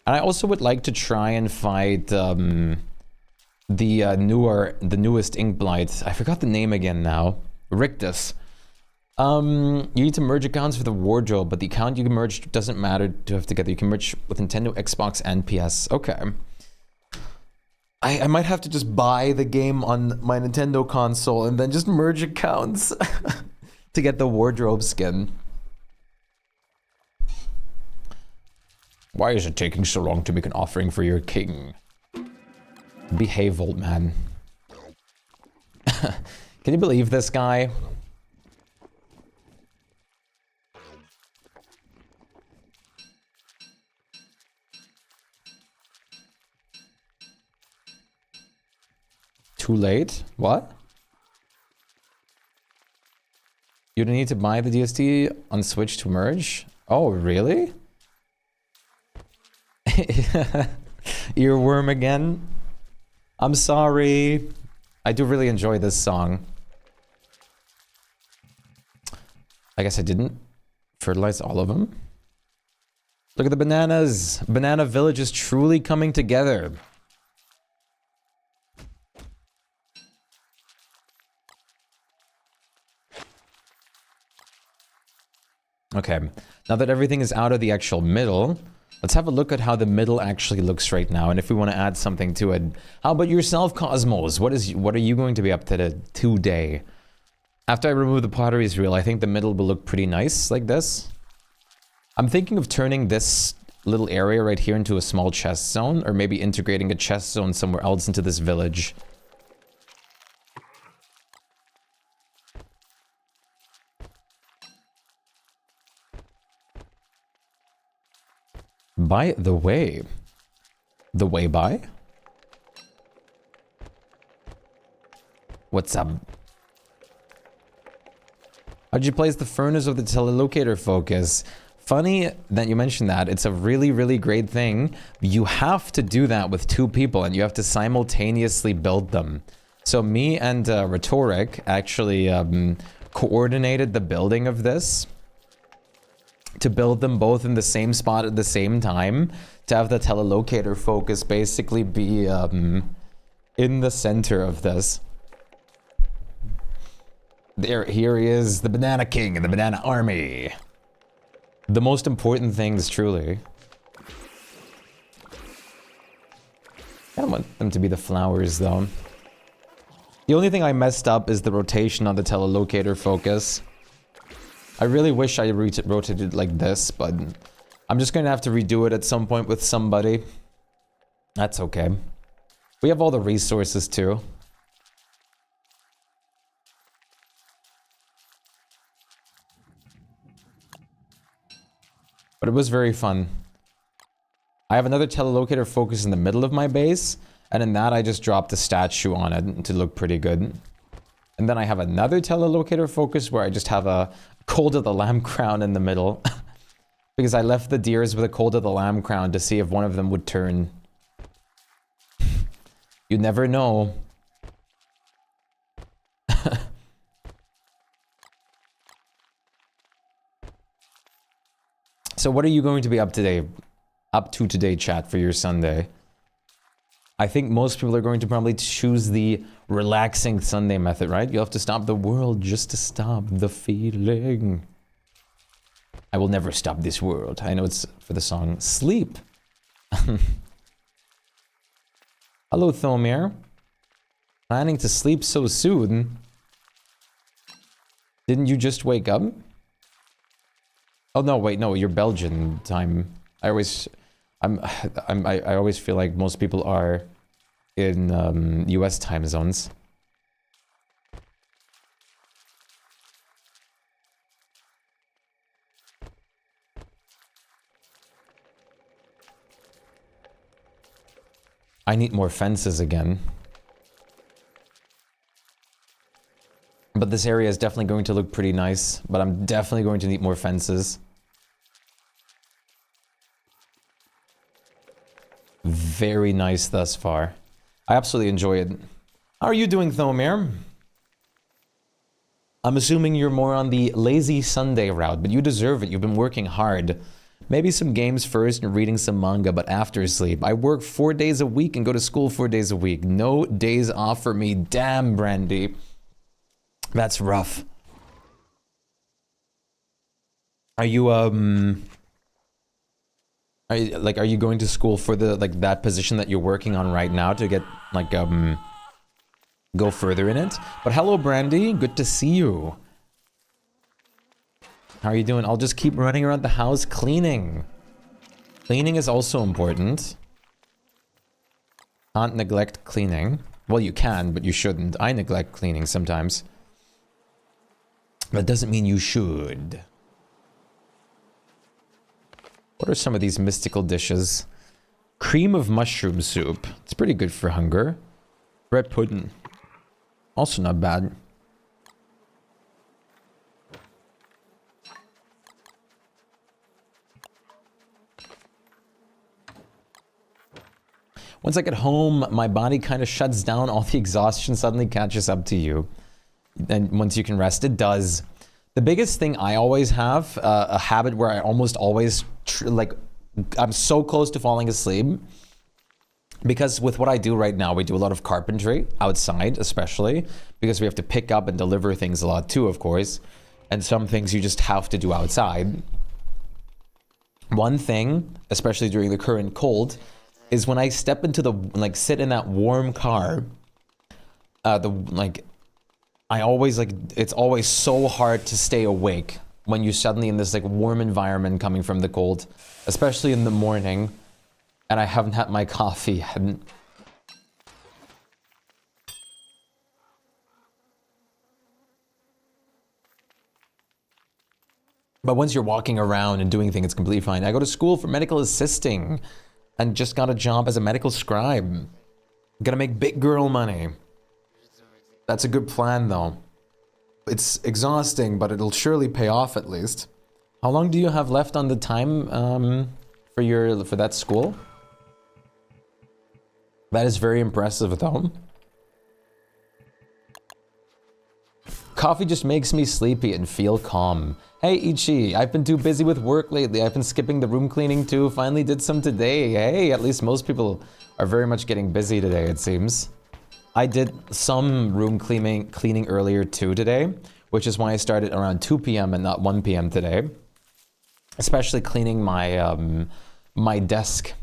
I also would like to try and fight the newest ink blight. I forgot the name again now. Rictus. You need to merge accounts for the wardrobe, but the account you can merge doesn't matter to have together. You can merge with Nintendo, Xbox, and PS. Okay. I might have to just buy the game on my Nintendo console and then just merge accounts to get the wardrobe skin. Why is it taking so long to make an offering for your king? Behave, old man. Can you believe this guy? Too late? What? You don't need to buy the DST on Switch to merge? Oh, really? Earworm again? I'm sorry. I do really enjoy this song. I guess I didn't fertilize all of them. Look at the bananas. Banana Village is truly coming together. Okay, now that everything is out of the actual middle, let's have a look at how the middle actually looks right now, and if we want to add something to it. How about yourself, Cosmos? What are you going to be up to today? After I remove the potteries reel, I think the middle will look pretty nice like this. I'm thinking of turning this little area right here into a small chest zone, or maybe integrating a chest zone somewhere else into this village. By the way by? What's up? How'd you place the furnace of the telelocator focus? Funny that you mentioned that. It's a really, really great thing. You have to do that with two people, and you have to simultaneously build them. So me and Rhetoric actually coordinated the building of this, to build them both in the same spot at the same time, to have the telelocator focus basically be in the center of this. Here he is, the Banana King and the Banana Army. The most important things, truly. I don't want them to be the flowers, though. The only thing I messed up is the rotation on the telelocator focus. I really wish I rotated it like this, but I'm just going to have to redo it at some point with somebody. That's okay. We have all the resources, too. But it was very fun. I have another telelocator focus in the middle of my base, and in that I just dropped a statue on it to look pretty good. And then I have another telelocator focus where I just have a Cold of the Lamb crown in the middle. Because I left the deers with a Cold of the Lamb crown to see if one of them would turn. You never know. So what are you going to be up to today, chat, for your Sunday? I think most people are going to probably choose the relaxing Sunday method, right? You'll have to stop the world just to stop the feeling. I will never stop this world. I know it's for the song Sleep. Hello, Thomir. Planning to sleep so soon? Didn't you just wake up? Oh no, wait, no, you're Belgian time. I always feel like most people are in US time zones. I need more fences again. But this area is definitely going to look pretty nice, but I'm definitely going to need more fences. Very nice thus far. I absolutely enjoy it. How are you doing, Thomir? I'm assuming you're more on the lazy Sunday route, but you deserve it. You've been working hard. Maybe some games first and reading some manga, but after sleep. I work 4 days a week and go to school 4 days a week. No days off for me. Damn, Brandy. That's rough. Are you, are you going to school for the, that position that you're working on right now to get, go further in it? But hello, Brandy. Good to see you. How are you doing? I'll just keep running around the house cleaning. Cleaning is also important. Can't neglect cleaning. Well, you can, but you shouldn't. I neglect cleaning sometimes. That doesn't mean you should. What are some of these mystical dishes? Cream of mushroom soup. It's pretty good for hunger. Bread pudding. Also not bad. Once I get home, my body kind of shuts down. All the exhaustion suddenly catches up to you. And once you can rest, it does. The biggest thing I always have, a habit where I almost always, I'm so close to falling asleep. Because with what I do right now, we do a lot of carpentry, outside especially. Because we have to pick up and deliver things a lot too, of course. And some things you just have to do outside. One thing, especially during the current cold, is when I step into the, sit in that warm car, I always, it's always so hard to stay awake when you're suddenly in this, warm environment coming from the cold, especially in the morning, and I haven't had my coffee yet. But once you're walking around and doing things, it's completely fine. I go to school for medical assisting and just got a job as a medical scribe. Gonna make big girl money. That's a good plan, though. It's exhausting, but it'll surely pay off at least. How long do you have left on the time for that school? That is very impressive, though. Coffee just makes me sleepy and feel calm. Hey, Ichi, I've been too busy with work lately. I've been skipping the room cleaning too. Finally did some today. Hey, at least most people are very much getting busy today, it seems. I did some room cleaning earlier too today, which is why I started around 2 p.m. and not 1 p.m. today. Especially cleaning my my desk.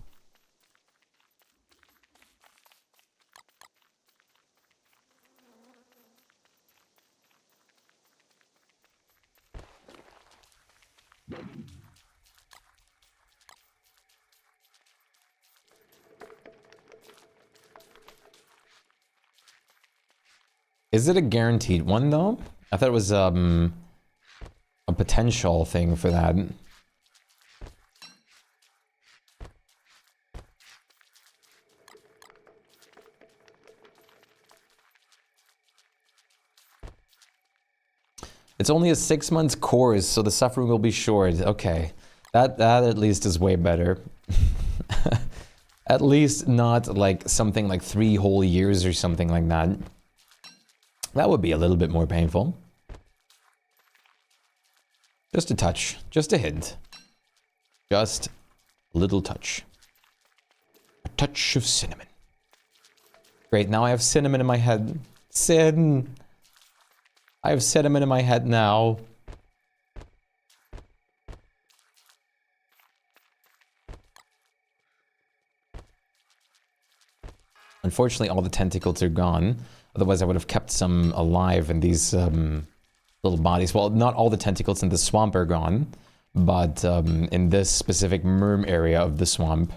Is it a guaranteed one though? I thought it was a potential thing for that. It's only a 6 month course, so the suffering will be short. Okay, that at least is way better. At least not like something like 3 whole years or something like that. That would be a little bit more painful. Just a touch, just a hint. Just a little touch. A touch of cinnamon. Great, now I have cinnamon in my head. I have cinnamon in my head now. Unfortunately, all the tentacles are gone. Otherwise, I would have kept some alive in these little bodies. Well, not all the tentacles in the swamp are gone, but in this specific merm area of the swamp.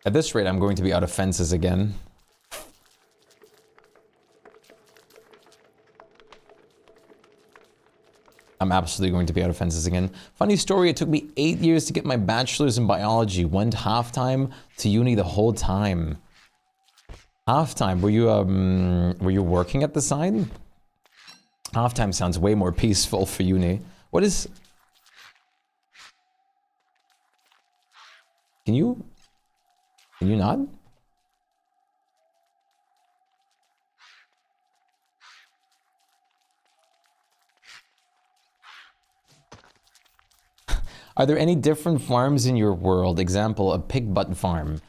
At this rate, I'm going to be out of fences again. I'm absolutely going to be out of fences again. Funny story, it took me 8 years to get my bachelor's in biology. Went half-time to uni the whole time. Half-time, were you working at the side? Half-time sounds way more peaceful for uni. What is... Can you not? Are there any different farms in your world? Example, a pig butt farm.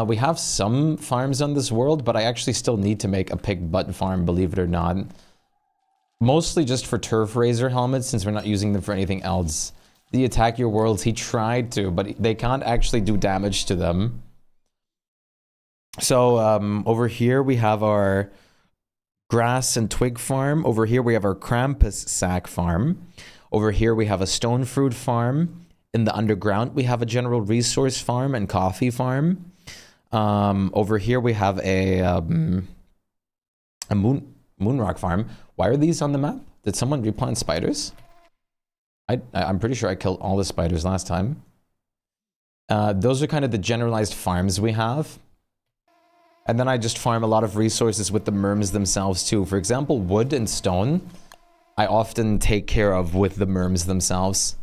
We have some farms on this world, but I actually still need to make a pig butt farm, believe it or not. Mostly just for turf razor helmets, since we're not using them for anything else. The attack your worlds, he tried to, but they can't actually do damage to them. So, over here we have our grass and twig farm. Over here we have our Krampus sack farm. Over here we have a stone fruit farm. In the underground we have a general resource farm and coffee farm. Over here we have a moonrock farm. Why are these on the map? Did someone replant spiders? I'm pretty sure I killed all the spiders last time. Those are kind of the generalized farms we have. And then I just farm a lot of resources with the merms themselves too. For example, wood and stone, I often take care of with the merms themselves.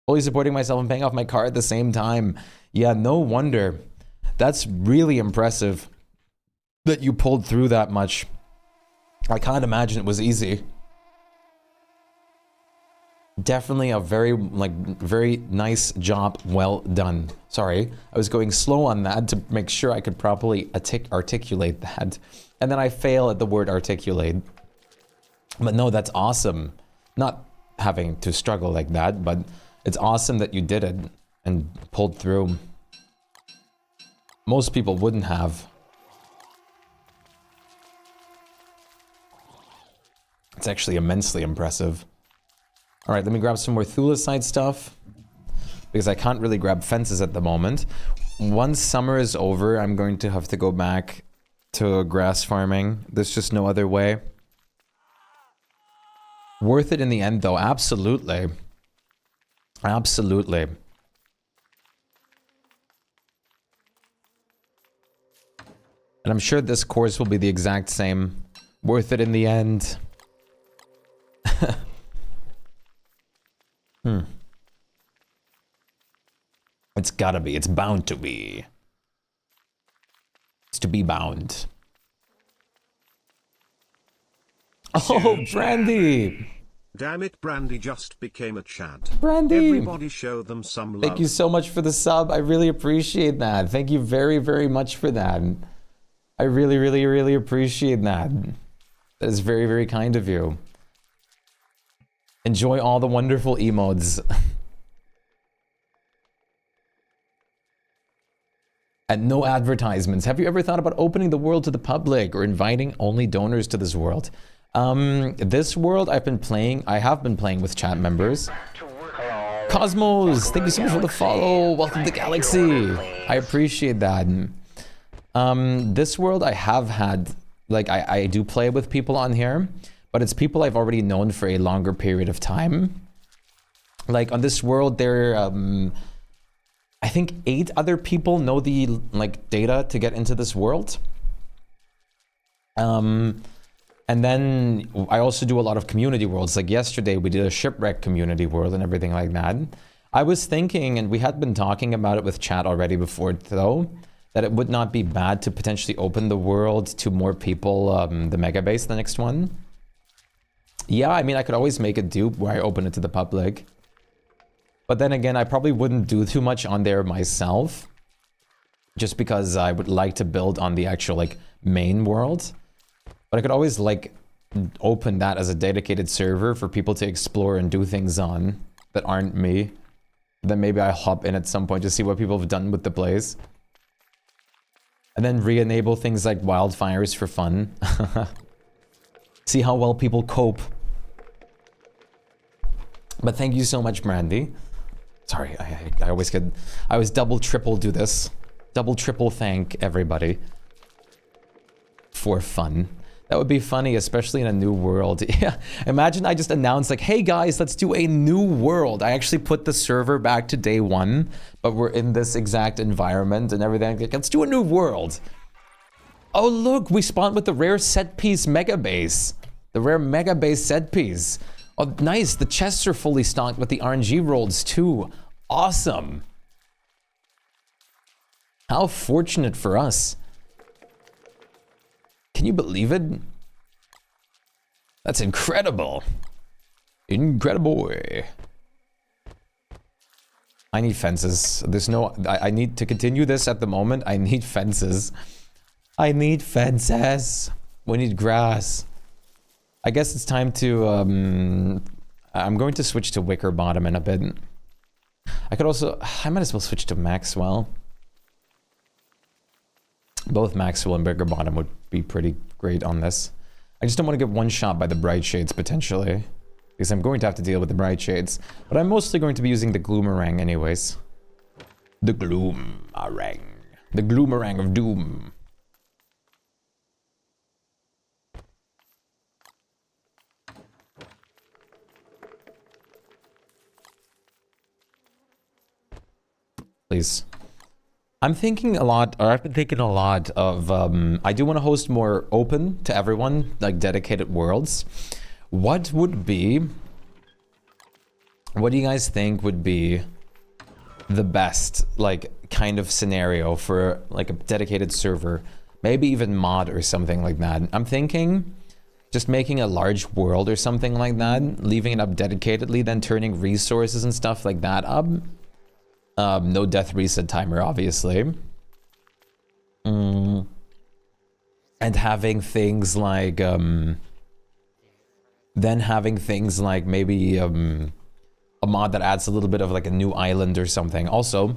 Fully supporting myself and paying off my car at the same time. Yeah, no wonder. That's really impressive that you pulled through that much. I can't imagine it was easy. Definitely a very nice job, well done. Sorry, I was going slow on that to make sure I could properly articulate that. And then I fail at the word articulate. But no, that's awesome. Not having to struggle like that, but it's awesome that you did it and pulled through. Most people wouldn't have. It's actually immensely impressive. All right, let me grab some more Thulicite stuff because I can't really grab fences at the moment. Once summer is over, I'm going to have to go back to grass farming. There's just no other way. Worth it in the end, though. Absolutely. Absolutely. And I'm sure this course will be the exact same. Worth it in the end. It's gotta be. It's bound to be. It's to be bound. Oh, Brandy! Damn it, Brandy just became a Chad. Brandy! Everybody show them some love. Thank you so much for the sub. I really appreciate that. Thank you very, very much for that. I really, really, really appreciate that. That is very, very kind of you. Enjoy all the wonderful emotes. And no advertisements. Have you ever thought about opening the world to the public or inviting only donors to this world? This world I have been playing with chat members. Cosmos, thank you so much for the follow. Welcome to the galaxy. I appreciate that. This world I have had, like I do play with people on here, but it's people I've already known for a longer period of time. Like on this world there, I think 8 other people know the data to get into this world. And then I also do a lot of community worlds. Like yesterday we did a shipwreck community world and everything like that. I was thinking, and we had been talking about it with chat already before though, that it would not be bad to potentially open the world to more people, the Megabase, the next one. Yeah, I mean, I could always make a dupe where I open it to the public. But then again, I probably wouldn't do too much on there myself. Just because I would like to build on the actual, main world. But I could always, like, open that as a dedicated server for people to explore and do things on that aren't me. Then maybe I'll hop in at some point to see what people have done with the place. And then re-enable things like wildfires for fun. See how well people cope. But thank you so much, Brandy. Sorry, I always get... I always double, triple do this. Double, triple thank everybody. For fun. That would be funny, especially in a new world. Yeah, imagine I just announced like, hey guys, let's do a new world. I actually put the server back to day 1, but we're in this exact environment and everything. Like, let's do a new world. Oh look, we spawned with the rare set piece Megabase. The rare Megabase set piece. Oh nice, the chests are fully stocked with the RNG rolls too. Awesome. How fortunate for us. Can you believe it? That's incredible. Incredible. I need fences. There's no... I need to continue this at the moment. I need fences. I need fences. We need grass. I guess it's time to... I'm going to switch to Wicker Bottom in a bit. I could also... I might as well switch to Maxwell. Both Maxwell and Wicker Bottom would be pretty great on this. I just don't want to get one shot by the Bright Shades, potentially. Because I'm going to have to deal with the Bright Shades. But I'm mostly going to be using the Gloomerang anyways. The Gloomerang. The Gloomerang of Doom. Please. I'm thinking a lot, or I've been thinking a lot of, I do want to host more open to everyone, like dedicated worlds. What do you guys think would be the best, like, kind of scenario for, like, a dedicated server? Maybe even mod or something like that. I'm thinking just making a large world or something like that, leaving it up dedicatedly, then turning resources and stuff like that up. No death reset timer, obviously. And having things like, then having things like maybe, a mod that adds a little bit of like a new island or something. Also,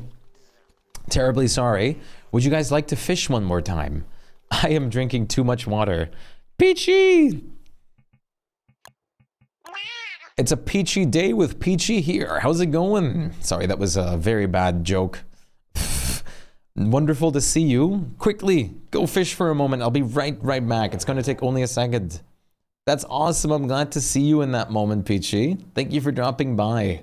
terribly sorry, would you guys like to fish one more time? I am drinking too much water. Peachy! It's a peachy day with Peachy here. How's it going? Sorry, that was a very bad joke. Wonderful to see you. Quickly, go fish for a moment. I'll be right back. It's going to take only a second. That's awesome. I'm glad to see you in that moment, Peachy. Thank you for dropping by.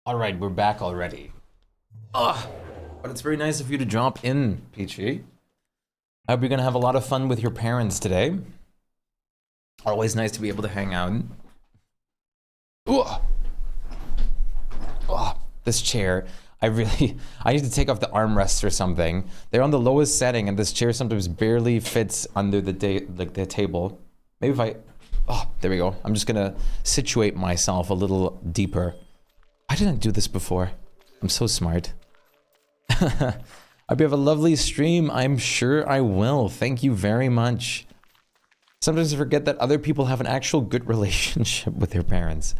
All right, we're back already. Ugh, but it's very nice of you to drop in, Peachy. I hope you're gonna have a lot of fun with your parents today. Always nice to be able to hang out. Ugh. Ugh, this chair. I need to take off the armrests or something. They're on the lowest setting, and this chair sometimes barely fits under the the table. Maybe if I... Oh, there we go. I'm just gonna situate myself a little deeper. Why didn't I do this before? I'm so smart. I hope you have a lovely stream. I'm sure I will. Thank you very much. Sometimes I forget that other people have an actual good relationship with their parents.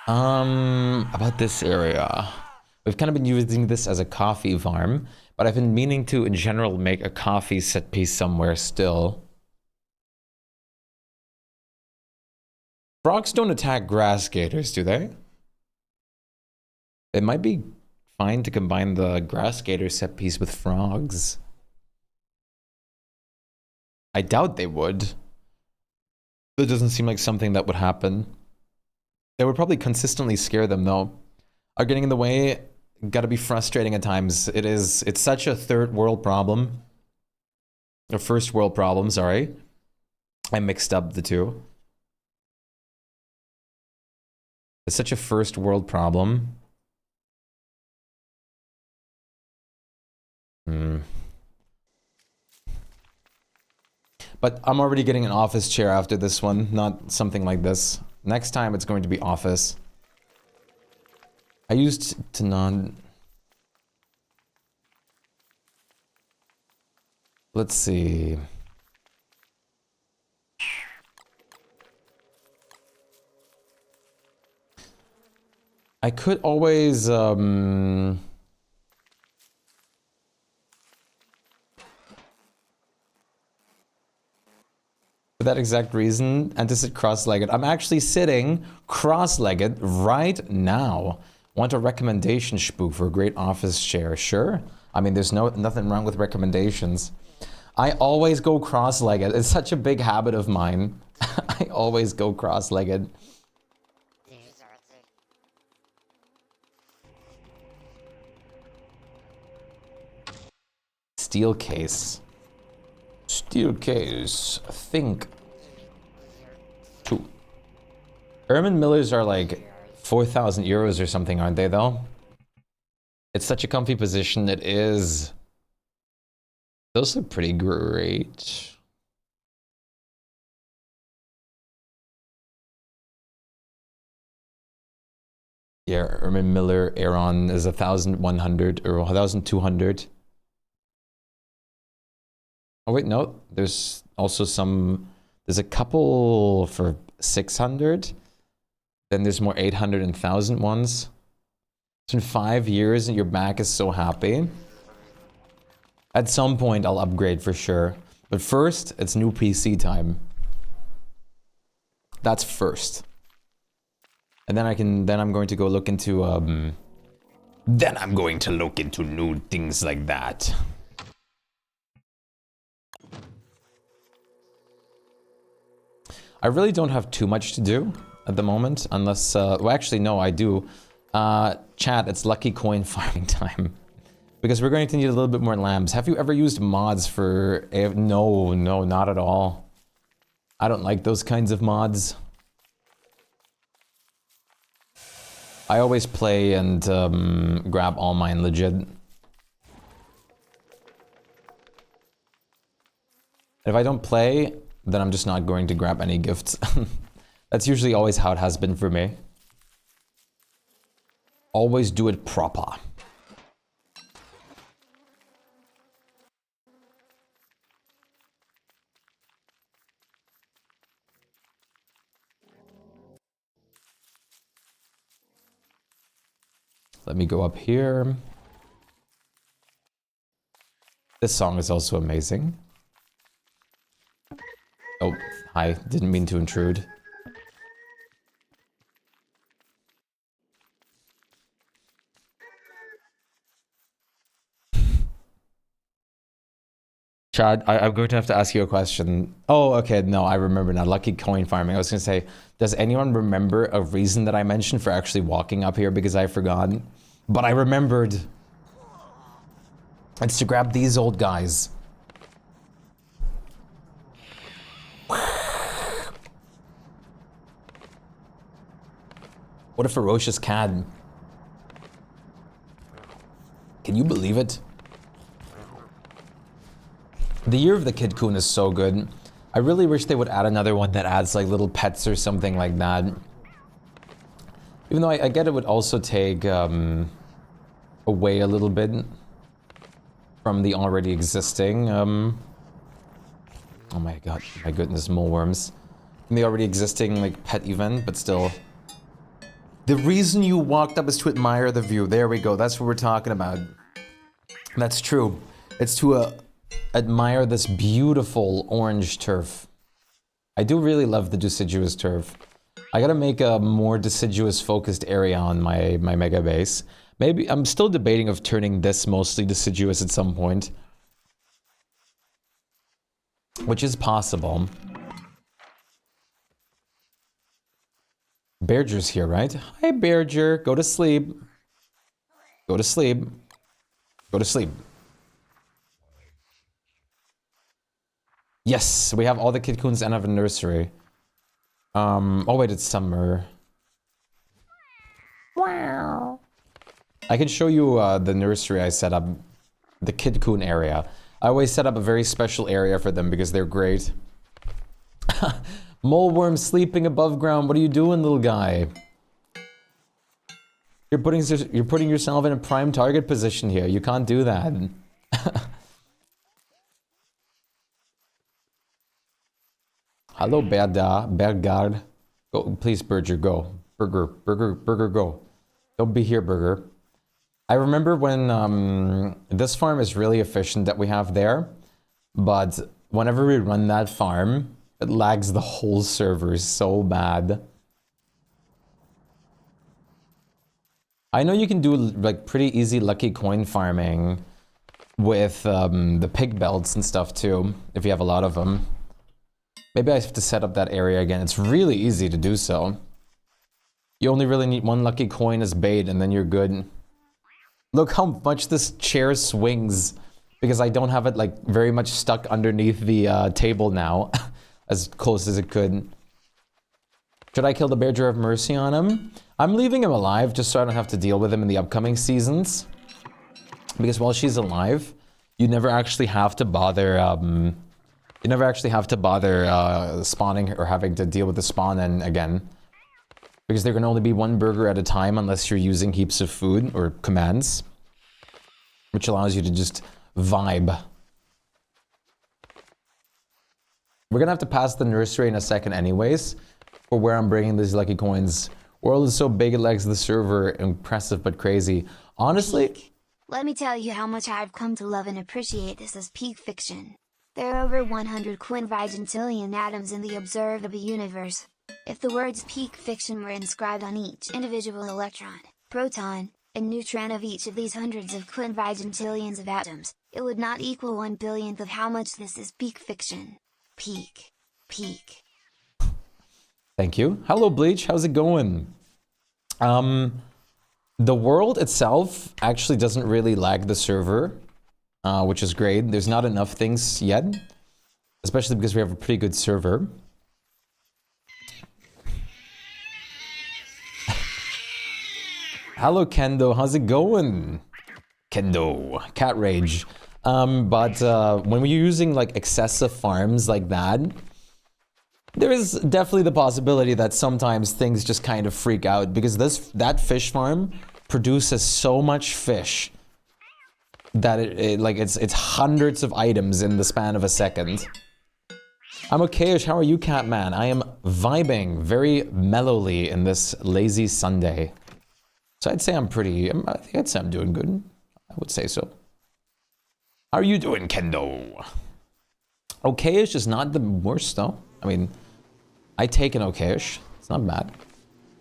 About this area. We've kind of been using this as a coffee farm, but I've been meaning to, in general, make a coffee set piece somewhere still. Frogs don't attack grass gators, do they? It might be fine to combine the grass gator set piece with frogs. I doubt they would. That doesn't seem like something that would happen. They would probably consistently scare them, though. Are getting in the way. Gotta be frustrating at times. It's such a third world problem. A first world problem, sorry. I mixed up the two. It's such a first world problem. But I'm already getting an office chair after this one, not something like this. Next time it's going to be office. I used to not... Let's see. I could always, for that exact reason, and to sit cross-legged. I'm actually sitting cross-legged right now. Want a recommendation, Shpyke, for a great office chair? Sure. I mean, there's nothing wrong with recommendations. I always go cross-legged. It's such a big habit of mine. I always go cross-legged. Steel case. Steel case. Think. 2. Herman Millers are like 4,000 euros or something, aren't they, though? It's such a comfy position. It is. Those look pretty great. Yeah, Herman Miller Aeron is 1,100 or 1,200. Oh wait, no. There's also some. There's a couple for 600. Then there's more 800 and 1,000 ones. It's been 5 years and your back is so happy. At some point I'll upgrade for sure. But first, it's new PC time. That's first. And then I'm going to go look into then I'm going to look into new things like that. I really don't have too much to do at the moment, unless, well actually no, I do. Chat, it's lucky coin farming time. Because we're going to need a little bit more lambs. Have you ever used mods for... No, not at all. I don't like those kinds of mods. I always play and grab all mine legit. If I don't play, then I'm just not going to grab any gifts. That's usually always how it has been for me. Always do it proper. Let me go up here. This song is also amazing. Oh, hi. Didn't mean to intrude. Chad, I'm going to have to ask you a question. Oh, okay. No, I remember now. Lucky coin farming. I was going to say, does anyone remember a reason that I mentioned for actually walking up here because I forgot? But I remembered. It's to grab these old guys. What a ferocious cat. Can you believe it? The Year of the Kid Coon is so good. I really wish they would add another one that adds like little pets or something like that. Even though I get it would also take away a little bit from the already existing oh my god, my goodness, moleworms. From the already existing like pet event, but still. The reason you walked up is to admire the view. There we go, that's what we're talking about. That's true. It's to admire this beautiful orange turf. I do really love the deciduous turf. I gotta make a more deciduous focused area on my mega base. Maybe I'm still debating of turning this mostly deciduous at some point. Which is possible. Bearger's here, right? Hi, Bearger. Go to sleep. Go to sleep. Go to sleep. Yes, we have all the Kid Coons and have a nursery. Oh wait, it's summer. Wow. I can show you the nursery I set up. The Kid Coon area. I always set up a very special area for them because they're great. Moleworm sleeping above ground. What are you doing, little guy? You're putting yourself in a prime target position here. You can't do that. Hello, Bergard. Go, please, Berger, go. Burger, go. Don't be here, Burger. I remember when this farm is really efficient that we have there, but whenever we run that farm, it lags the whole server so bad. I know you can do like pretty easy lucky coin farming with the pig belts and stuff too, if you have a lot of them. Maybe I have to set up that area again. It's really easy to do so. You only really need one lucky coin as bait and then you're good. Look how much this chair swings because I don't have it like very much stuck underneath the table now. As close as it could. Should I kill the Bearger of Mercy on him? I'm leaving him alive just so I don't have to deal with him in the upcoming seasons. Because while she's alive, you never actually have to bother spawning or having to deal with the spawn and again. Because there can only be one burger at a time unless you're using heaps of food or commands. Which allows you to just vibe. We're gonna have to pass the nursery in a second anyways, for where I'm bringing these lucky coins. World is so big it lags the server, impressive but crazy. Honestly... Let me tell you how much I've come to love and appreciate this as peak fiction. There are over 100 quinvigintillion atoms in the observable universe. If the words peak fiction were inscribed on each individual electron, proton, and neutron of each of these hundreds of quinvigintillions of atoms, it would not equal 1/billionth of how much this is peak fiction. Peak. Thank you. Hello, Bleach. How's it going? The world itself actually doesn't really lag the server, which is great. There's not enough things yet, especially because we have a pretty good server. Hello, Kendo. How's it going? Kendo. Cat rage. But when we're using like excessive farms like that, there is definitely the possibility that sometimes things just kind of freak out because that fish farm produces so much fish that it's hundreds of items in the span of a second. I'm okay-ish. How are you, Catman? I am vibing very mellowly in this lazy Sunday. So I'd say I think I'd say I'm doing good. I would say so. How are you doing, Kendo? Okay-ish is not the worst, though. I mean, I take an okay-ish. It's not bad.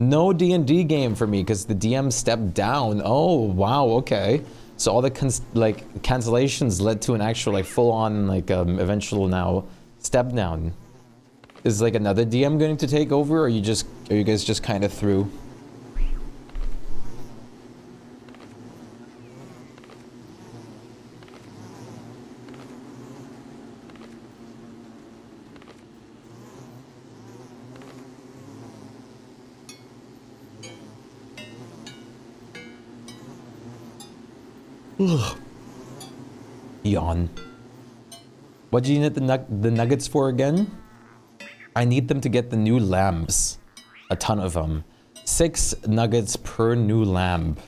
No D&D game for me because the DM stepped down. Oh, wow, okay. So all the cancellations led to an actual like full-on like eventual now step down. Is like another DM going to take over, or are you guys just kind of through? Ugh. Yawn. What do you need the nuggets for again? I need them to get the new lamps. A ton of them. 6 nuggets per new lamp.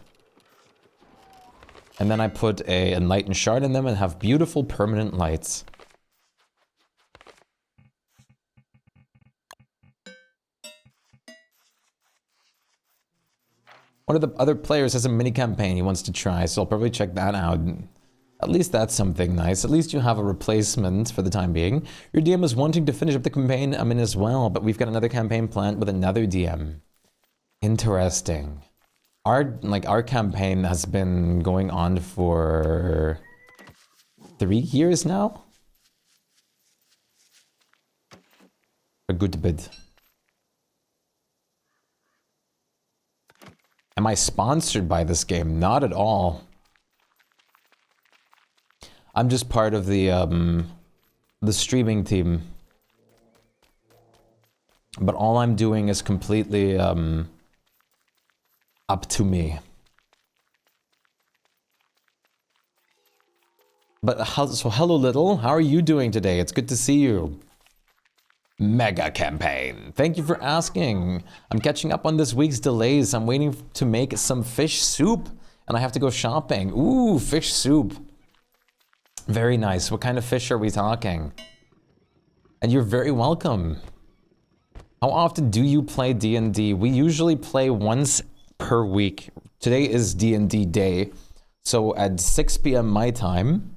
And then I put a enlightened shard in them and have beautiful permanent lights. One of the other players has a mini campaign he wants to try, so I'll probably check that out. At least that's something nice. At least you have a replacement for the time being. Your DM is wanting to finish up the campaign I'm in as well, but we've got another campaign planned with another DM. Interesting. Our campaign has been going on for 3 years now? A good bit. Am I sponsored by this game? Not at all. I'm just part of the streaming team. But all I'm doing is completely up to me. But so hello Little, how are you doing today? It's good to see you. Mega campaign. Thank you for asking. I'm catching up on this week's delays. I'm waiting to make some fish soup and I have to go shopping. Ooh, fish soup. Very nice. What kind of fish are we talking? And you're very welcome. How often do you play D&D? We usually play once per week. Today is D&D day. So at 6 p.m. my time,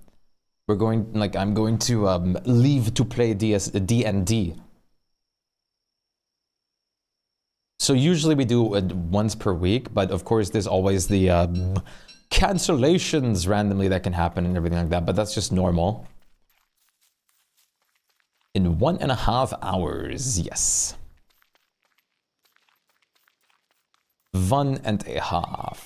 I'm going to leave to play D&D. So usually we do it once per week, but of course there's always the cancellations randomly that can happen and everything like that, but that's just normal. In 1.5 hours, yes. 1.5.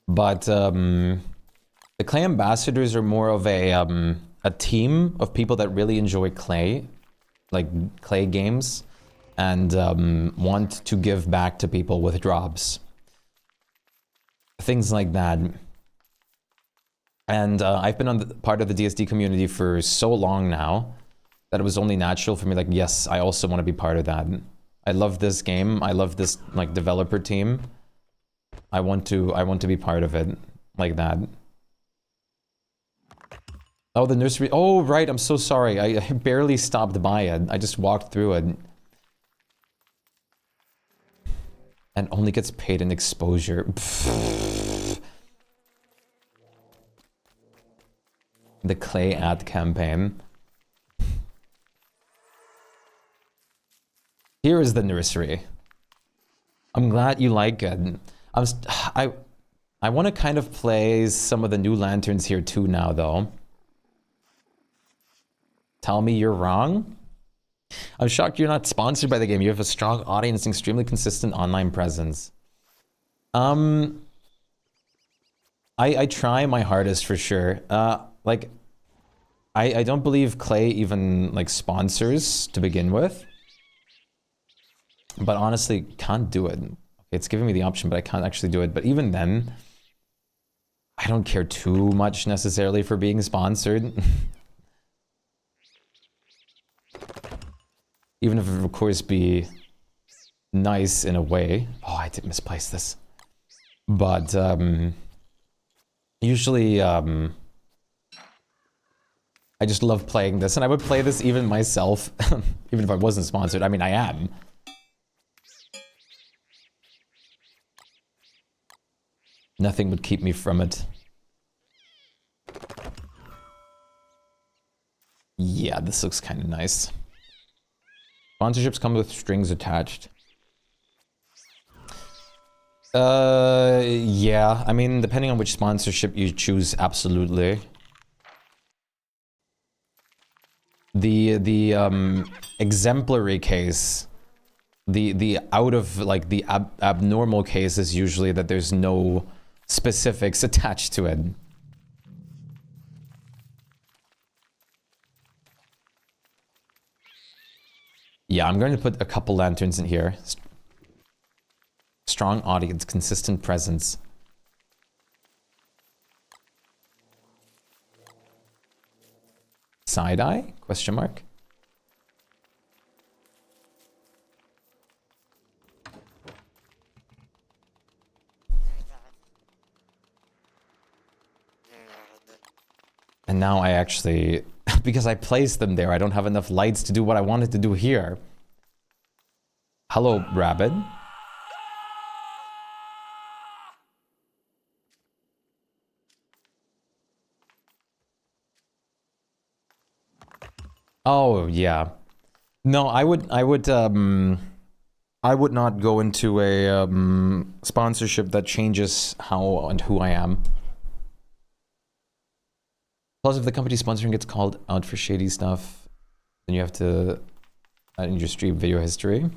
But the Clay Ambassadors are more of a team of people that really enjoy Clay, like Clay games, and want to give back to people with drops. Things like that. And I've been on part of the DSD community for so long now that it was only natural for me, like, yes, I also want to be part of that. I love this game. I love this like developer team. I want to be part of it like that. Oh, the nursery. Oh, right. I'm so sorry. I barely stopped by it. I just walked through it. And only gets paid in exposure. The Clay ad campaign. Here is the nursery. I'm glad you like it. I want to kind of play some of the new lanterns here too now, though. Tell me you're wrong? I'm shocked you're not sponsored by the game. You have a strong audience and extremely consistent online presence. I try my hardest for sure. I don't believe Clay even like sponsors to begin with. But honestly, can't do it. It's giving me the option, but I can't actually do it. But even then, I don't care too much necessarily for being sponsored. Even if it would, of course, be nice in a way. Oh, I did misplace this. But usually, I just love playing this. And I would play this even myself, even if I wasn't sponsored. I mean, I am. Nothing would keep me from it. Yeah, this looks kind of nice. Sponsorships come with strings attached. Yeah, I mean, depending on which sponsorship you choose, absolutely. The exemplary case, the out of, like, the abnormal case is usually that there's no specifics attached to it. Yeah, I'm going to put a couple lanterns in here. Strong audience, consistent presence. Side-eye? Question mark? And now I actually, because I placed them there, I don't have enough lights to do what I wanted to do here. Hello, rabbit. Oh, yeah. No, I would not go into a sponsorship that changes how and who I am. Plus, if the company sponsoring gets called out for shady stuff, then you have to add in your stream video history.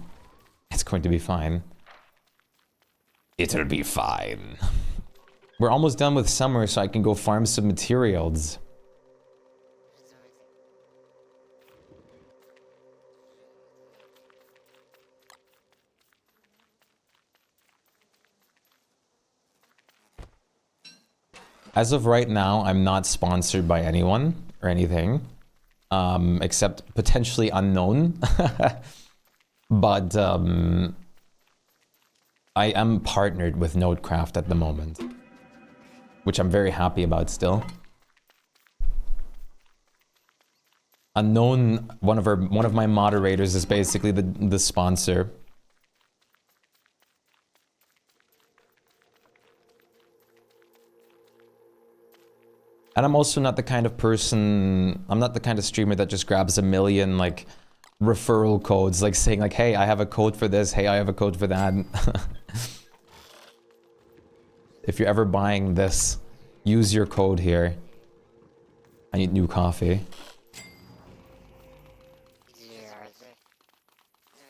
It's going to be fine. It'll be fine. We're almost done with summer, so I can go farm some materials. As of right now, I'm not sponsored by anyone or anything, except potentially unknown. But I am partnered with Nodecraft at the moment, which I'm very happy about still. Unknown, one of my moderators is basically the sponsor. And I'm also not the kind of person, I'm not the kind of streamer that just grabs a million, like, referral codes, like saying, like, hey, I have a code for this, hey, I have a code for that. If you're ever buying this, use your code here. I need new coffee.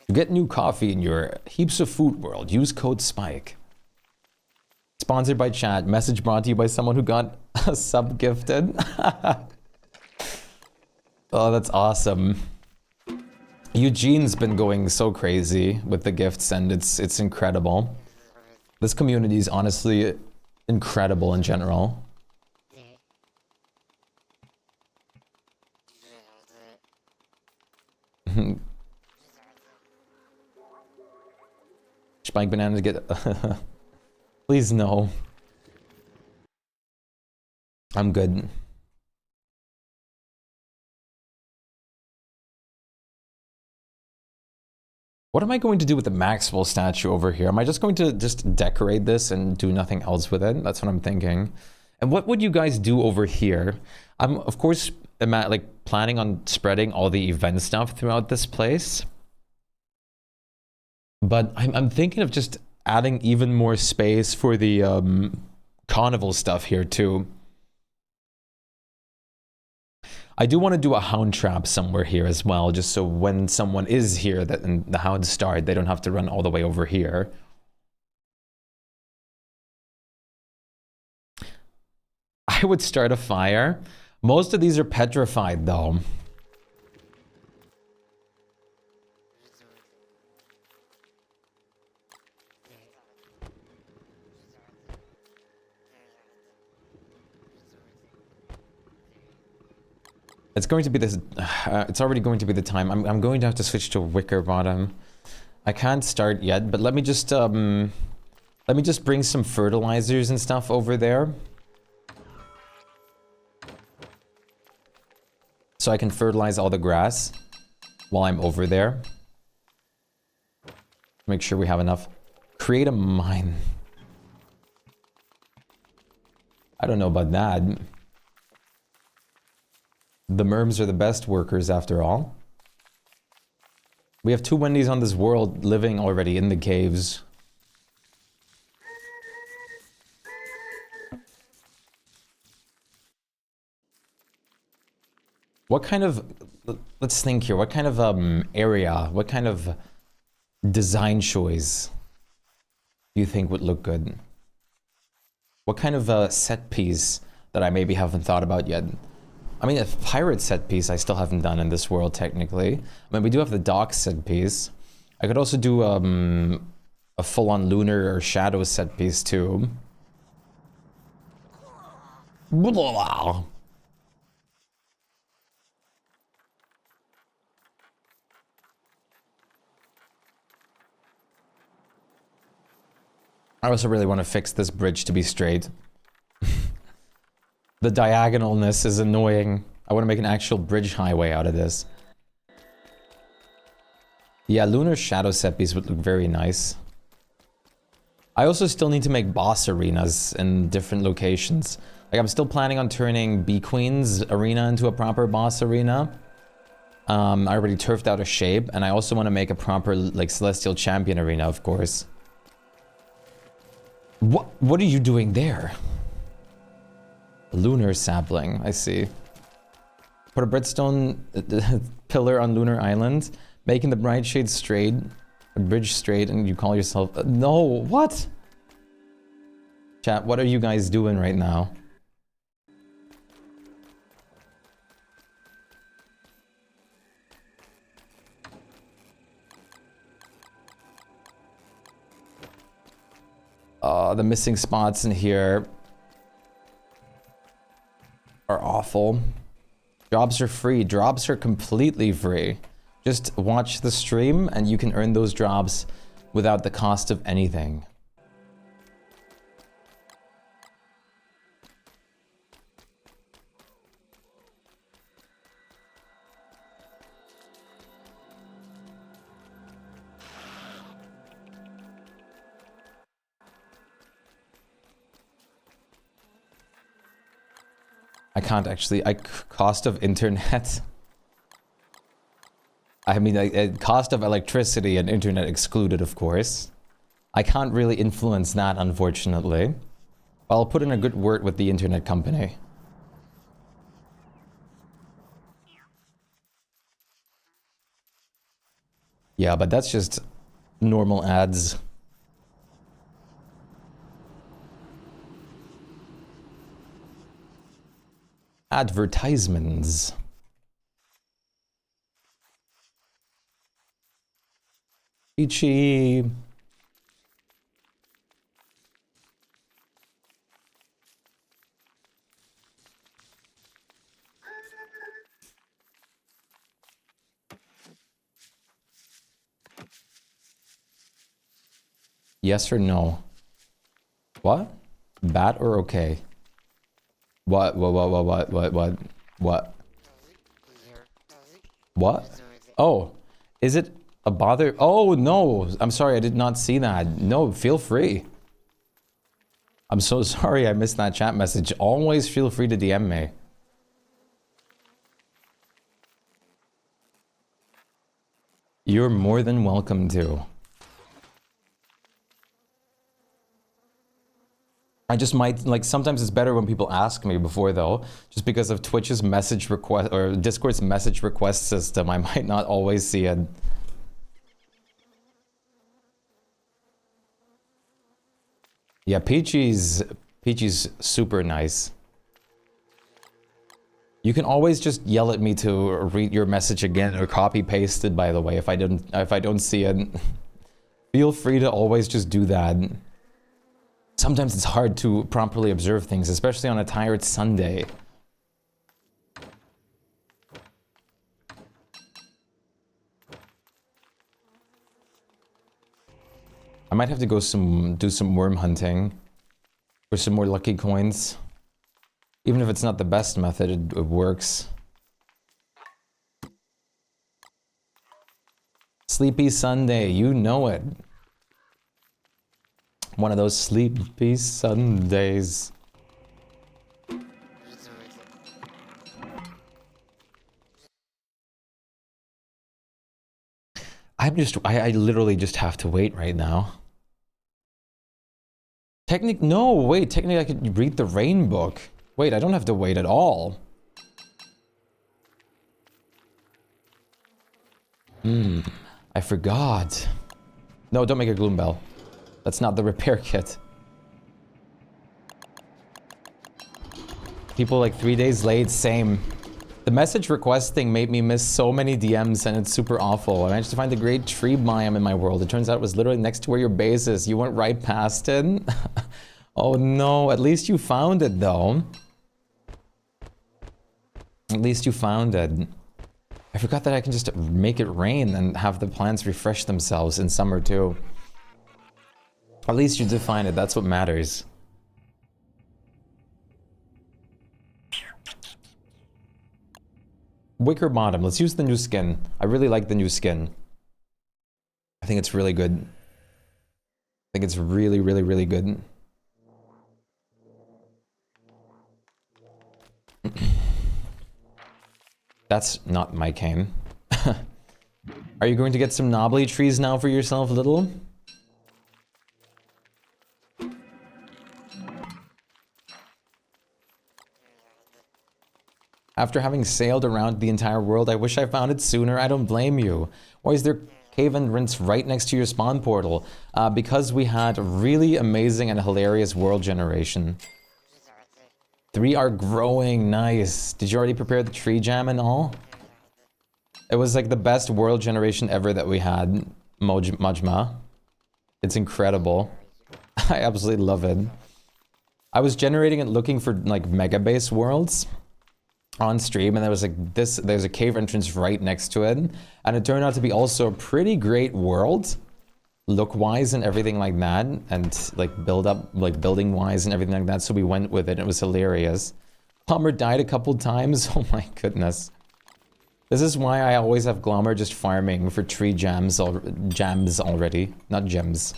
To get new coffee in your Heaps of Food world, use code Shpyke. Sponsored by chat. Message brought to you by someone who got a sub gifted. Oh, that's awesome. Eugene's been going so crazy with the gifts, and it's incredible. This community is honestly incredible in general. Shpyke bananas get... Please no. I'm good. What am I going to do with the Maxwell statue over here? Am I just going to just decorate this and do nothing else with it? That's what I'm thinking. And what would you guys do over here? I'm, of course, like planning on spreading all the event stuff throughout this place. But I'm thinking of just adding even more space for the carnival stuff here too. I do want to do a hound trap somewhere here as well, just so when someone is here and the hounds start, they don't have to run all the way over here. I would start a fire. Most of these are petrified though. It's going to be this, it's already going to be the time. I'm going to have to switch to wicker bottom. I can't start yet, but let me just bring some fertilizers and stuff over there. So I can fertilize all the grass while I'm over there. Make sure we have enough. Create a mine. I don't know about that. The merms are the best workers after all. We have 2 Wendy's on this world living already in the caves. What kind of, let's think here, what kind of area, what kind of design choice do you think would look good? What kind of set piece that I maybe haven't thought about yet? I mean, a pirate set piece I still haven't done in this world, technically. I mean, we do have the dock set piece. I could also do a full-on lunar or shadow set piece, too. Blah. I also really want to fix this bridge to be straight. The diagonalness is annoying. I want to make an actual bridge highway out of this. Yeah, lunar shadow set piece would look very nice. I also still need to make boss arenas in different locations. Like, I'm still planning on turning Bee Queen's arena into a proper boss arena. I already turfed out a shape, and I also want to make a proper, like, Celestial Champion arena, of course. What are you doing there? Lunar sapling, I see. Put a Bridgestone pillar on Lunar Island, making the bright shade straight, a bridge straight, and you call yourself... no, what? Chat, what are you guys doing right now? The missing spots in here are awful. Jobs are free. Drops are completely free. Just watch the stream and you can earn those jobs without the cost of anything. I can't actually, cost of internet. I mean, cost of electricity and internet excluded, of course. I can't really influence that, unfortunately. I'll put in a good word with the internet company. Yeah, but that's just normal ads. Advertisements. Peachy. Yes or no? What? Bad or okay? What? What? Oh, is it a bother? Oh, no. I'm sorry, I did not see that. No, feel free. I'm so sorry I missed that chat message. Always feel free to DM me. You're more than welcome to. I just might, like, sometimes it's better when people ask me before, though. Just because of Twitch's message request, or Discord's message request system, I might not always see it. Yeah, Peachy's super nice. You can always just yell at me to read your message again, or copy paste it, by the way, if I don't see it. Feel free to always just do that. Sometimes it's hard to properly observe things, especially on a tired Sunday. I might have to go do some worm hunting for some more lucky coins. Even if it's not the best method, it works. Sleepy Sunday, you know it. One of those sleepy Sundays. I literally just have to wait right now. No, wait, technically I could read the rain book. Wait, I don't have to wait at all. I forgot. No, don't make a gloom bell. That's not the repair kit. People like 3 days late, same. The message request thing made me miss so many DMs and it's super awful. I managed to find a great tree biome in my world. It turns out it was literally next to where your base is. You went right past it? Oh no, at least you found it though. At least you found it. I forgot that I can just make it rain and have the plants refresh themselves in summer too. At least you did find it, that's what matters. Wicker bottom, let's use the new skin. I really like the new skin. I think it's really good. I think it's really, really, really good. That's not my cane. Are you going to get some knobbly trees now for yourself, little? After having sailed around the entire world, I wish I found it sooner. I don't blame you. Why is there cave entrance right next to your spawn portal? Because we had really amazing and hilarious world generation. 3 are growing, nice. Did you already prepare the tree jam and all? It was like the best world generation ever that we had, Majma. It's incredible. I absolutely love it. I was generating it looking for like Megabase worlds on stream, and there was like there's a cave entrance right next to it, and it turned out to be also a pretty great world, look-wise and everything like that, and like building wise and everything like that, so we went with it. It was hilarious. Glommer died a couple times. Oh my goodness. This is why I always have Glommer just farming for tree jams already, not gems.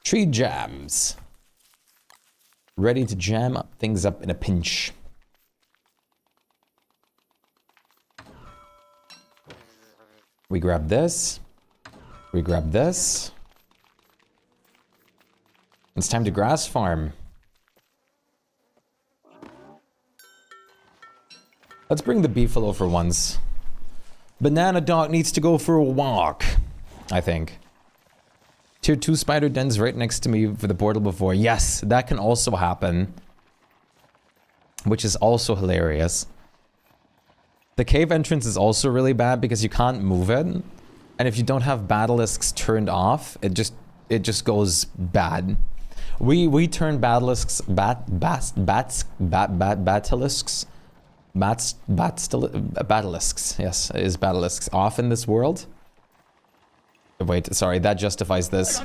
Tree jams. Ready to jam things up in a pinch. We grab this. We grab this. It's time to grass farm. Let's bring the beefalo for once. Banana dog needs to go for a walk, I think. Tier 2 spider dens right next to me for the portal before. Yes, that can also happen. Which is also hilarious. The cave entrance is also really bad because you can't move it. And if you don't have basilisks turned off, it just goes bad. We turn basilisks basilisks, yes, it is basilisks off in this world. Wait, sorry, that justifies this.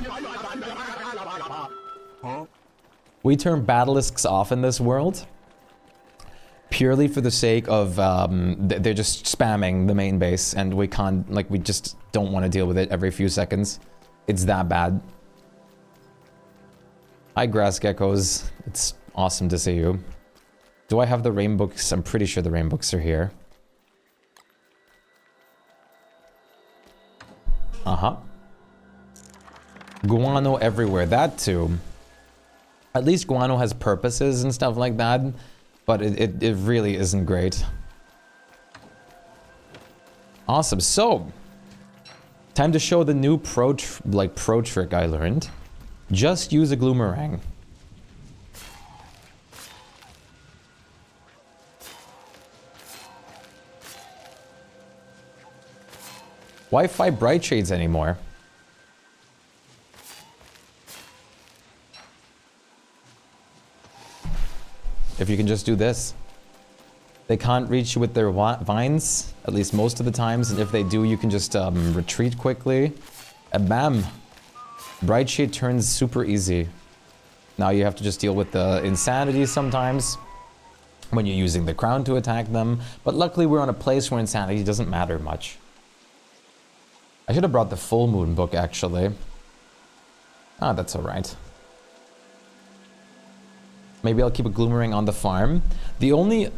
We turn basilisks off in this world purely for the sake of they're just spamming the main base, and we can't, like, we just don't want to deal with it every few seconds. It's that bad. Hi, grass geckos. It's awesome to see you. Do I have the rain books? I'm pretty sure the rain books are here. Uh-huh. Guano everywhere, that too. At least guano has purposes and stuff like that, but it really isn't great. Awesome, so time to show the new pro trick I learned. Just use a gloomerang. Why fight bright shades anymore? If you can just do this. They can't reach you with their vines, at least most of the times, and if they do, you can just retreat quickly. And bam! Bright shade turns super easy. Now you have to just deal with the insanity sometimes when you're using the crown to attack them, but luckily we're on a place where insanity doesn't matter much. I should have brought the full moon book, actually. Ah, that's alright. Maybe I'll keep a gloomerang on the farm. The only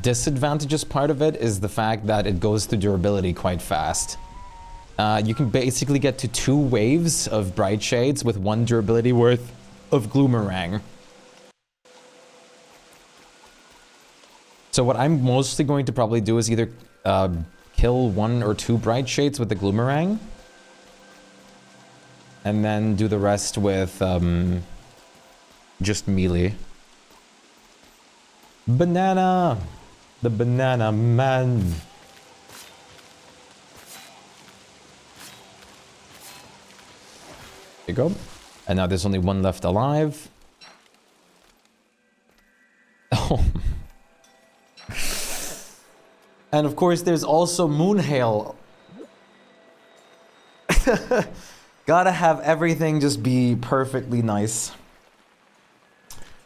disadvantageous part of it is the fact that it goes through durability quite fast. You can basically get to 2 waves of bright shades with 1 durability worth of gloomerang. So what I'm mostly going to probably do is either kill 1 or 2 bright shades with the gloomerang, and then do the rest with just melee. Banana! The banana man. There you go. And now there's only one left alive. Oh. And of course there's also Moonhail. Gotta have everything just be perfectly nice.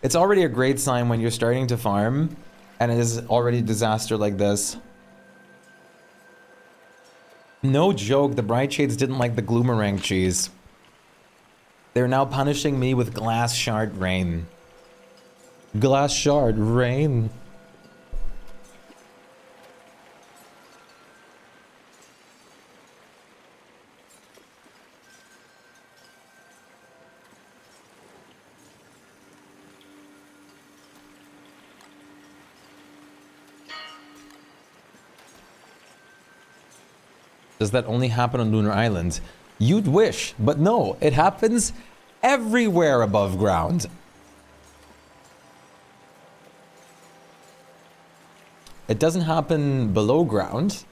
It's already a great sign when you're starting to farm and it is already a disaster like this. No joke, the Bright Shades didn't like the Gloomerang cheese. They're now punishing me with Glass Shard Rain. Glass Shard Rain. Does that only happen on Lunar Island? You'd wish, but no, it happens everywhere above ground. It doesn't happen below ground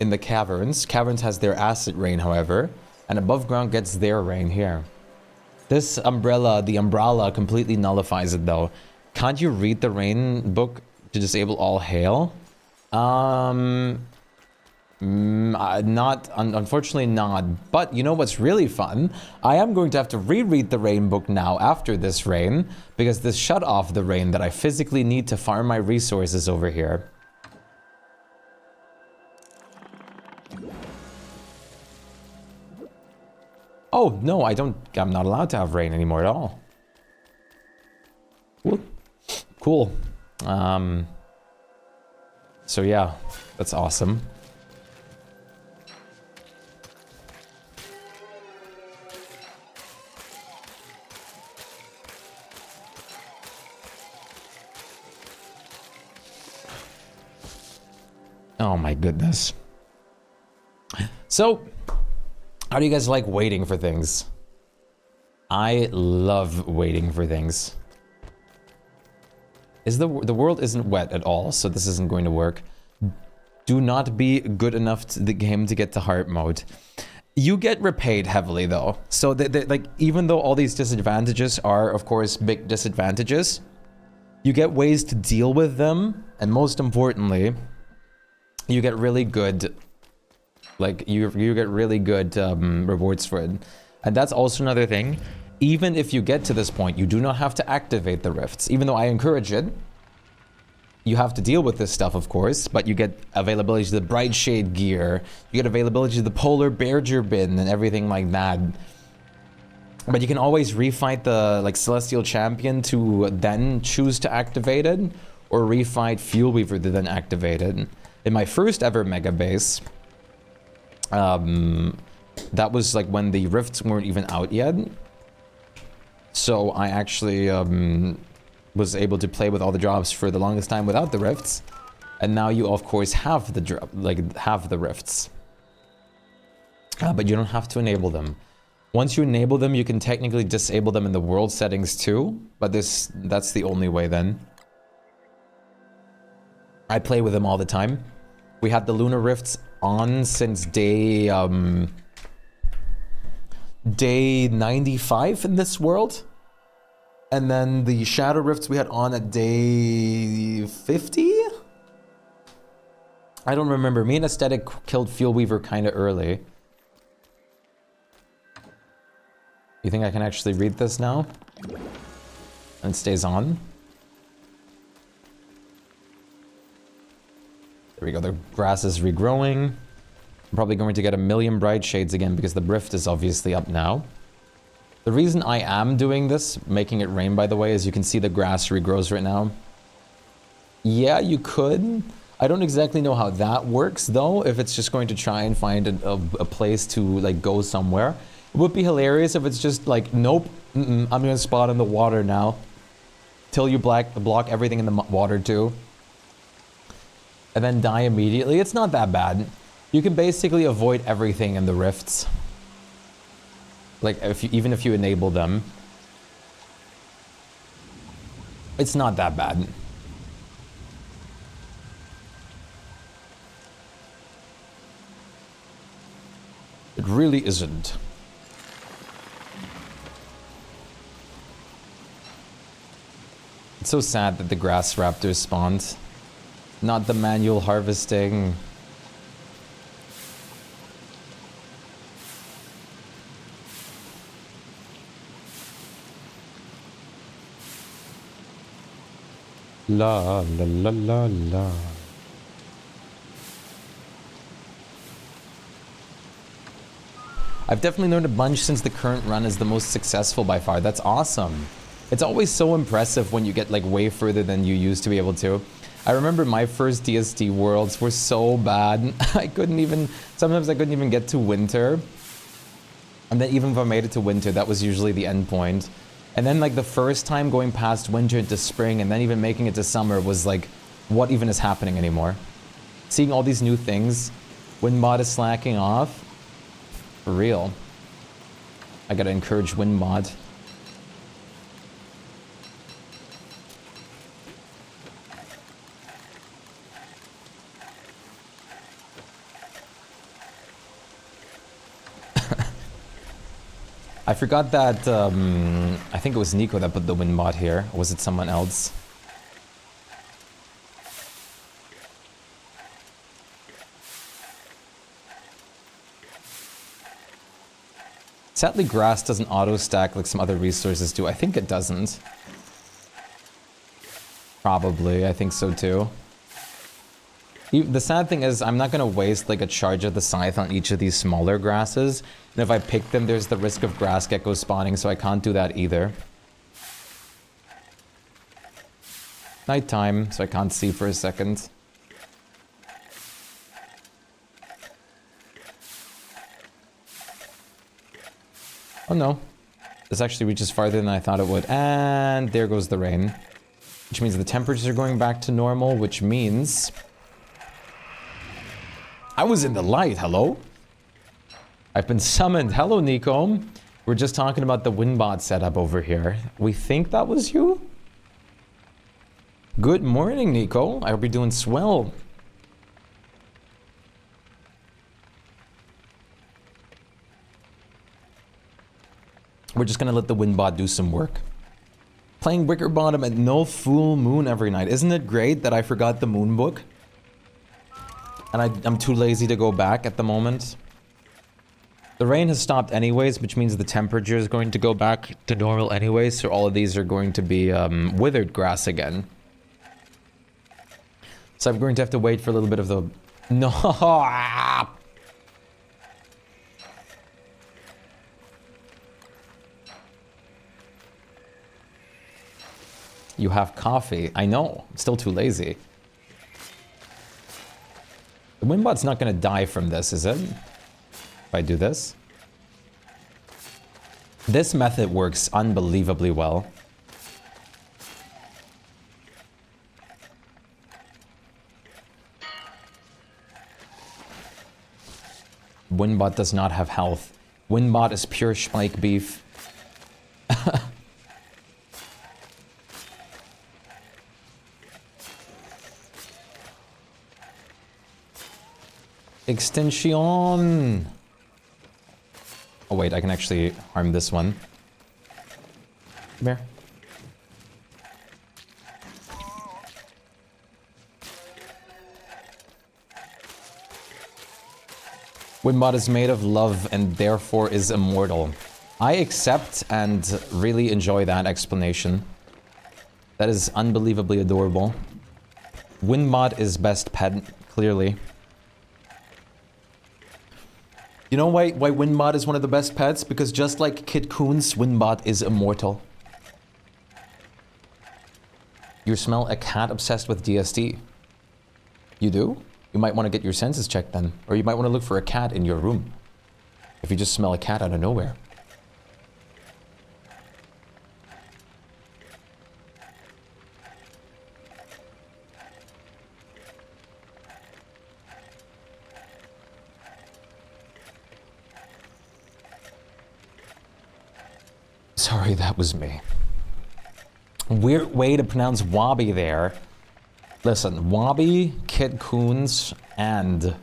in the caverns. Caverns has their acid rain, however, and above ground gets their rain here. This umbrella, the umbrella completely nullifies it though. Can't you read the rain book to disable all hail? Unfortunately not. But you know what's really fun? I am going to have to reread the rain book now after this rain, because this shut off the rain that I physically need to farm my resources over here. Oh, no, I'm not allowed to have rain anymore at all. Cool. So yeah, that's awesome. Oh my goodness. So, how do you guys like waiting for things? I love waiting for things. The world isn't wet at all, so this isn't going to work. Do not be good enough to the game to get to heart mode. You get repaid heavily though. So like, even though all these disadvantages are of course big disadvantages, you get ways to deal with them, and most importantly, you get really good, like, you get really good rewards for it. And that's also another thing. Even if you get to this point, you do not have to activate the rifts. Even though I encourage it, you have to deal with this stuff, of course, but you get availability to the Bright Shade gear, you get availability to the Polar Bearger bin and everything like that. But you can always refight the, like, Celestial Champion to then choose to activate it, or refight Fuel Weaver to then activate it. In my first ever Megabase, that was like when the rifts weren't even out yet. So I actually was able to play with all the drops for the longest time without the rifts. And now you of course have the rifts. But you don't have to enable them. Once you enable them, you can technically disable them in the world settings too, but that's the only way then. I play with them all the time. We had the Lunar Rifts on since day 95 in this world. And then the Shadow Rifts we had on at day 50? I don't remember. Me and Aesthetic killed Fuel Weaver kind of early. You think I can actually read this now? And it stays on? There we go, the grass is regrowing. I'm probably going to get a million Bright Shades again because the rift is obviously up now. The reason I am doing this, making it rain by the way, is you can see the grass regrows right now. Yeah, you could. I don't exactly know how that works though, if it's just going to try and find a place to like go somewhere. It would be hilarious if it's just like, nope, I'm gonna spawn in the water now. Till you block everything in the water too. And then die immediately. It's not that bad. You can basically avoid everything in the rifts. Like, even if you enable them. It's not that bad. It really isn't. It's so sad that the grass raptors spawned. Not the manual harvesting. La la la la la. I've definitely learned a bunch since the current run is the most successful by far. That's awesome. It's always so impressive when you get like way further than you used to be able to. I remember my first DSD worlds were so bad. Sometimes I couldn't even get to winter. And then even if I made it to winter, that was usually the end point. And then like the first time going past winter into spring and then even making it to summer was like, what even is happening anymore? Seeing all these new things, Winbot is slacking off. For real. I gotta encourage Winbot. I forgot that, I think it was Nico that put the Winbot here. Or was it someone else? Sadly, grass doesn't auto-stack like some other resources do. I think it doesn't. Probably, I think so too. The sad thing is, I'm not going to waste like a charge of the scythe on each of these smaller grasses. And if I pick them, there's the risk of grass geckos spawning, so I can't do that either. Nighttime, so I can't see for a second. Oh no. This actually reaches farther than I thought it would. And there goes the rain. Which means the temperatures are going back to normal, which means... I was in the light, hello? I've been summoned. Hello, Nico. We're just talking about the Winbot setup over here. We think that was you? Good morning, Nico. I hope you're doing swell. We're just gonna let the Winbot do some work. Playing Wicker Bottom at no full moon every night. Isn't it great that I forgot the moon book? And I'm too lazy to go back at the moment. The rain has stopped anyways, which means the temperature is going to go back to normal anyways, so all of these are going to be withered grass again. So I'm going to have to wait for a little bit of the... No! You have coffee. I know. I'm still too lazy. The Winbot's not going to die from this, is it? If I do this. This method works unbelievably well. Winbot does not have health. Winbot is pure Shpyke beef. Extension! Oh wait, I can actually harm this one. Come here. Winbot is made of love and therefore is immortal. I accept and really enjoy that explanation. That is unbelievably adorable. Winbot is best pet, clearly. You know why Winbot is one of the best pets? Because just like Kid Coons, Winbot is immortal. You smell a cat obsessed with DSD. You do? You might want to get your senses checked then. Or you might want to look for a cat in your room. If you just smell a cat out of nowhere. Sorry, that was me. Weird way to pronounce Wabi there. Listen, Wabi, Kid Coons, and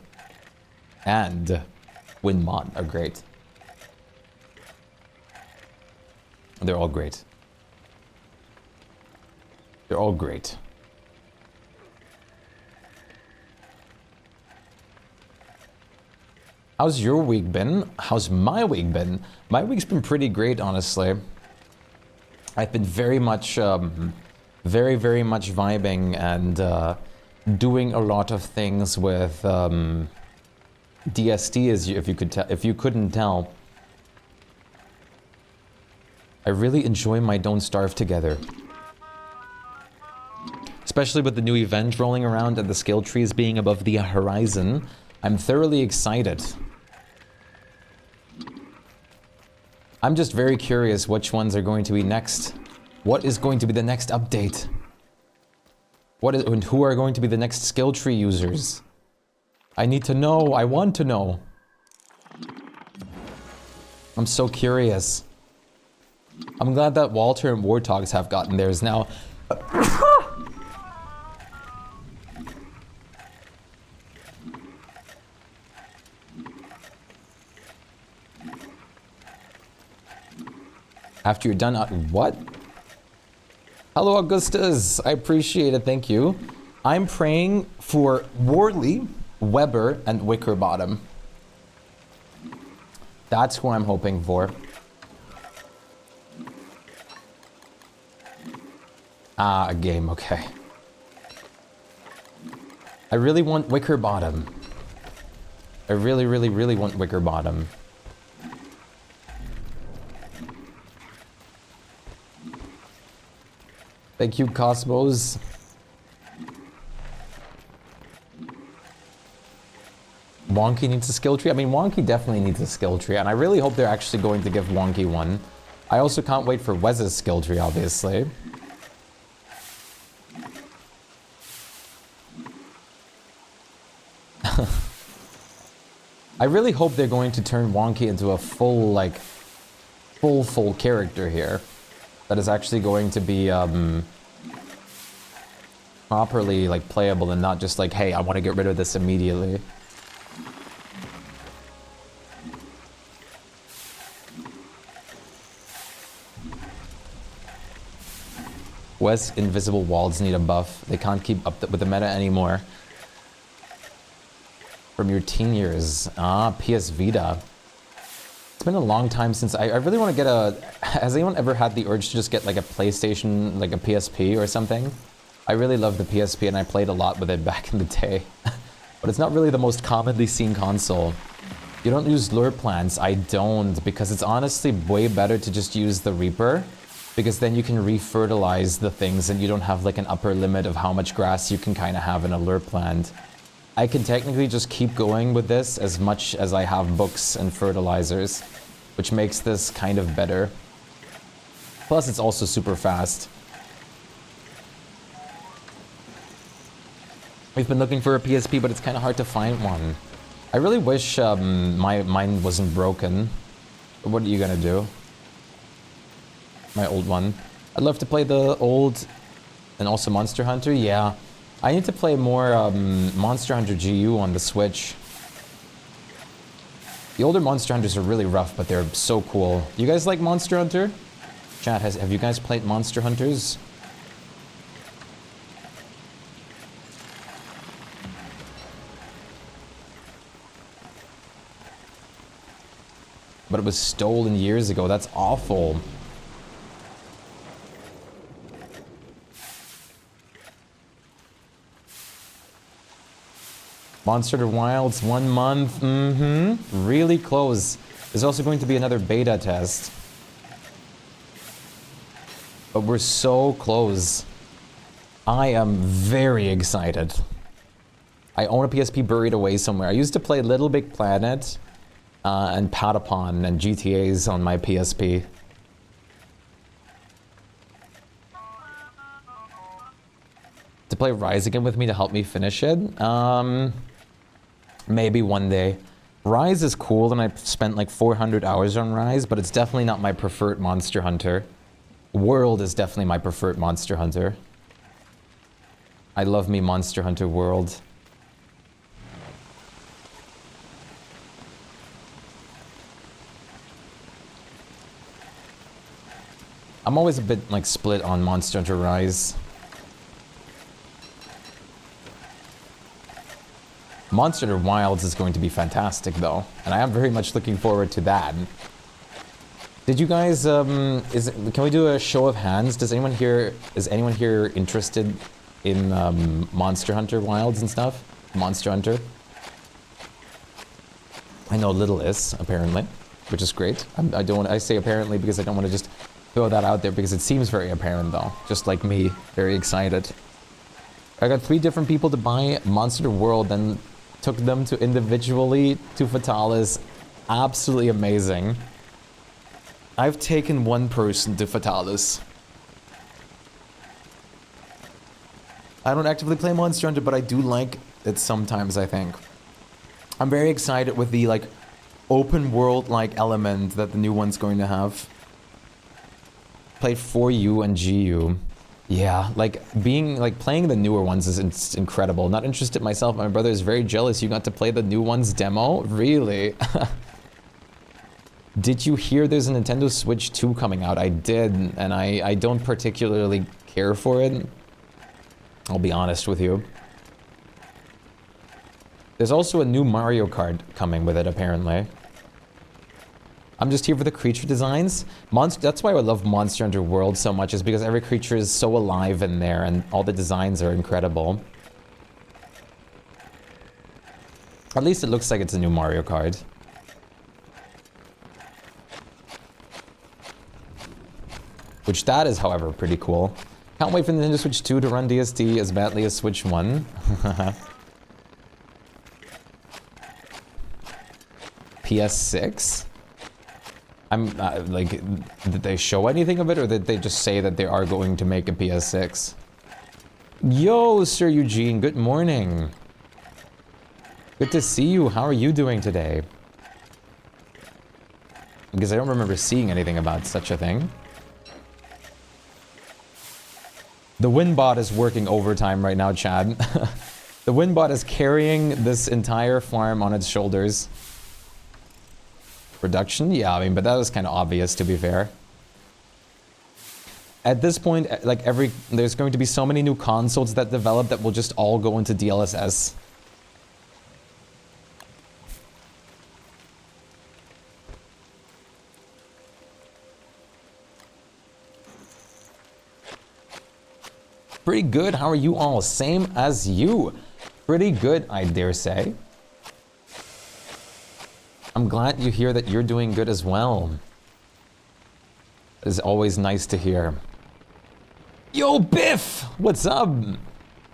Winmont are great. They're all great. They're all great. How's your week been? How's my week been? My week's been pretty great, honestly. I've been very much, very much vibing and doing a lot of things with DST, as you, if you couldn't tell. I really enjoy my Don't Starve Together. Especially with the new event rolling around and the skill trees being above the horizon. I'm thoroughly excited. I'm just very curious which ones are going to be next. What is going to be the next update? And who are going to be the next skill tree users? I need to know. I want to know. I'm so curious. I'm glad that Walter and Warthogs have gotten theirs now. After you're done, what? Hello, Augustus. I appreciate it. Thank you. I'm praying for Worley, Weber, and Wickerbottom. That's who I'm hoping for. Ah, a game. Okay. I really want Wickerbottom. I really want Wickerbottom. Thank you, Cosmos. Wonky needs a skill tree? I mean, Wonky definitely needs a skill tree, and I really hope they're actually going to give Wonky one. I also can't wait for Wes's skill tree, obviously. I really hope they're going to turn Wonky into a full, like, full character here. That is actually going to be, properly, like, playable and not just like, hey, I want to get rid of this immediately. Wes invisible walls need a buff. They can't keep up with the meta anymore. From your teen years. Ah, PS Vita. It's been a long time since I really want to get a... Has anyone ever had the urge to just get like a PlayStation, like a PSP or something? I really love the PSP and I played a lot with it back in the day. But it's not really the most commonly seen console. You don't use lure plants? I don't, because it's honestly way better to just use the Reaper. Because then you can refertilize the things and you don't have like an upper limit of how much grass you can kind of have in a lure plant. I can technically just keep going with this as much as I have books and fertilizers, which makes this kind of better. Plus it's also super fast. We've been looking for a PSP, but it's kind of hard to find one. I really wish mine wasn't broken. But what are you gonna do? My old one. I'd love to play the old and also Monster Hunter. Yeah. I need to play more Monster Hunter GU on the Switch. The older Monster Hunters are really rough, but they're so cool. You guys like Monster Hunter? Chat, have you guys played Monster Hunters? But it was stolen years ago. That's awful. Monster Hunter Wilds, 1 month. Really close. There's also going to be another beta test. But we're so close. I am very excited. I own a PSP buried away somewhere. I used to play Little Big Planet and Patapon and GTAs on my PSP. To play Rise again with me to help me finish it? Maybe one day. Rise is cool and I've spent like 400 hours on Rise, but it's definitely not my preferred Monster Hunter. World is definitely my preferred Monster Hunter. I love me Monster Hunter World. I'm always a bit like split on Monster Hunter Rise. Monster Hunter Wilds is going to be fantastic though, and I am very much looking forward to that. Did you guys, can we do a show of hands? Is anyone here interested in Monster Hunter Wilds and stuff? Monster Hunter? I know Little is, apparently, which is great. I say apparently because I don't want to just throw that out there because it seems very apparent though. Just like me, very excited. I got 3 different people to buy Monster World, then took them to individually to Fatalis. Absolutely amazing. I've taken 1 person to Fatalis. I don't actively play Monster Hunter, but I do like it sometimes, I think. I'm very excited with the, like, open world-like element that the new one's going to have. Played 4U and GU. Yeah, like, playing the newer ones is incredible. Not interested myself, my brother is very jealous you got to play the new one's demo? Really? Did you hear there's a Nintendo Switch 2 coming out? I did, and I don't particularly care for it. I'll be honest with you. There's also a new Mario Kart coming with it, apparently. I'm just here for the creature designs. That's why I love Monster Hunter World so much, is because every creature is so alive in there, and all the designs are incredible. At least it looks like it's a new Mario Kart. Which that is, however, pretty cool. Can't wait for the Nintendo Switch 2 to run DSD as badly as Switch 1. PS6? I'm, like, did they show anything of it, or did they just say that they are going to make a PS6? Yo, Sir Eugene, good morning. Good to see you. How are you doing today? Because I don't remember seeing anything about such a thing. The Winbot is working overtime right now, Chad. The Winbot is carrying this entire farm on its shoulders. Production? Yeah, I mean, but that was kind of obvious, to be fair. At this point, like, there's going to be so many new consoles that develop that will just all go into DLSS. Pretty good. How are you all? Same as you. Pretty good, I dare say. I'm glad you hear that you're doing good as well. It's always nice to hear. Yo, Biff! What's up?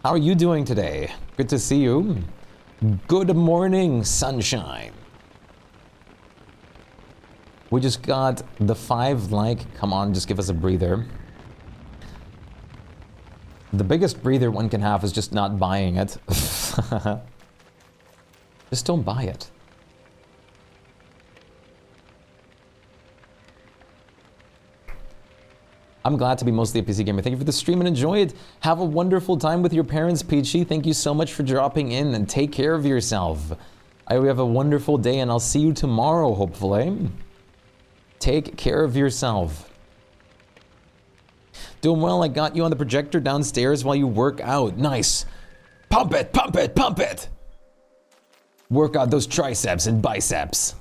How are you doing today? Good to see you. Good morning, sunshine. We just got the 5 like. Come on, just give us a breather. The biggest breather one can have is just not buying it. Just don't buy it. I'm glad to be mostly a PC gamer. Thank you for the stream and enjoy it. Have a wonderful time with your parents, Peachy. Thank you so much for dropping in, and take care of yourself. I hope you have a wonderful day, and I'll see you tomorrow, hopefully. Take care of yourself. Doing well, I got you on the projector downstairs while you work out. Nice. Pump it, pump it, pump it. Work out those triceps and biceps.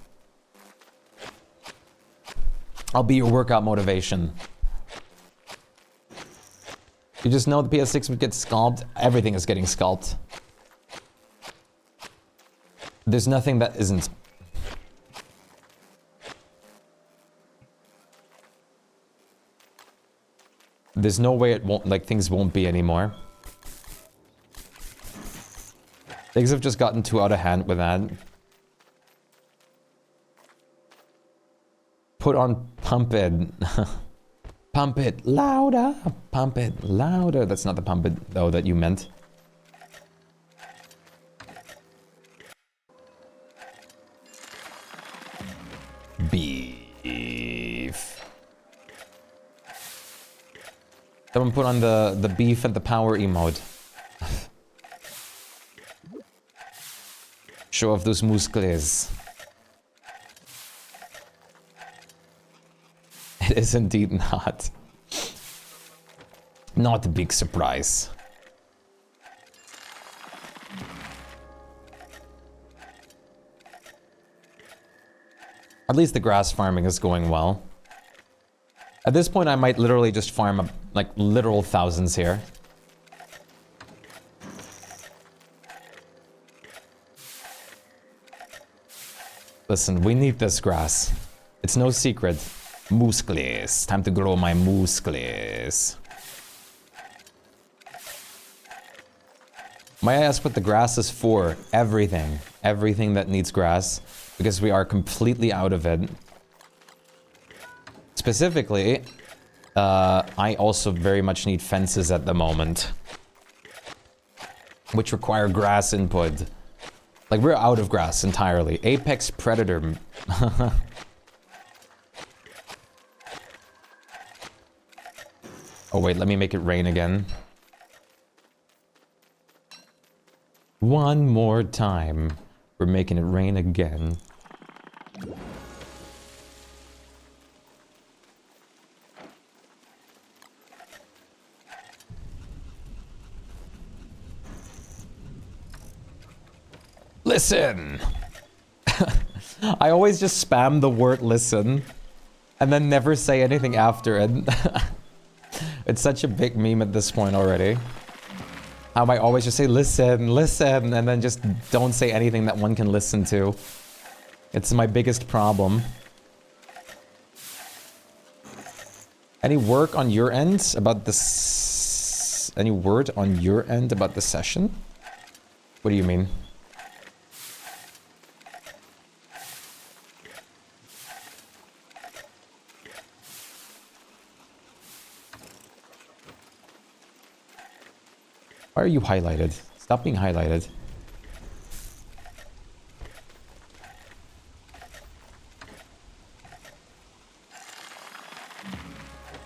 I'll be your workout motivation. You just know the PS6 would get sculpted. Everything is getting sculpted. There's nothing that isn't. There's no way it won't, like, things won't be anymore. Things have just gotten too out of hand with that. Put on pump it. Pump it louder. Pump it louder. That's not the pump it, though, that you meant. Beef. Someone put on the beef and the power emote. Show off those muscles. It is indeed not. Not a big surprise. At least the grass farming is going well. At this point, I might literally just farm like literal thousands here. Listen, we need this grass. It's no secret. Muscles. Time to grow my muscles. May I ask what the grass is for? Everything. Everything that needs grass. Because we are completely out of it. Specifically, I also very much need fences at the moment. Which require grass input. Like, we're out of grass entirely. Apex Predator. Oh wait, let me make it rain again. One more time. We're making it rain again. Listen! I always just spam the word listen and then never say anything after it. It's such a big meme at this point already. How I always just say listen, listen, and then just don't say anything that one can listen to. It's my biggest problem. Any work on your end about this? Any word on your end about the session? What do you mean? Why are you highlighted? Stop being highlighted.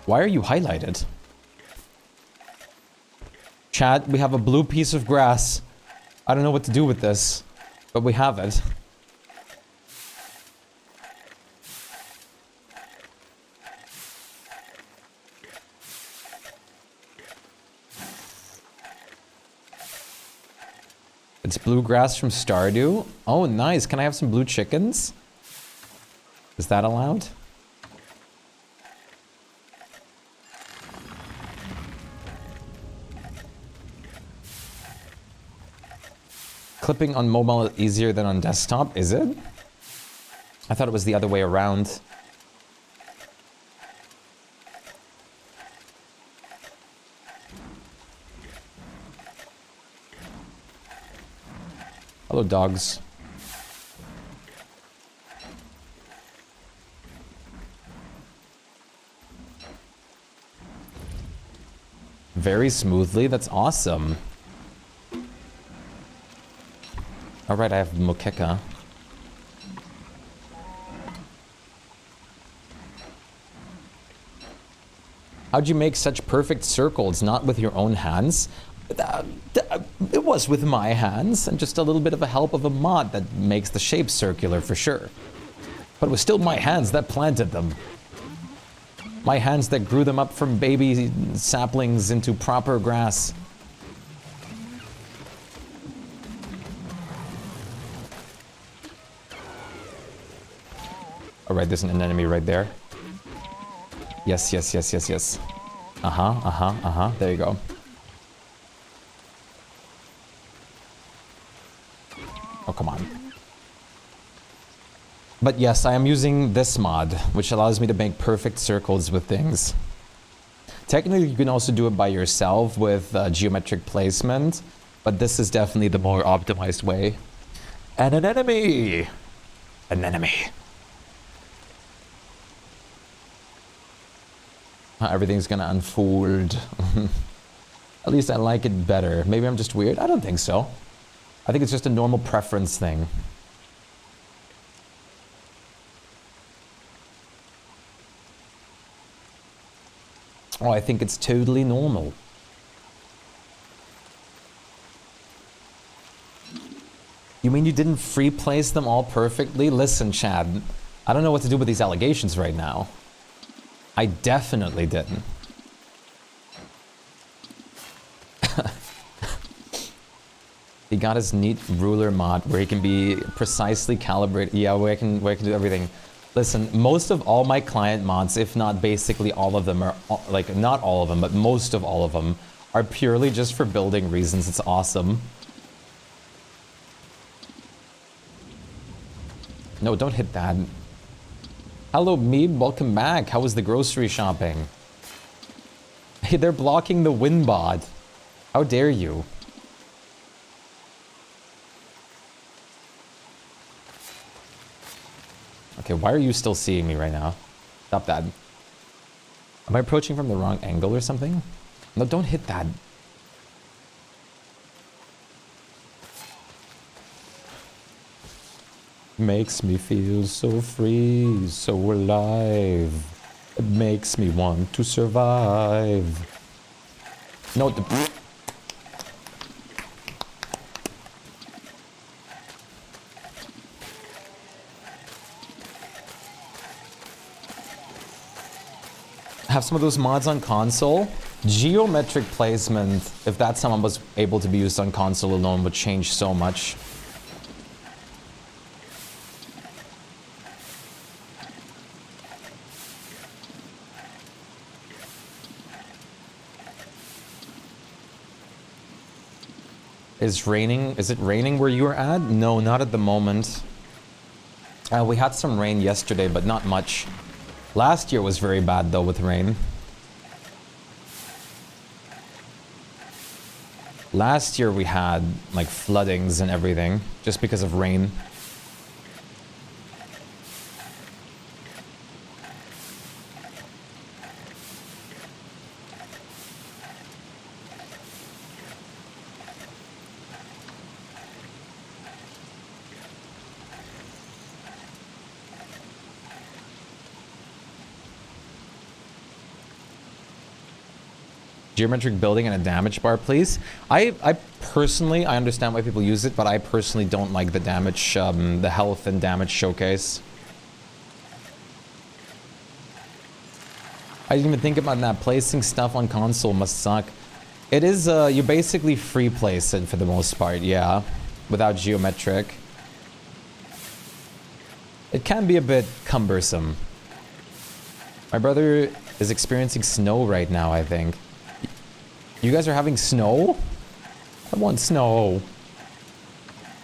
Why are you highlighted? Chat, we have a blue piece of grass. I don't know what to do with this, but we have it. It's blue grass from Stardew. Oh, nice. Can I have some blue chickens? Is that allowed? Clipping on mobile is easier than on desktop, is it? I thought it was the other way around. Hello, dogs. Very smoothly, that's awesome. Alright, I have Mokeka. How'd you make such perfect circles, not with your own hands? It was with my hands, and just a little bit of a help of a mod that makes the shape circular for sure. But it was still my hands that planted them. My hands that grew them up from baby saplings into proper grass. Alright, there's an enemy right there. Yes, yes, yes, yes, yes. There you go. Oh, come on. But yes, I am using this mod, which allows me to make perfect circles with things. Technically, you can also do it by yourself with geometric placement, but this is definitely the more optimized way. And an enemy! An enemy. Everything's gonna unfold. At least I like it better. Maybe I'm just weird? I don't think so. I think it's just a normal preference thing. Oh, I think it's totally normal. You mean you didn't free place them all perfectly? Listen, Chad, I don't know what to do with these allegations right now. I definitely didn't. He got his neat ruler mod where he can be precisely calibrated. Yeah, where I can do everything. Listen, most of all my client mods, if not basically all of them, are like not all of them, but most of all of them are purely just for building reasons. It's awesome. No, don't hit that. Hello, Meeb. Welcome back. How was the grocery shopping? Hey, they're blocking the win bot. How dare you? Okay, why are you still seeing me right now? Stop that. Am I approaching from the wrong angle or something? No, don't hit that. Makes me feel so free, so alive. It makes me want to survive. No, have some of those mods on console. Geometric placement, if that someone was able to be used on console alone, would change so much. Is it raining where you are at? No, not at the moment. We had some rain yesterday, but not much. Last year was very bad though with rain. Last year we had like floodings and everything just because of rain. Geometric building and a damage bar, please. I personally, I understand why people use it, but I personally don't like the damage, the health and damage showcase. I didn't even think about that. Placing stuff on console must suck. It is, you basically free place it for the most part, yeah, without geometric. It can be a bit cumbersome. My brother is experiencing snow right now, I think. You guys are having snow? I want snow.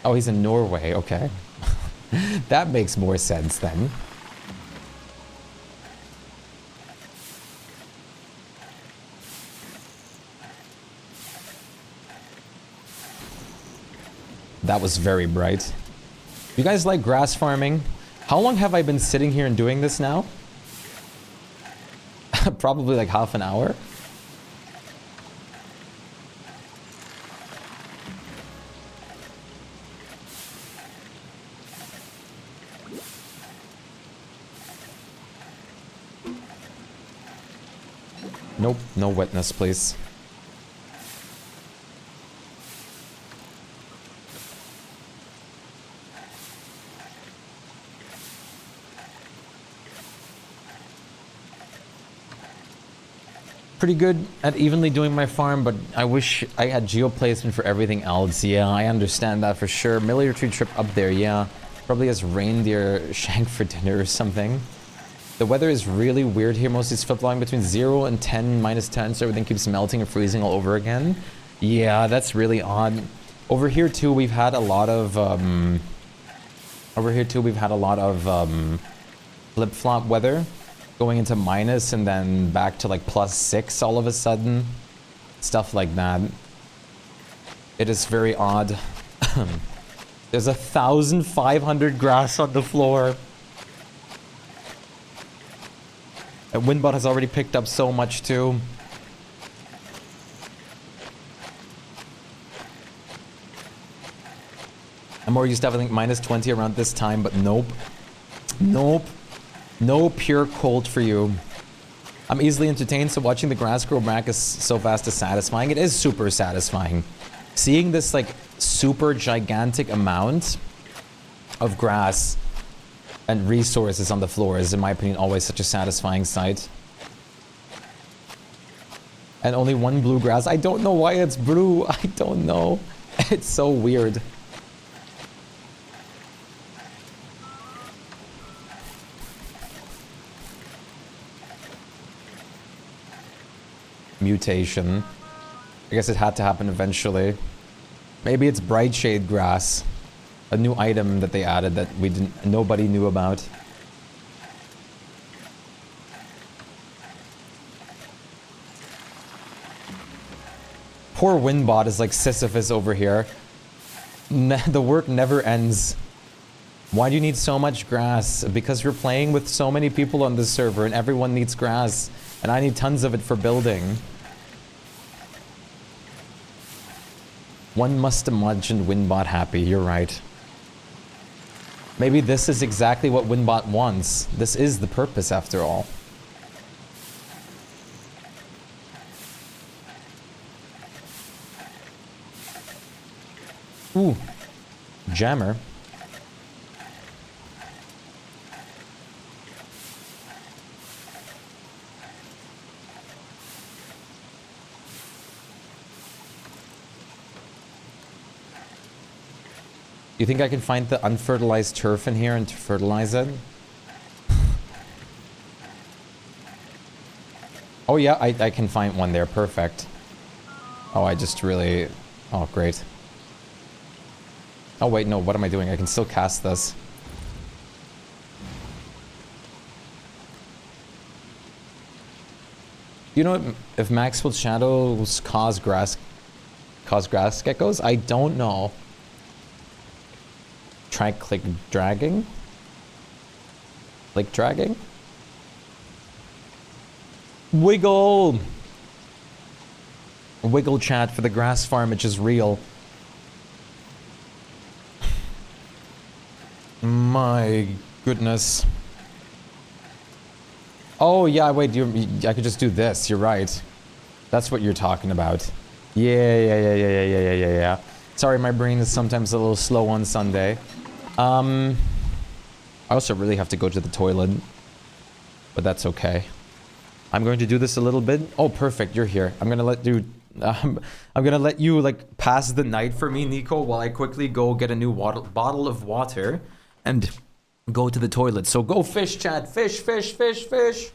Oh, he's in Norway. Okay. That makes more sense then. That was very bright. You guys like grass farming? How long have I been sitting here and doing this now? Probably like half an hour. Nope, no wetness, please. Pretty good at evenly doing my farm, but I wish I had geo placement for everything else. Yeah, I understand that for sure. Military trip up there, yeah. Probably has reindeer shank for dinner or something. The weather is really weird here. Mostly it's flip-flopping between 0 and 10, -10, so everything keeps melting and freezing all over again. Yeah, that's really odd. Over here too, we've had a lot of flip-flop weather, going into minus and then back to like +6 all of a sudden. Stuff like that. It is very odd. There's 1,500 grass on the floor. And Windbot has already picked up so much too. I'm more used to having -20 around this time, but nope. Nope. No pure cold for you. I'm easily entertained, so watching the grass grow back is so fast is satisfying. It is super satisfying. Seeing this like super gigantic amount of grass and resources on the floor is, in my opinion, always such a satisfying sight. And only one blue grass. I don't know why it's blue. I don't know. It's so weird. Mutation. I guess it had to happen eventually. Maybe it's bright shade grass. A new item that they added that nobody knew about. Poor Winbot is like Sisyphus over here. The work never ends. Why do you need so much grass? Because you're playing with so many people on this server and everyone needs grass. And I need tons of it for building. One must imagine Winbot happy, you're right. Maybe this is exactly what Winbot wants. This is the purpose after all. Ooh. Jammer. You think I can find the unfertilized turf in here and to fertilize it? Oh yeah, I can find one there, perfect. Oh, I just really... Oh, great. Oh wait, no, what am I doing? I can still cast this. You know if Maxwell Shadows cause grass geckos? I don't know. Try click dragging? Click dragging? Wiggle! Wiggle chat for the grass farm, which is real. My goodness. Oh yeah, wait, I could just do this, you're right. That's what you're talking about. Yeah. Sorry, my brain is sometimes a little slow on Sunday. I also really have to go to the toilet. But that's okay. I'm going to do this a little bit. Oh, perfect, you're here. I'm gonna let you... I'm gonna let you, like, pass the night for me, Nico, while I quickly go get a new bottle of water and go to the toilet. So go fish, chat. Fish, fish, fish, fish.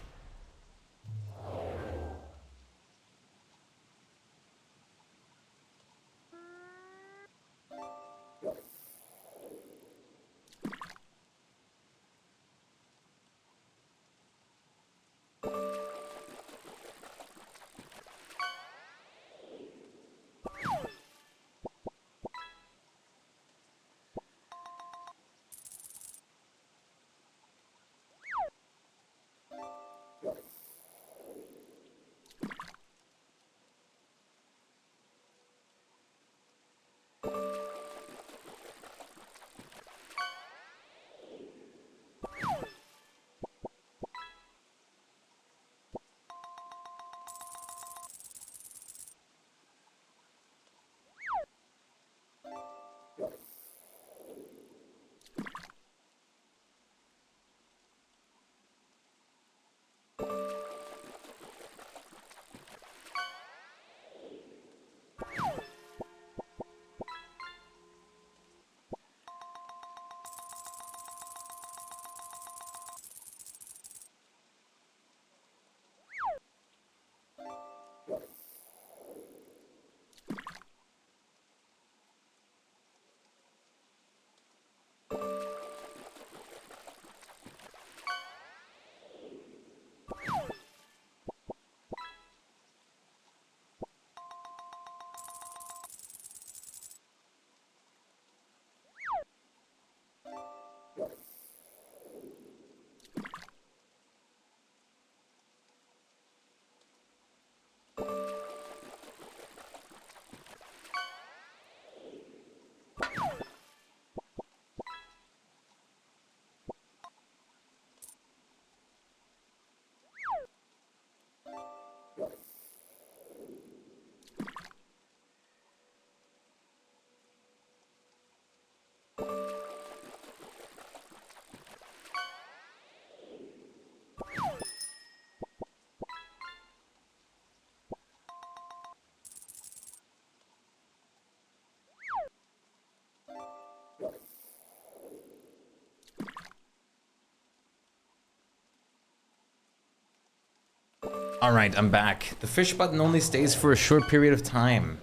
Alright, I'm back. The fish button only stays for a short period of time.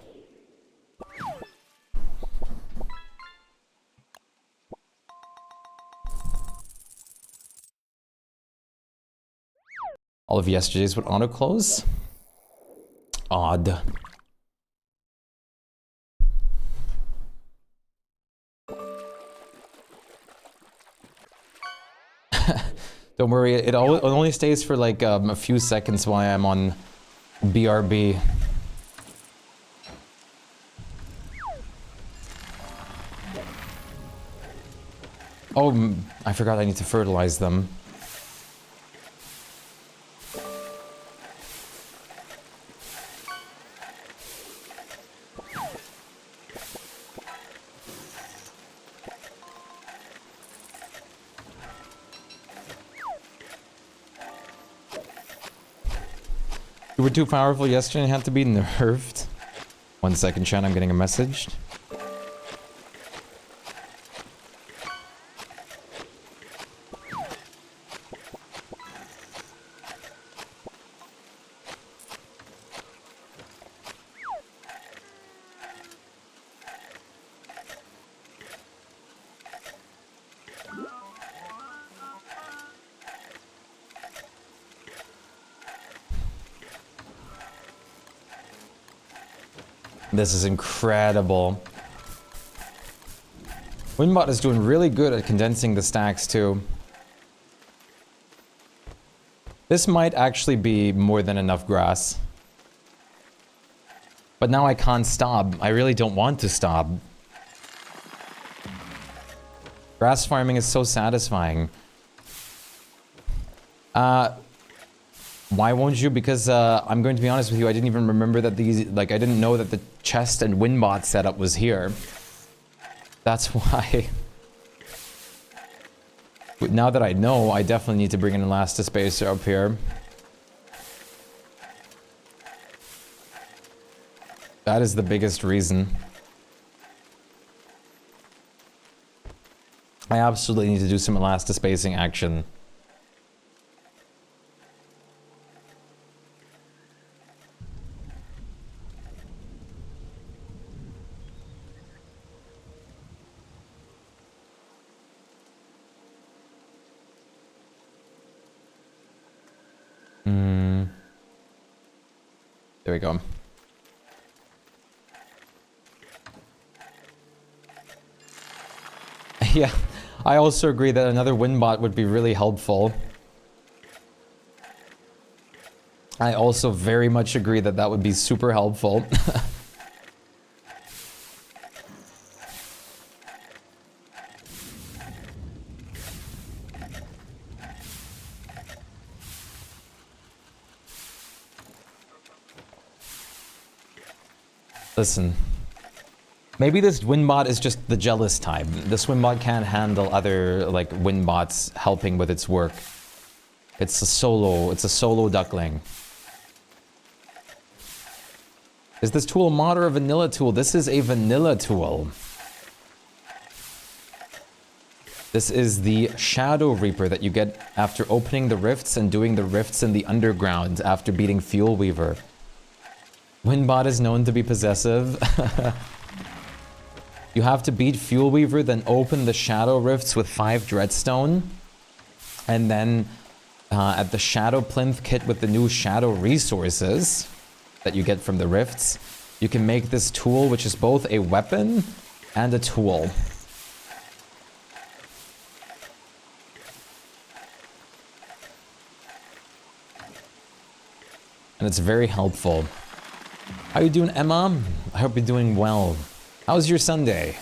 All of yesterday's would auto-close? Odd. Don't worry, it only stays for like a few seconds while I'm on BRB. Oh, I forgot I need to fertilize them. You were too powerful yesterday and had to be nerfed. 1 second, chat, I'm getting a message. This is incredible. Winbot is doing really good at condensing the stacks too. This might actually be more than enough grass. But now I can't stop. I really don't want to stop. Grass farming is so satisfying. Why won't you? Because I'm going to be honest with you, I didn't even remember that these, like, I didn't know that the chest and Winbot setup was here. That's why. But now that I know, I definitely need to bring an elastispacer up here. That is the biggest reason. I absolutely need to do some elastispacing action. There we go. Yeah, I also agree that another Winbot would be really helpful. I also very much agree that that would be super helpful. Listen, maybe this Winbot is just the jealous type. This Winbot can't handle other, like, Winbots helping with its work. It's a solo duckling. Is this tool a mod or a vanilla tool? This is a vanilla tool. This is the Shadow Reaper that you get after opening the rifts and doing the rifts in the underground after beating Fuel Weaver. Winbot is known to be possessive. You have to beat Fuel Weaver, then open the Shadow Rifts with 5 Dreadstone. And then at the Shadow Plinth kit with the new Shadow Resources that you get from the Rifts, you can make this tool, which is both a weapon and a tool. And it's very helpful. How you doing, Emma? I hope you're doing well. How's your Sunday?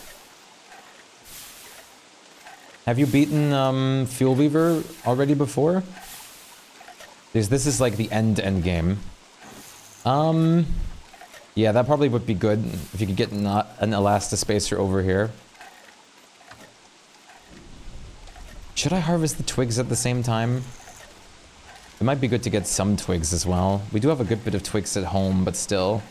Have you beaten Fuel Weaver already before? Because this is like the end game. Yeah, that probably would be good if you could get an elastispacer over here. Should I harvest the twigs at the same time? It might be good to get some twigs as well. We do have a good bit of twigs at home, but still.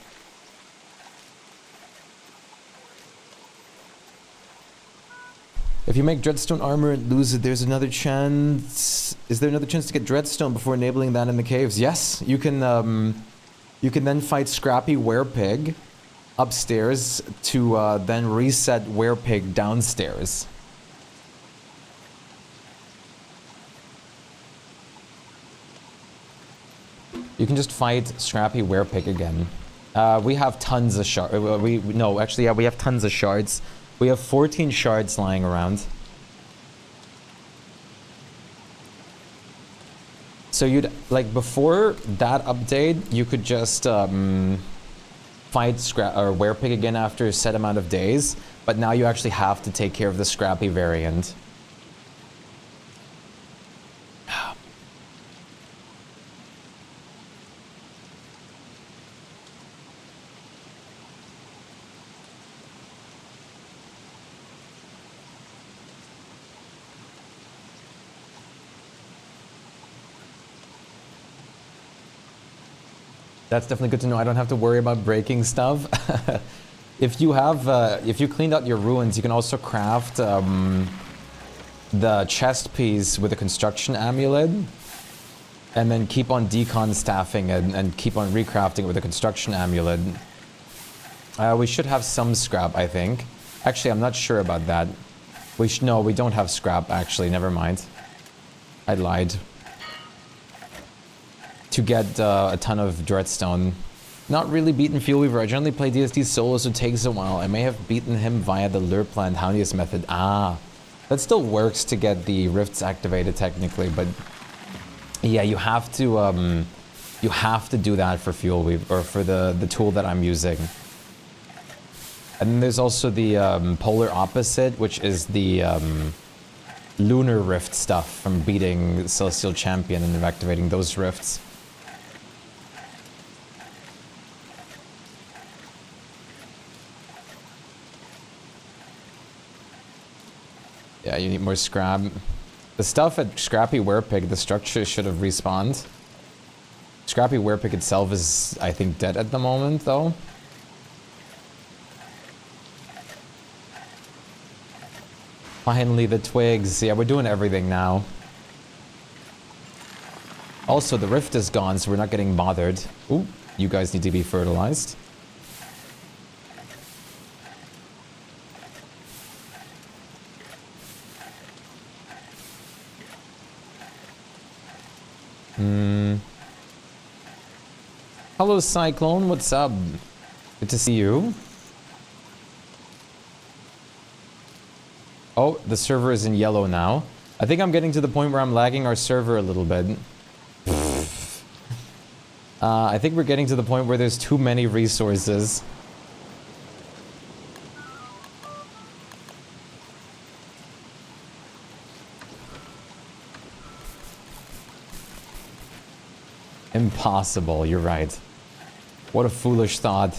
If you make Dreadstone armor and lose it, there's another chance. Is there another chance to get Dreadstone before enabling that in the caves? Yes, you can then fight Scrappy Werepig upstairs to then reset Werepig downstairs. You can just fight Scrappy Werepig again. We have tons of shards. No, actually, yeah, we have tons of shards. We have 14 shards lying around. So you'd, like, before that update, you could just fight Werepig again after a set amount of days, but now you actually have to take care of the Scrappy variant. That's definitely good to know. I don't have to worry about breaking stuff. If you have, if you cleaned out your ruins, you can also craft the chest piece with a construction amulet, and then keep on decon staffing and keep on recrafting it with a construction amulet. We should have some scrap, I think. Actually, I'm not sure about that. No, we don't have scrap, actually. Never mind. I lied. To get a ton of Dreadstone. Not really beaten Fuel Weaver. I generally play DSD solo, so it takes a while. I may have beaten him via the Lure Plant Houndius method. Ah, that still works to get the rifts activated technically, but yeah, you have to do that for Fuel Weaver, or for the tool that I'm using. And then there's also the polar opposite, which is the lunar rift stuff from beating Celestial Champion and activating those rifts. Yeah, you need more scrap. The stuff at Scrappy Werepig, the structure should have respawned. Scrappy Werepig itself is, I think, dead at the moment, though. Finally, the twigs. Yeah, we're doing everything now. Also, the rift is gone, so we're not getting bothered. Ooh, you guys need to be fertilized. Hello, Cyclone. What's up? Good to see you. Oh, the server is in yellow now. I think I'm getting to the point where I'm lagging our server a little bit. I think we're getting to the point where there's too many resources. Impossible, you're right. What a foolish thought.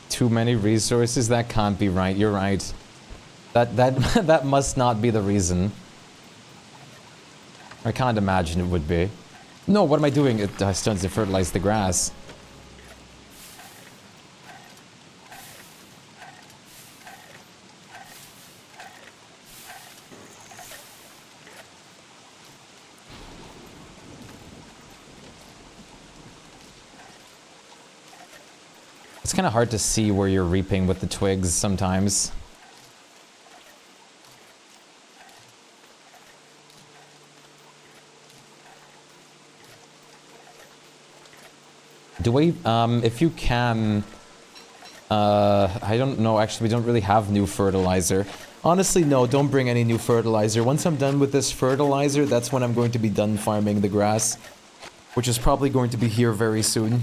Too many resources? That can't be right, you're right. That must not be the reason. I can't imagine it would be. No, what am I doing? It starts to fertilize the grass. It's kind of hard to see where you're reaping with the twigs sometimes. Do we, if you can, I don't know, actually we don't really have new fertilizer. Honestly, no, don't bring any new fertilizer. Once I'm done with this fertilizer, that's when I'm going to be done farming the grass, which is probably going to be here very soon.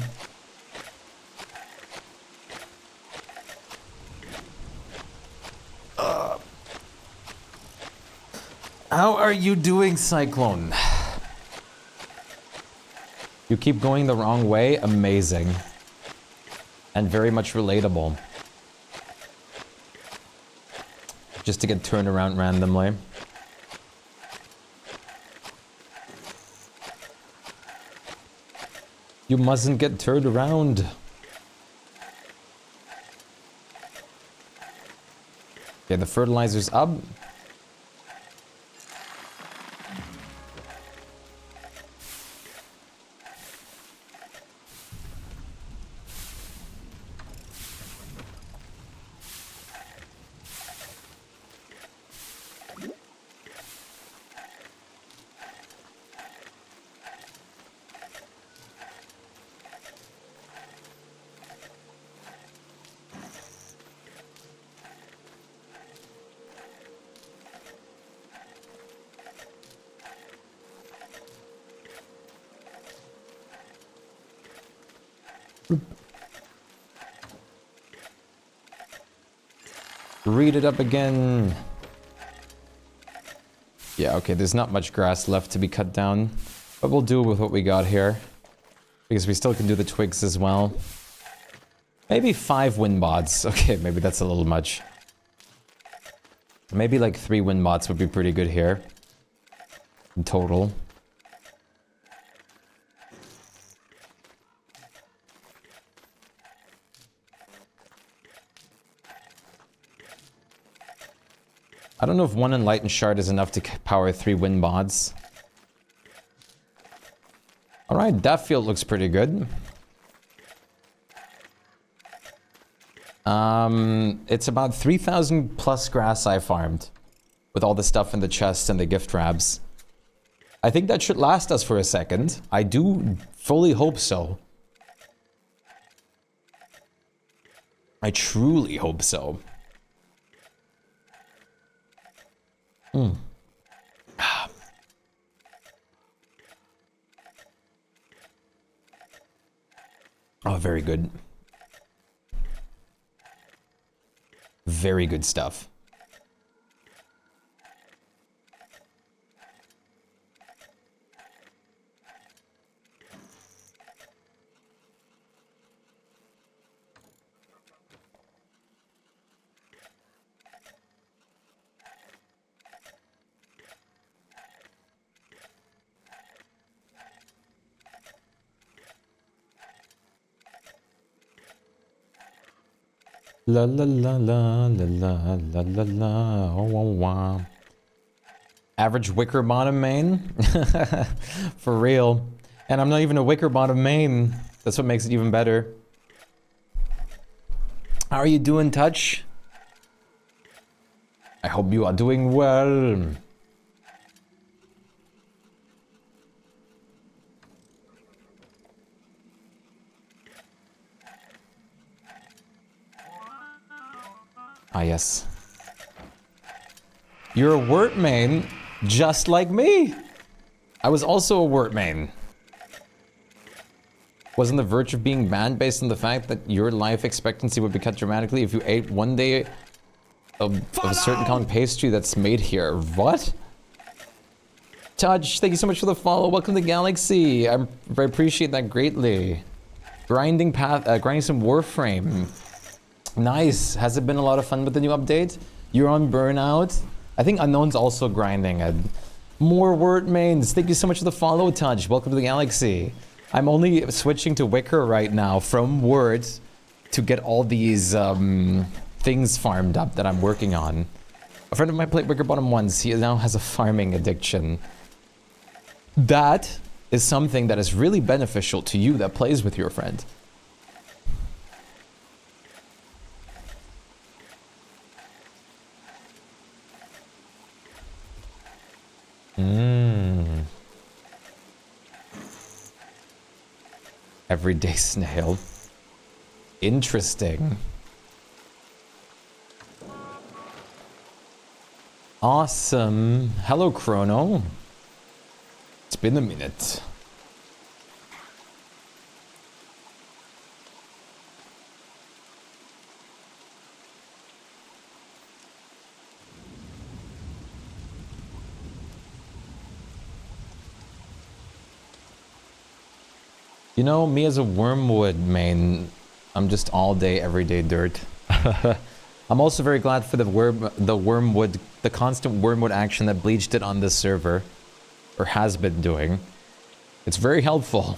How are you doing, Cyclone? You keep going the wrong way? Amazing. And very much relatable. Just to get turned around randomly. You mustn't get turned around. Okay, the fertilizer's up. Read it up again. Yeah, okay, there's not much grass left to be cut down, but we'll do with what we got here. Because we still can do the twigs as well. Maybe 5 wind bots. Okay, maybe that's a little much. Maybe like 3 wind bots would be pretty good here. In total. I don't know if 1 enlightened shard is enough to power 3 wind bots. Alright, that field looks pretty good. It's about 3,000 plus grass I farmed. With all the stuff in the chests and the gift wraps. I think that should last us for a second. I do fully hope so. I truly hope so. Hmm. Oh, very good. Very good stuff. La la la la la la la la la. Oh, wow, wow. Average wicker bottom main? For real. And I'm not even a wicker bottom main. That's what makes it even better. How are you doing, Touch? I hope you are doing well. Ah, yes. You're a wort main, just like me. I was also a wort main. Wasn't the verge of being banned based on the fact that your life expectancy would be cut dramatically if you ate one day of a certain kind of pastry that's made here? What? Touch, thank you so much for the follow. Welcome to the Galaxy. I appreciate that greatly. Grinding some Warframe. Nice. Has it been a lot of fun with the new update? You're on Burnout. I think Unknown's also grinding. More word mains. Thank you so much for the follow, Touch. Welcome to the Galaxy. I'm only switching to Wicker right now from Word to get all these things farmed up that I'm working on. A friend of mine played Wicker Bottom once. He now has a farming addiction. That is something that is really beneficial to you that plays with your friend. Everyday snail. Interesting. Awesome. Hello, Chrono. It's been a minute. You know, me as a wormwood main, I'm just all day, everyday dirt. I'm also very glad for the wormwood, the constant wormwood action that Bleach did on this server, or has been doing. It's very helpful.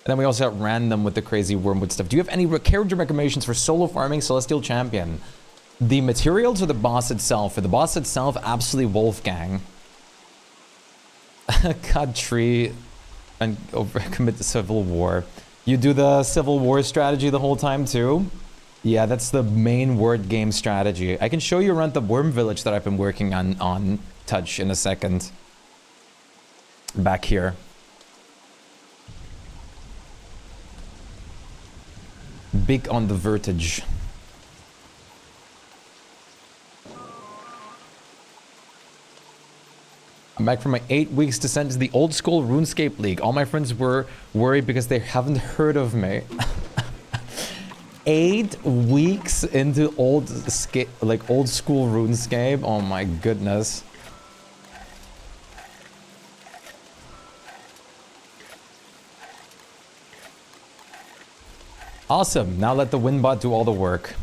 And then we also got random with the crazy wormwood stuff. Do you have any character recommendations for solo farming Celestial Champion? The materials or the boss itself? For the boss itself, absolutely Wolfgang. Cut tree and commit to civil war. You do the civil war strategy the whole time too? Yeah, that's the main word game strategy. I can show you around the worm village that I've been working on Touch in a second. Back here. Big on the vertige. I'm back from my 8 weeks descent into the old school RuneScape League. All my friends were worried because they haven't heard of me. 8 weeks into old school RuneScape. Oh my goodness. Awesome. Now let the Windbot do all the work.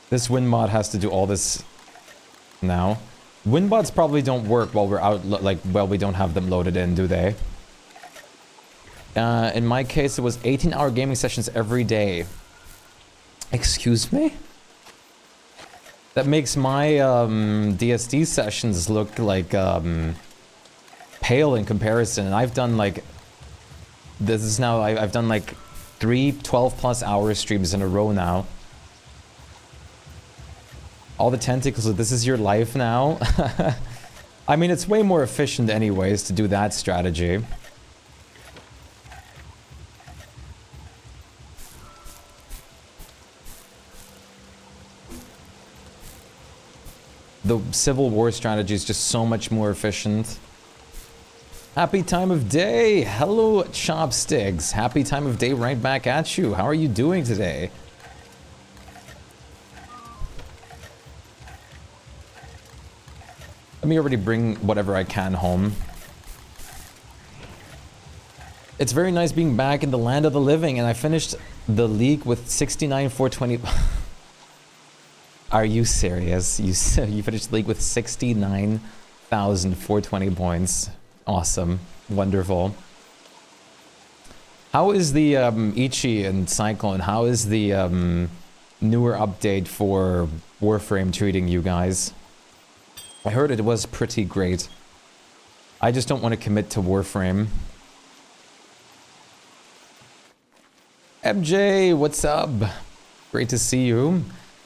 This Windbot has to do all this now. Windbots probably don't work while we're out, while we don't have them loaded in, do they? In my case, it was 18-hour gaming sessions every day. Excuse me? That makes my DSD sessions look like pale in comparison. And I've done like... This is now... I've done like 3 12+ hour streams in a row now. All the tentacles, this is your life now? I mean, it's way more efficient anyways to do that strategy. The Civil War strategy is just so much more efficient. Happy time of day! Hello, Chopsticks. Happy time of day right back at you. How are you doing today? Let me already bring whatever I can home. It's very nice being back in the land of the living, and I finished the league with 69,420. Are you serious? You finished the league with 69,420 points. Awesome. Wonderful. How is the Ichi and Cyclone? How is the newer update for Warframe treating you guys? I heard it was pretty great. I just don't want to commit to Warframe. MJ, what's up? Great to see you.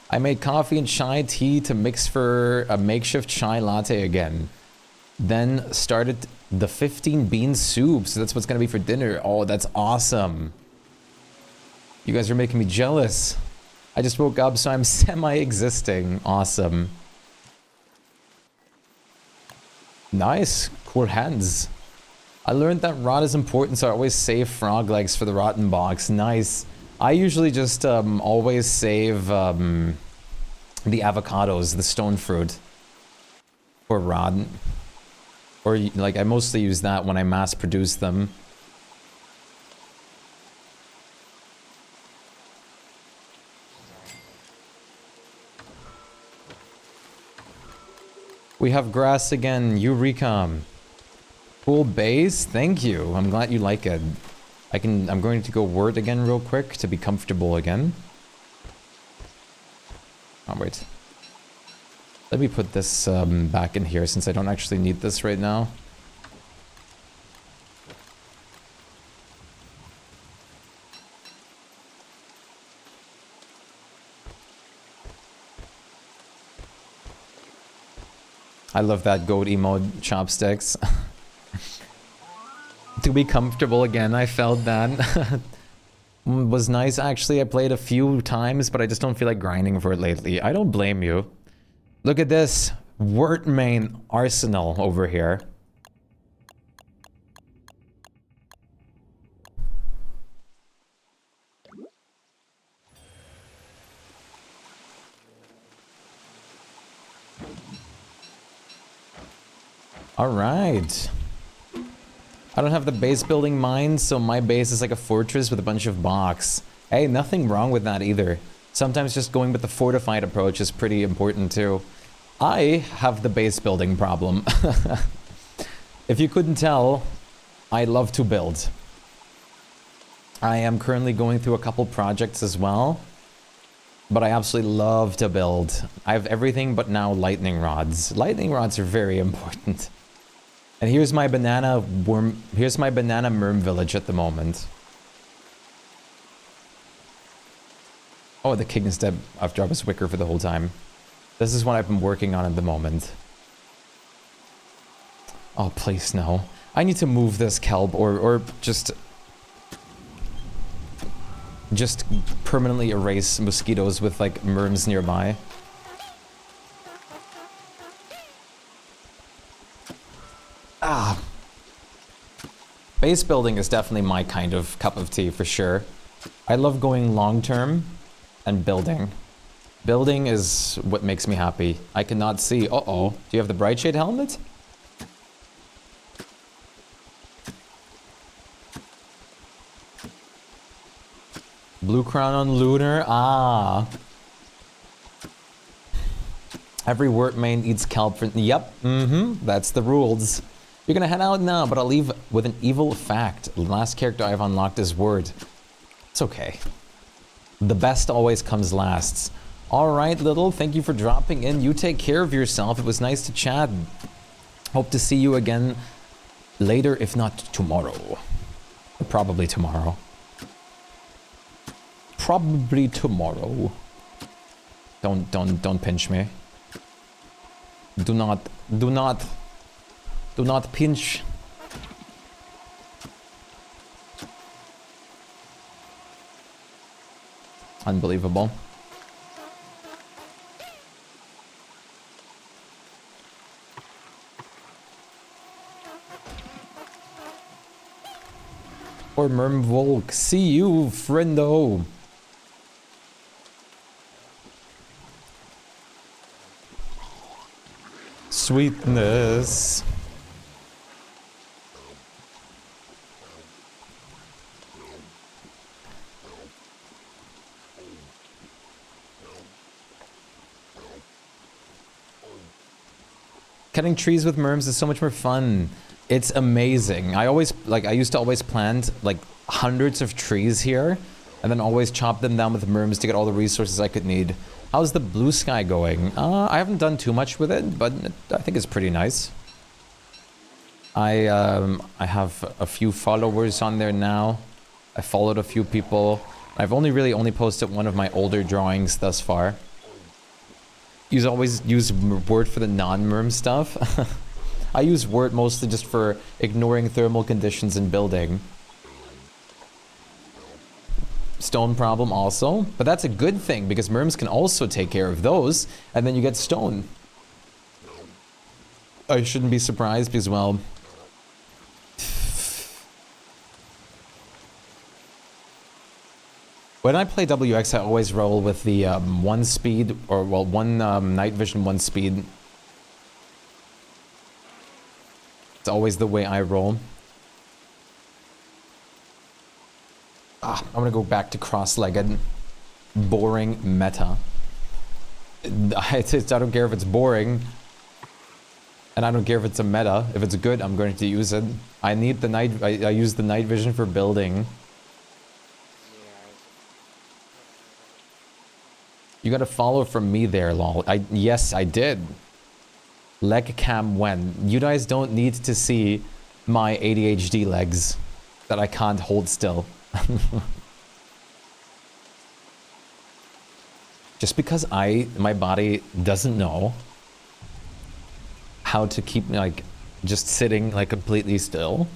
I made coffee and chai tea to mix for a makeshift chai latte again. Then started the 15 bean soup, so that's what's gonna be for dinner. Oh, that's awesome. You guys are making me jealous. I just woke up, so I'm semi-existing. Awesome. Nice. Cool hands. I learned that rot is important, so I always save frog legs for the rotten box. Nice. I usually just always save the avocados, the stone fruit, for rot. Or like I mostly use that when I mass produce them. We have grass again, Eureka. Cool base, thank you. I'm glad you like it. I'm going to go word again real quick to be comfortable again. Oh, wait. Let me put this back in here since I don't actually need this right now. I love that goat emote, Chopsticks. To be comfortable again, I felt that. Was nice actually. I played a few times, but I just don't feel like grinding for it lately. I don't blame you. Look at this word main arsenal over here. All right. I don't have the base building mine, so my base is like a fortress with a bunch of blocks. Hey, nothing wrong with that either. Sometimes just going with the fortified approach is pretty important too. I have the base building problem. If you couldn't tell, I love to build. I am currently going through a couple projects as well, but I absolutely love to build. I have everything but now lightning rods. Lightning rods are very important. And here's my banana worm, here's my banana merm village at the moment. Oh, the king is dead after I was wicker for the whole time. This is what I've been working on at the moment. Oh, please no. I need to move this kelp or just permanently erase mosquitoes with like merms nearby. Ah. Base building is definitely my kind of cup of tea for sure. I love going long term and building. Building is what makes me happy. I cannot see. Uh-oh. Do you have the Bright Shade helmet? Blue crown on lunar. Ah. Every wort main eats kelp for... Yep. That's the rules. You're gonna head out now, but I'll leave with an evil fact. The last character I've unlocked is word. It's okay. The best always comes last. Alright, Little. Thank you for dropping in. You take care of yourself. It was nice to chat. Hope to see you again later, if not tomorrow. Probably tomorrow. Probably tomorrow. Don't pinch me. Do not pinch. Unbelievable. Or Mermvolk. See you, friendo. Sweetness. Cutting trees with merms is so much more fun. It's amazing. I used to always plant like hundreds of trees here and then always chop them down with merms to get all the resources I could need. How's the blue sky going? I haven't done too much with it, but I think it's pretty nice. I have a few followers on there now. I followed a few people. I've only posted one of my older drawings thus far. You always use word for the non-merm stuff. I use word mostly just for ignoring thermal conditions in building. Stone problem also, but that's a good thing because merms can also take care of those, and then you get stone. I shouldn't be surprised because, well, when I play WX, I always roll with the one speed, or well, one night vision, one speed. It's always the way I roll. I'm gonna go back to cross-legged. Boring meta. I don't care if it's boring. And I don't care if it's a meta. If it's good, I'm going to use it. I need the night... I use the night vision for building. You got a follow from me there, lol. Yes, I did. Leg cam when? You guys don't need to see my ADHD legs that I can't hold still. Just because my body doesn't know how to keep like just sitting like completely still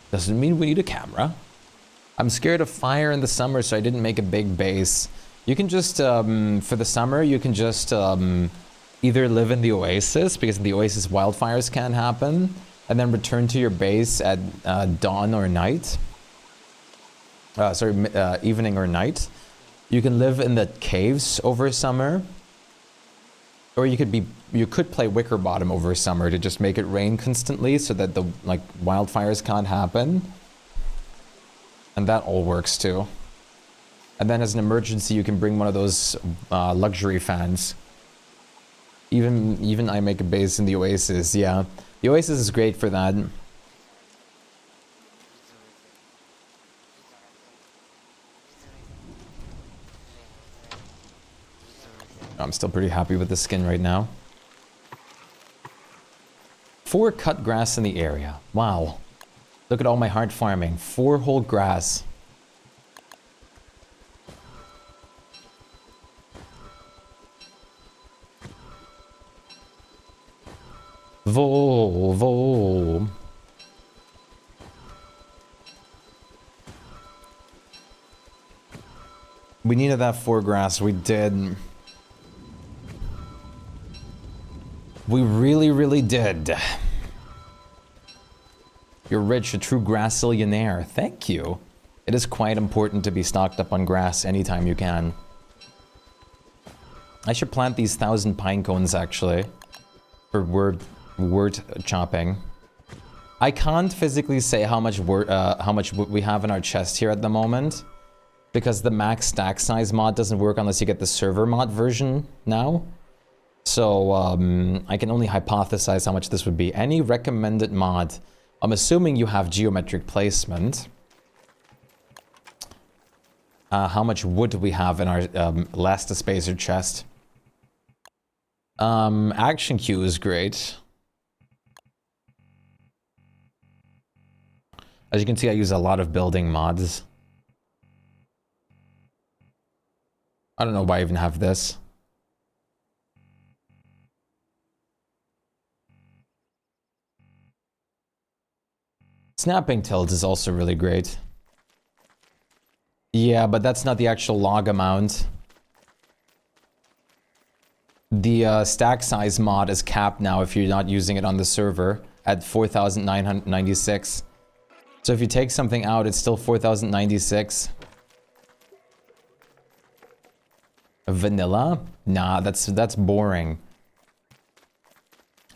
doesn't mean we need a camera. I'm scared of fire in the summer, so I didn't make a big base. You can just for the summer you can just either live in the oasis, because in the oasis wildfires can't happen, and then return to your base at dawn or night. Evening or night. You can live in the caves over summer, or you could play Wicker Bottom over summer to just make it rain constantly so that the wildfires can't happen, and that all works too. And then as an emergency, you can bring one of those luxury fans. Even I make a base in the Oasis, yeah. The Oasis is great for that. I'm still pretty happy with the skin right now. 4 cut grass in the area. Wow. Look at all my hard farming. 4 whole grass. Volvo. We needed that 4 grass. We did. We really, really did. You're rich, a true grassillionaire. Thank you. It is quite important to be stocked up on grass anytime you can. I should plant these 1,000 pine cones, actually. For wort chopping. I can't physically say how much wood we have in our chest here at the moment. Because the max stack size mod doesn't work unless you get the server mod version now. So, I can only hypothesize how much this would be. Any recommended mod? I'm assuming you have geometric placement. How much wood do we have in our last spacer chest? Action queue is great. As you can see, I use a lot of building mods. I don't know why I even have this. Snapping tilt is also really great. Yeah, but that's not the actual log amount. The stack size mod is capped now if you're not using it on the server at 4,996. So if you take something out, it's still 4,096. Vanilla? Nah, that's boring.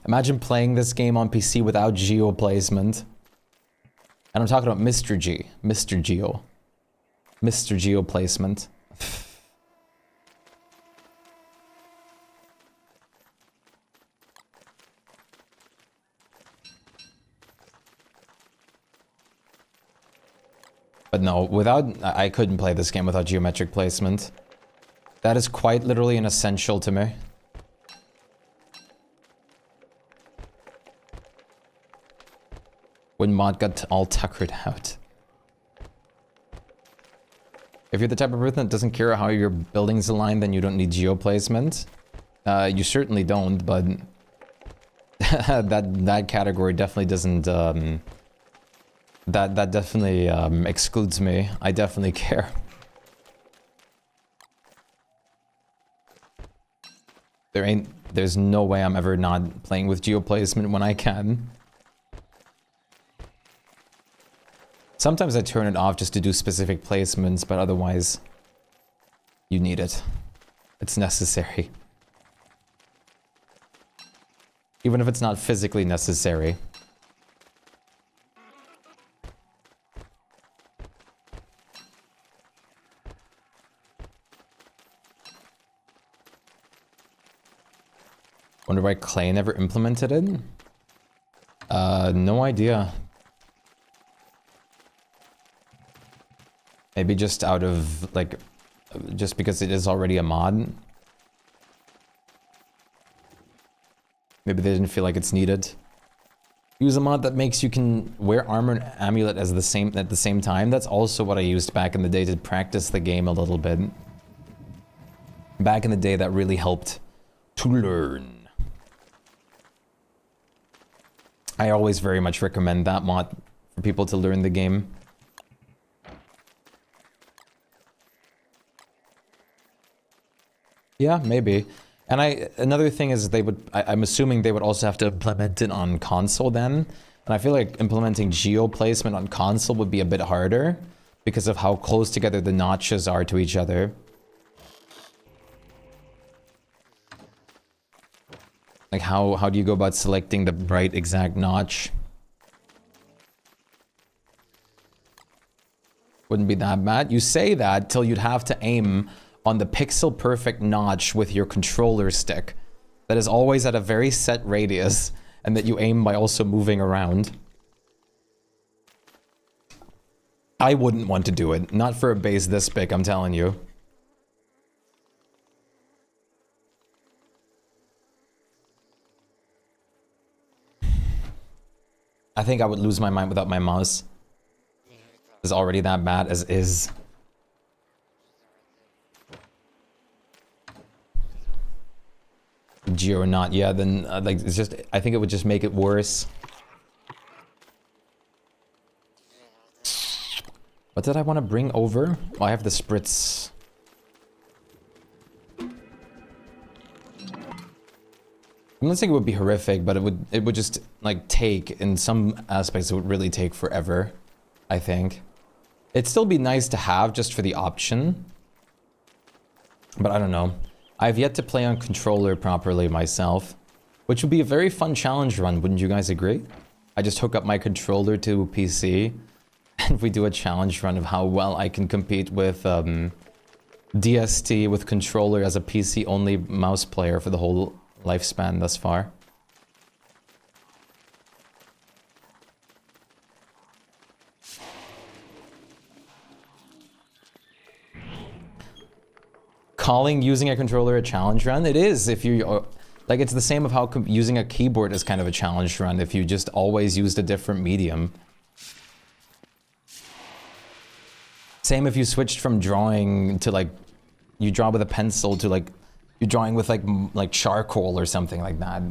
Imagine playing this game on PC without geo placement. And I'm talking about Mr. G. Mr. Geo. Mr. Geo placement. But no, I couldn't play this game without geometric placement. That is quite literally an essential to me. When mod got all tuckered out. If you're the type of person that doesn't care how your buildings align, then you don't need geo placement. You certainly don't, but that category definitely doesn't. That definitely excludes me. I definitely care. There's no way I'm ever not playing with geo placement when I can. Sometimes I turn it off just to do specific placements, but otherwise, you need it. It's necessary. Even if it's not physically necessary. Wonder why Clay never implemented it? No idea. Maybe just out of, like, just because it is already a mod. Maybe they didn't feel like it's needed. Use a mod that makes you can wear armor and amulet at the same time. That's also what I used back in the day to practice the game a little bit. Back in the day, that really helped to learn. I always very much recommend that mod for people to learn the game. Yeah, maybe. And another thing is I'm assuming they would also have to implement it on console then. And I feel like implementing geo placement on console would be a bit harder because of how close together the notches are to each other. Like how do you go about selecting the right exact notch? Wouldn't be that bad. You say that till you'd have to aim on the pixel perfect notch with your controller stick. That is always at a very set radius, and that you aim by also moving around. I wouldn't want to do it. Not for a base this big, I'm telling you. I think I would lose my mind without my mouse. It's already that bad as is. G or not, yeah, then like it's just, I think it would just make it worse. What did I want to bring over? Well, I have the spritz. I'm not saying it would be horrific, but it would just like take, in some aspects it would really take forever, I think. It'd still be nice to have just for the option. But I don't know. I've yet to play on controller properly myself, which would be a very fun challenge run, wouldn't you guys agree? I just hook up my controller to PC and we do a challenge run of how well I can compete with DST with controller as a PC only mouse player for the whole lifespan thus far. Calling using a controller a challenge run? It is, if you... Like, it's the same of how using a keyboard is kind of a challenge run if you just always used a different medium. Same if you switched from drawing to, like, you draw with a pencil to, like, you're drawing with, like charcoal or something like that.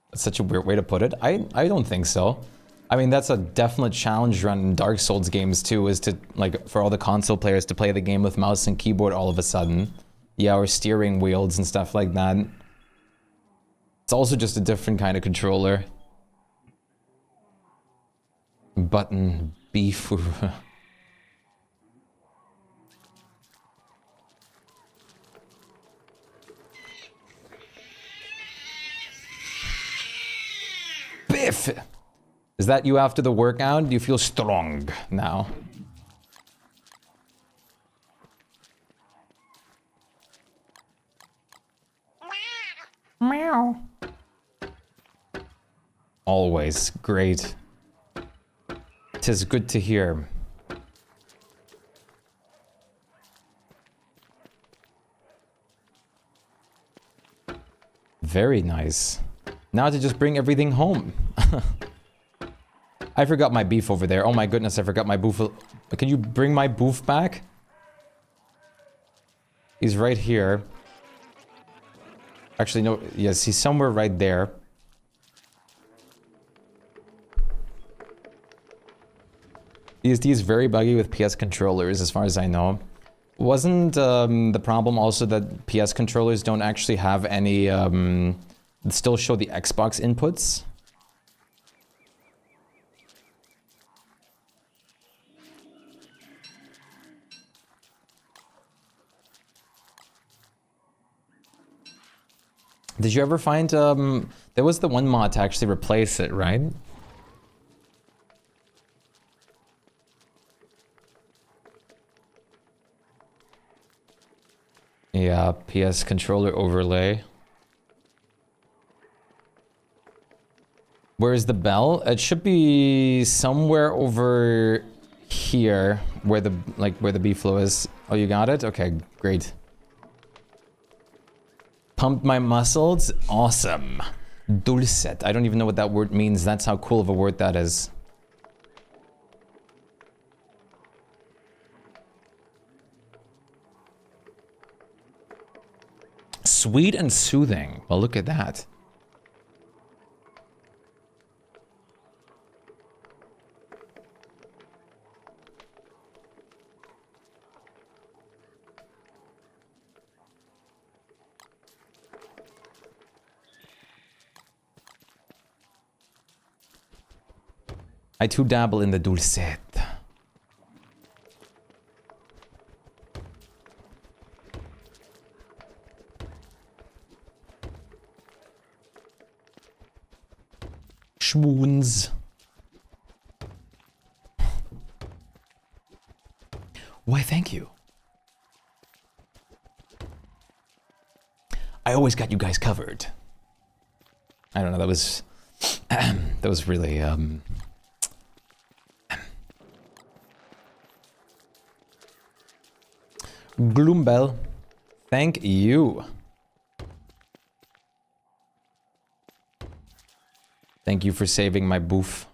That's such a weird way to put it. I don't think so. I mean, that's a definite challenge run in Dark Souls games too, is to, like, for all the console players to play the game with mouse and keyboard all of a sudden. Yeah, or steering wheels and stuff like that. It's also just a different kind of controller. Button beef. Biff! Is that you after the workout? Do you feel strong now? Meow. Always great. 'Tis good to hear. Very nice. Now to just bring everything home. I forgot my beef over there. Oh my goodness, I forgot my boof. Can you bring my boof back? He's right here. Actually, no. Yes, he's somewhere right there. DSD is very buggy with PS controllers, as far as I know. Wasn't the problem also that PS controllers don't actually have any... still show the Xbox inputs? Did you ever find, there was the one mod to actually replace it, right? Yeah, PS controller overlay. Where's the bell? It should be somewhere over here, where the, like, where the B-flow is. Oh, you got it? Okay, great. Pumped my muscles? Awesome. Dulcet. I don't even know what that word means. That's how cool of a word that is. Sweet and soothing. Well, look at that. I too dabble in the dulcet. Schwoons. Why, thank you. I always got you guys covered. I don't know, that was... that was really, Gloombell, thank you. Thank you for saving my boof.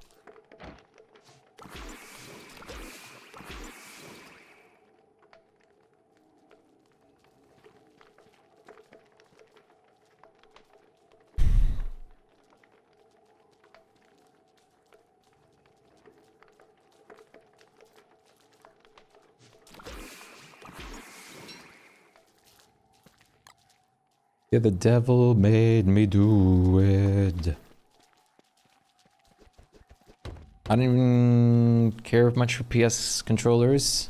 Yeah, the devil made me do it. I don't even care much for PS controllers.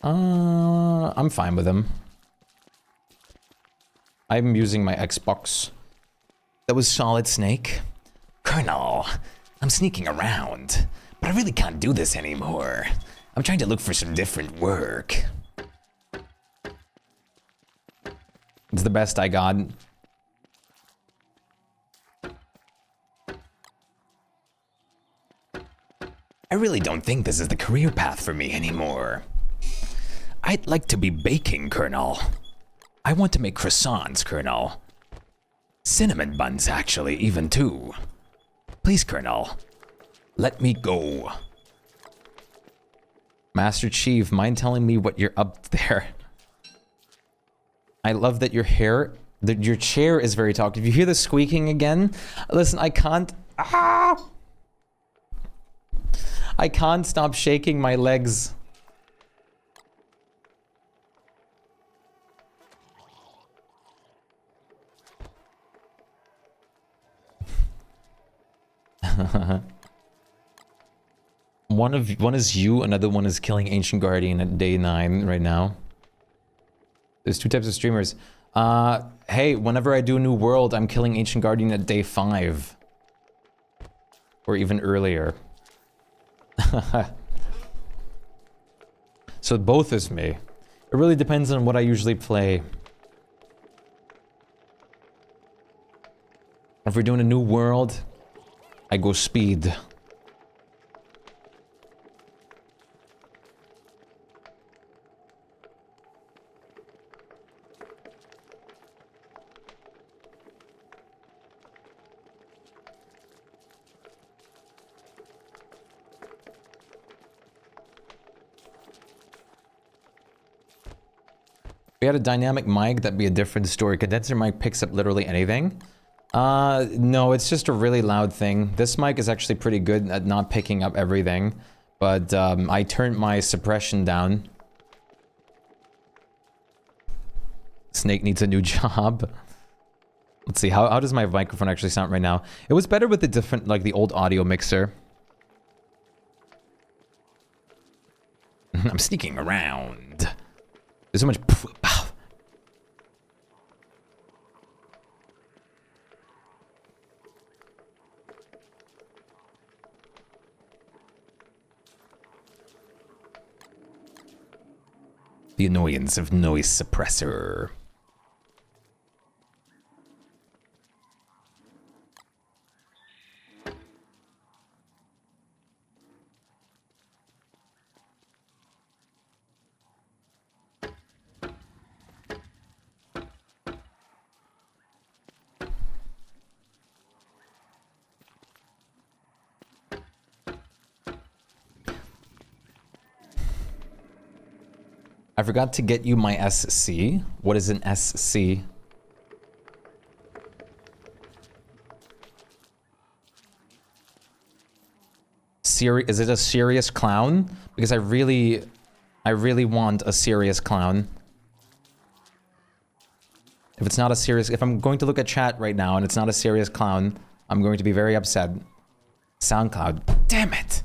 I'm fine with them. I'm using my Xbox. That was Solid Snake. Colonel, I'm sneaking around, but I really can't do this anymore. I'm trying to look for some different work. It's the best I got. I really don't think this is the career path for me anymore. I'd like to be baking, Colonel. I want to make croissants, Colonel. Cinnamon buns, actually, even too. Please, Colonel, let me go. Master Chief, mind telling me what you're up there? I love that your your chair is very talkative. You hear the squeaking again? Listen, I can't... Ah! I can't stop shaking my legs. One is you, another one is killing Ancient Guardian at day 9 right now. There's 2 types of streamers. Hey, whenever I do a new world, I'm killing Ancient Guardian at day 5. Or even earlier. So both is me. It really depends on what I usually play. If we're doing a new world, I go speed. If we had a dynamic mic, that'd be a different story. Condenser mic picks up literally anything. No, it's just a really loud thing. This mic is actually pretty good at not picking up everything, but I turned my suppression down. Snake needs a new job. Let's see, how does my microphone actually sound right now? It was better with the different, like the old audio mixer. I'm sneaking around. There's so much... The annoyance of noise suppressor. I forgot to get you my SC. What is an SC? Is it a serious clown? Because I really want a serious clown. If it's not a serious... If I'm going to look at chat right now and it's not a serious clown, I'm going to be very upset. SoundCloud. Damn it!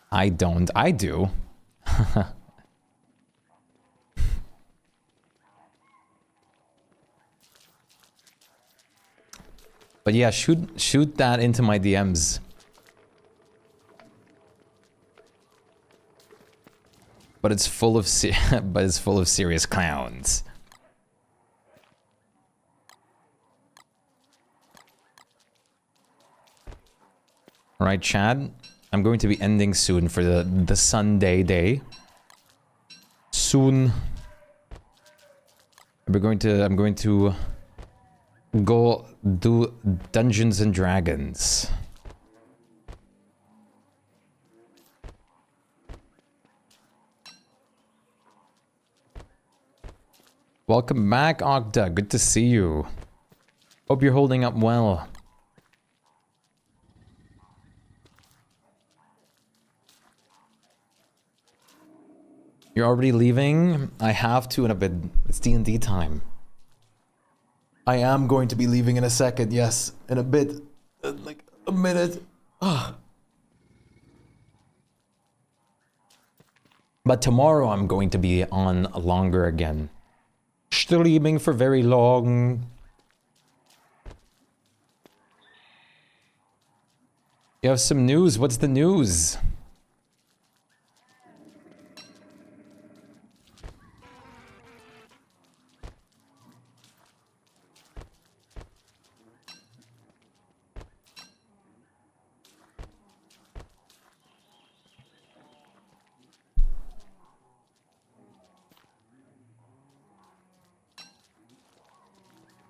I don't. I do. But yeah, shoot that into my DMs. but it's full of but it's full of serious clowns. All right, Chad. I'm going to be ending soon for the Sunday day. Soon. I'm going to go do Dungeons and Dragons. Welcome back, Okta. Good to see you. Hope you're holding up well. You're already leaving? I have to in a bit. It's D&D time. I am going to be leaving in a second, yes. In a bit. Like a minute. But tomorrow I'm going to be on longer again. Streaming for very long. You have some news. What's the news?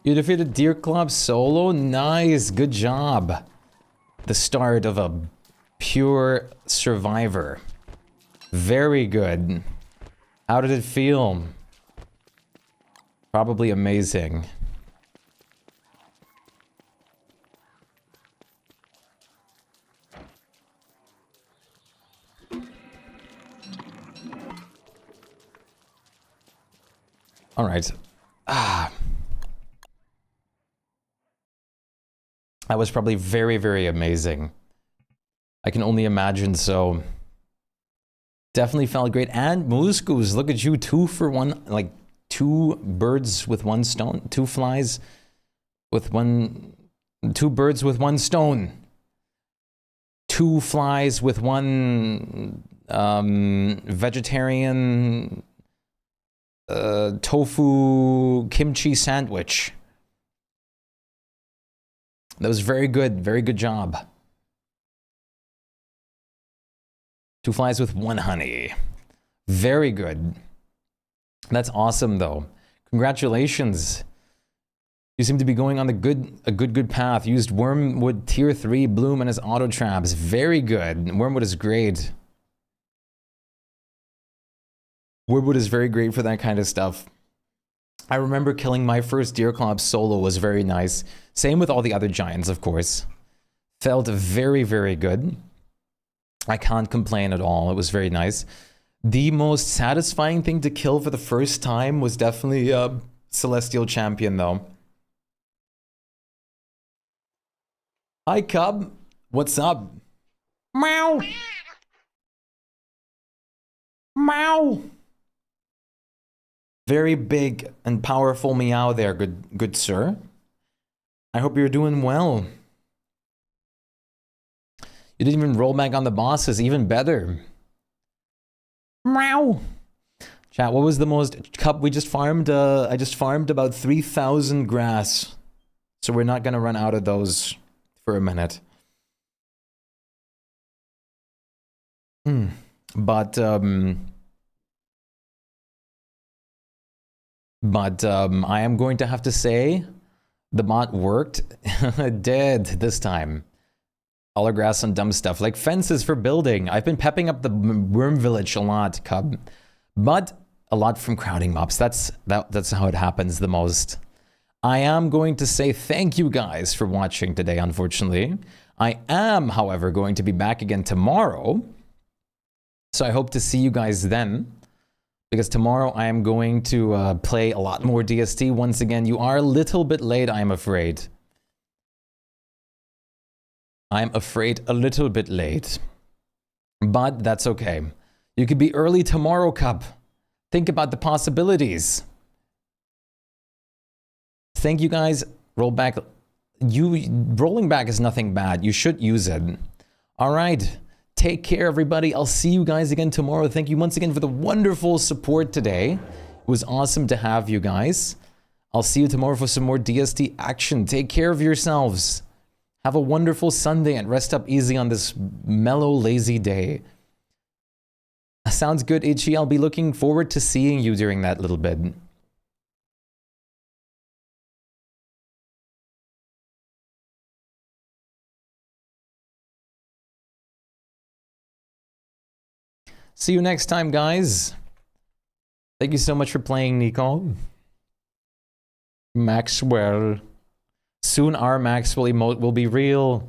You defeated Deer Club solo? Nice, good job. The start of a pure survivor. Very good. How did it feel? Probably amazing. All right. That was probably very, very amazing. I can only imagine so. Definitely felt great. And Mouscous, look at you, 2 for 1, like 2 birds with 1 stone, 2 flies with 2 birds with 1 stone. 2 flies with 1 vegetarian tofu kimchi sandwich. That was very good. Very good job. 2 flies with 1 honey. Very good. That's awesome, though. Congratulations. You seem to be going on a good path. Used Wormwood Tier 3 Bloom and his auto traps. Very good. Wormwood is great. Wormwood is very great for that kind of stuff. I remember killing my first Deer Club solo was very nice. Same with all the other giants, of course. Felt very, very good. I can't complain at all. It was very nice. The most satisfying thing to kill for the first time was definitely Celestial Champion, though. Hi, Cub. What's up? Meow. Meow. Very big and powerful meow there, good sir. I hope you're doing well. You didn't even roll back on the bosses, even better. Meow. Chat, what was the most cup we just farmed? I just farmed about 3,000 grass. So we're not gonna run out of those for a minute. But I am going to have to say the mod worked. It did this time. All our grass and dumb stuff like fences for building. I've been pepping up the worm village a lot, Cub, but a lot from crowding mobs. That's how it happens the most. I am going to say thank you guys for watching today, unfortunately. I am, however, going to be back again tomorrow. So I hope to see you guys then. Because tomorrow I am going to play a lot more DST. Once again, you are a little bit late, I'm afraid. I'm afraid a little bit late. But that's okay. You could be early tomorrow, Cup. Think about the possibilities. Thank you guys. Roll back. Rolling back is nothing bad. You should use it. All right. Take care, everybody. I'll see you guys again tomorrow. Thank you once again for the wonderful support today. It was awesome to have you guys. I'll see you tomorrow for some more DST action. Take care of yourselves. Have a wonderful Sunday and rest up easy on this mellow, lazy day. Sounds good, Ichi. I'll be looking forward to seeing you during that little bit. See you next time, guys. Thank you so much for playing, Nico. Maxwell. Soon our Maxwell emote will be real.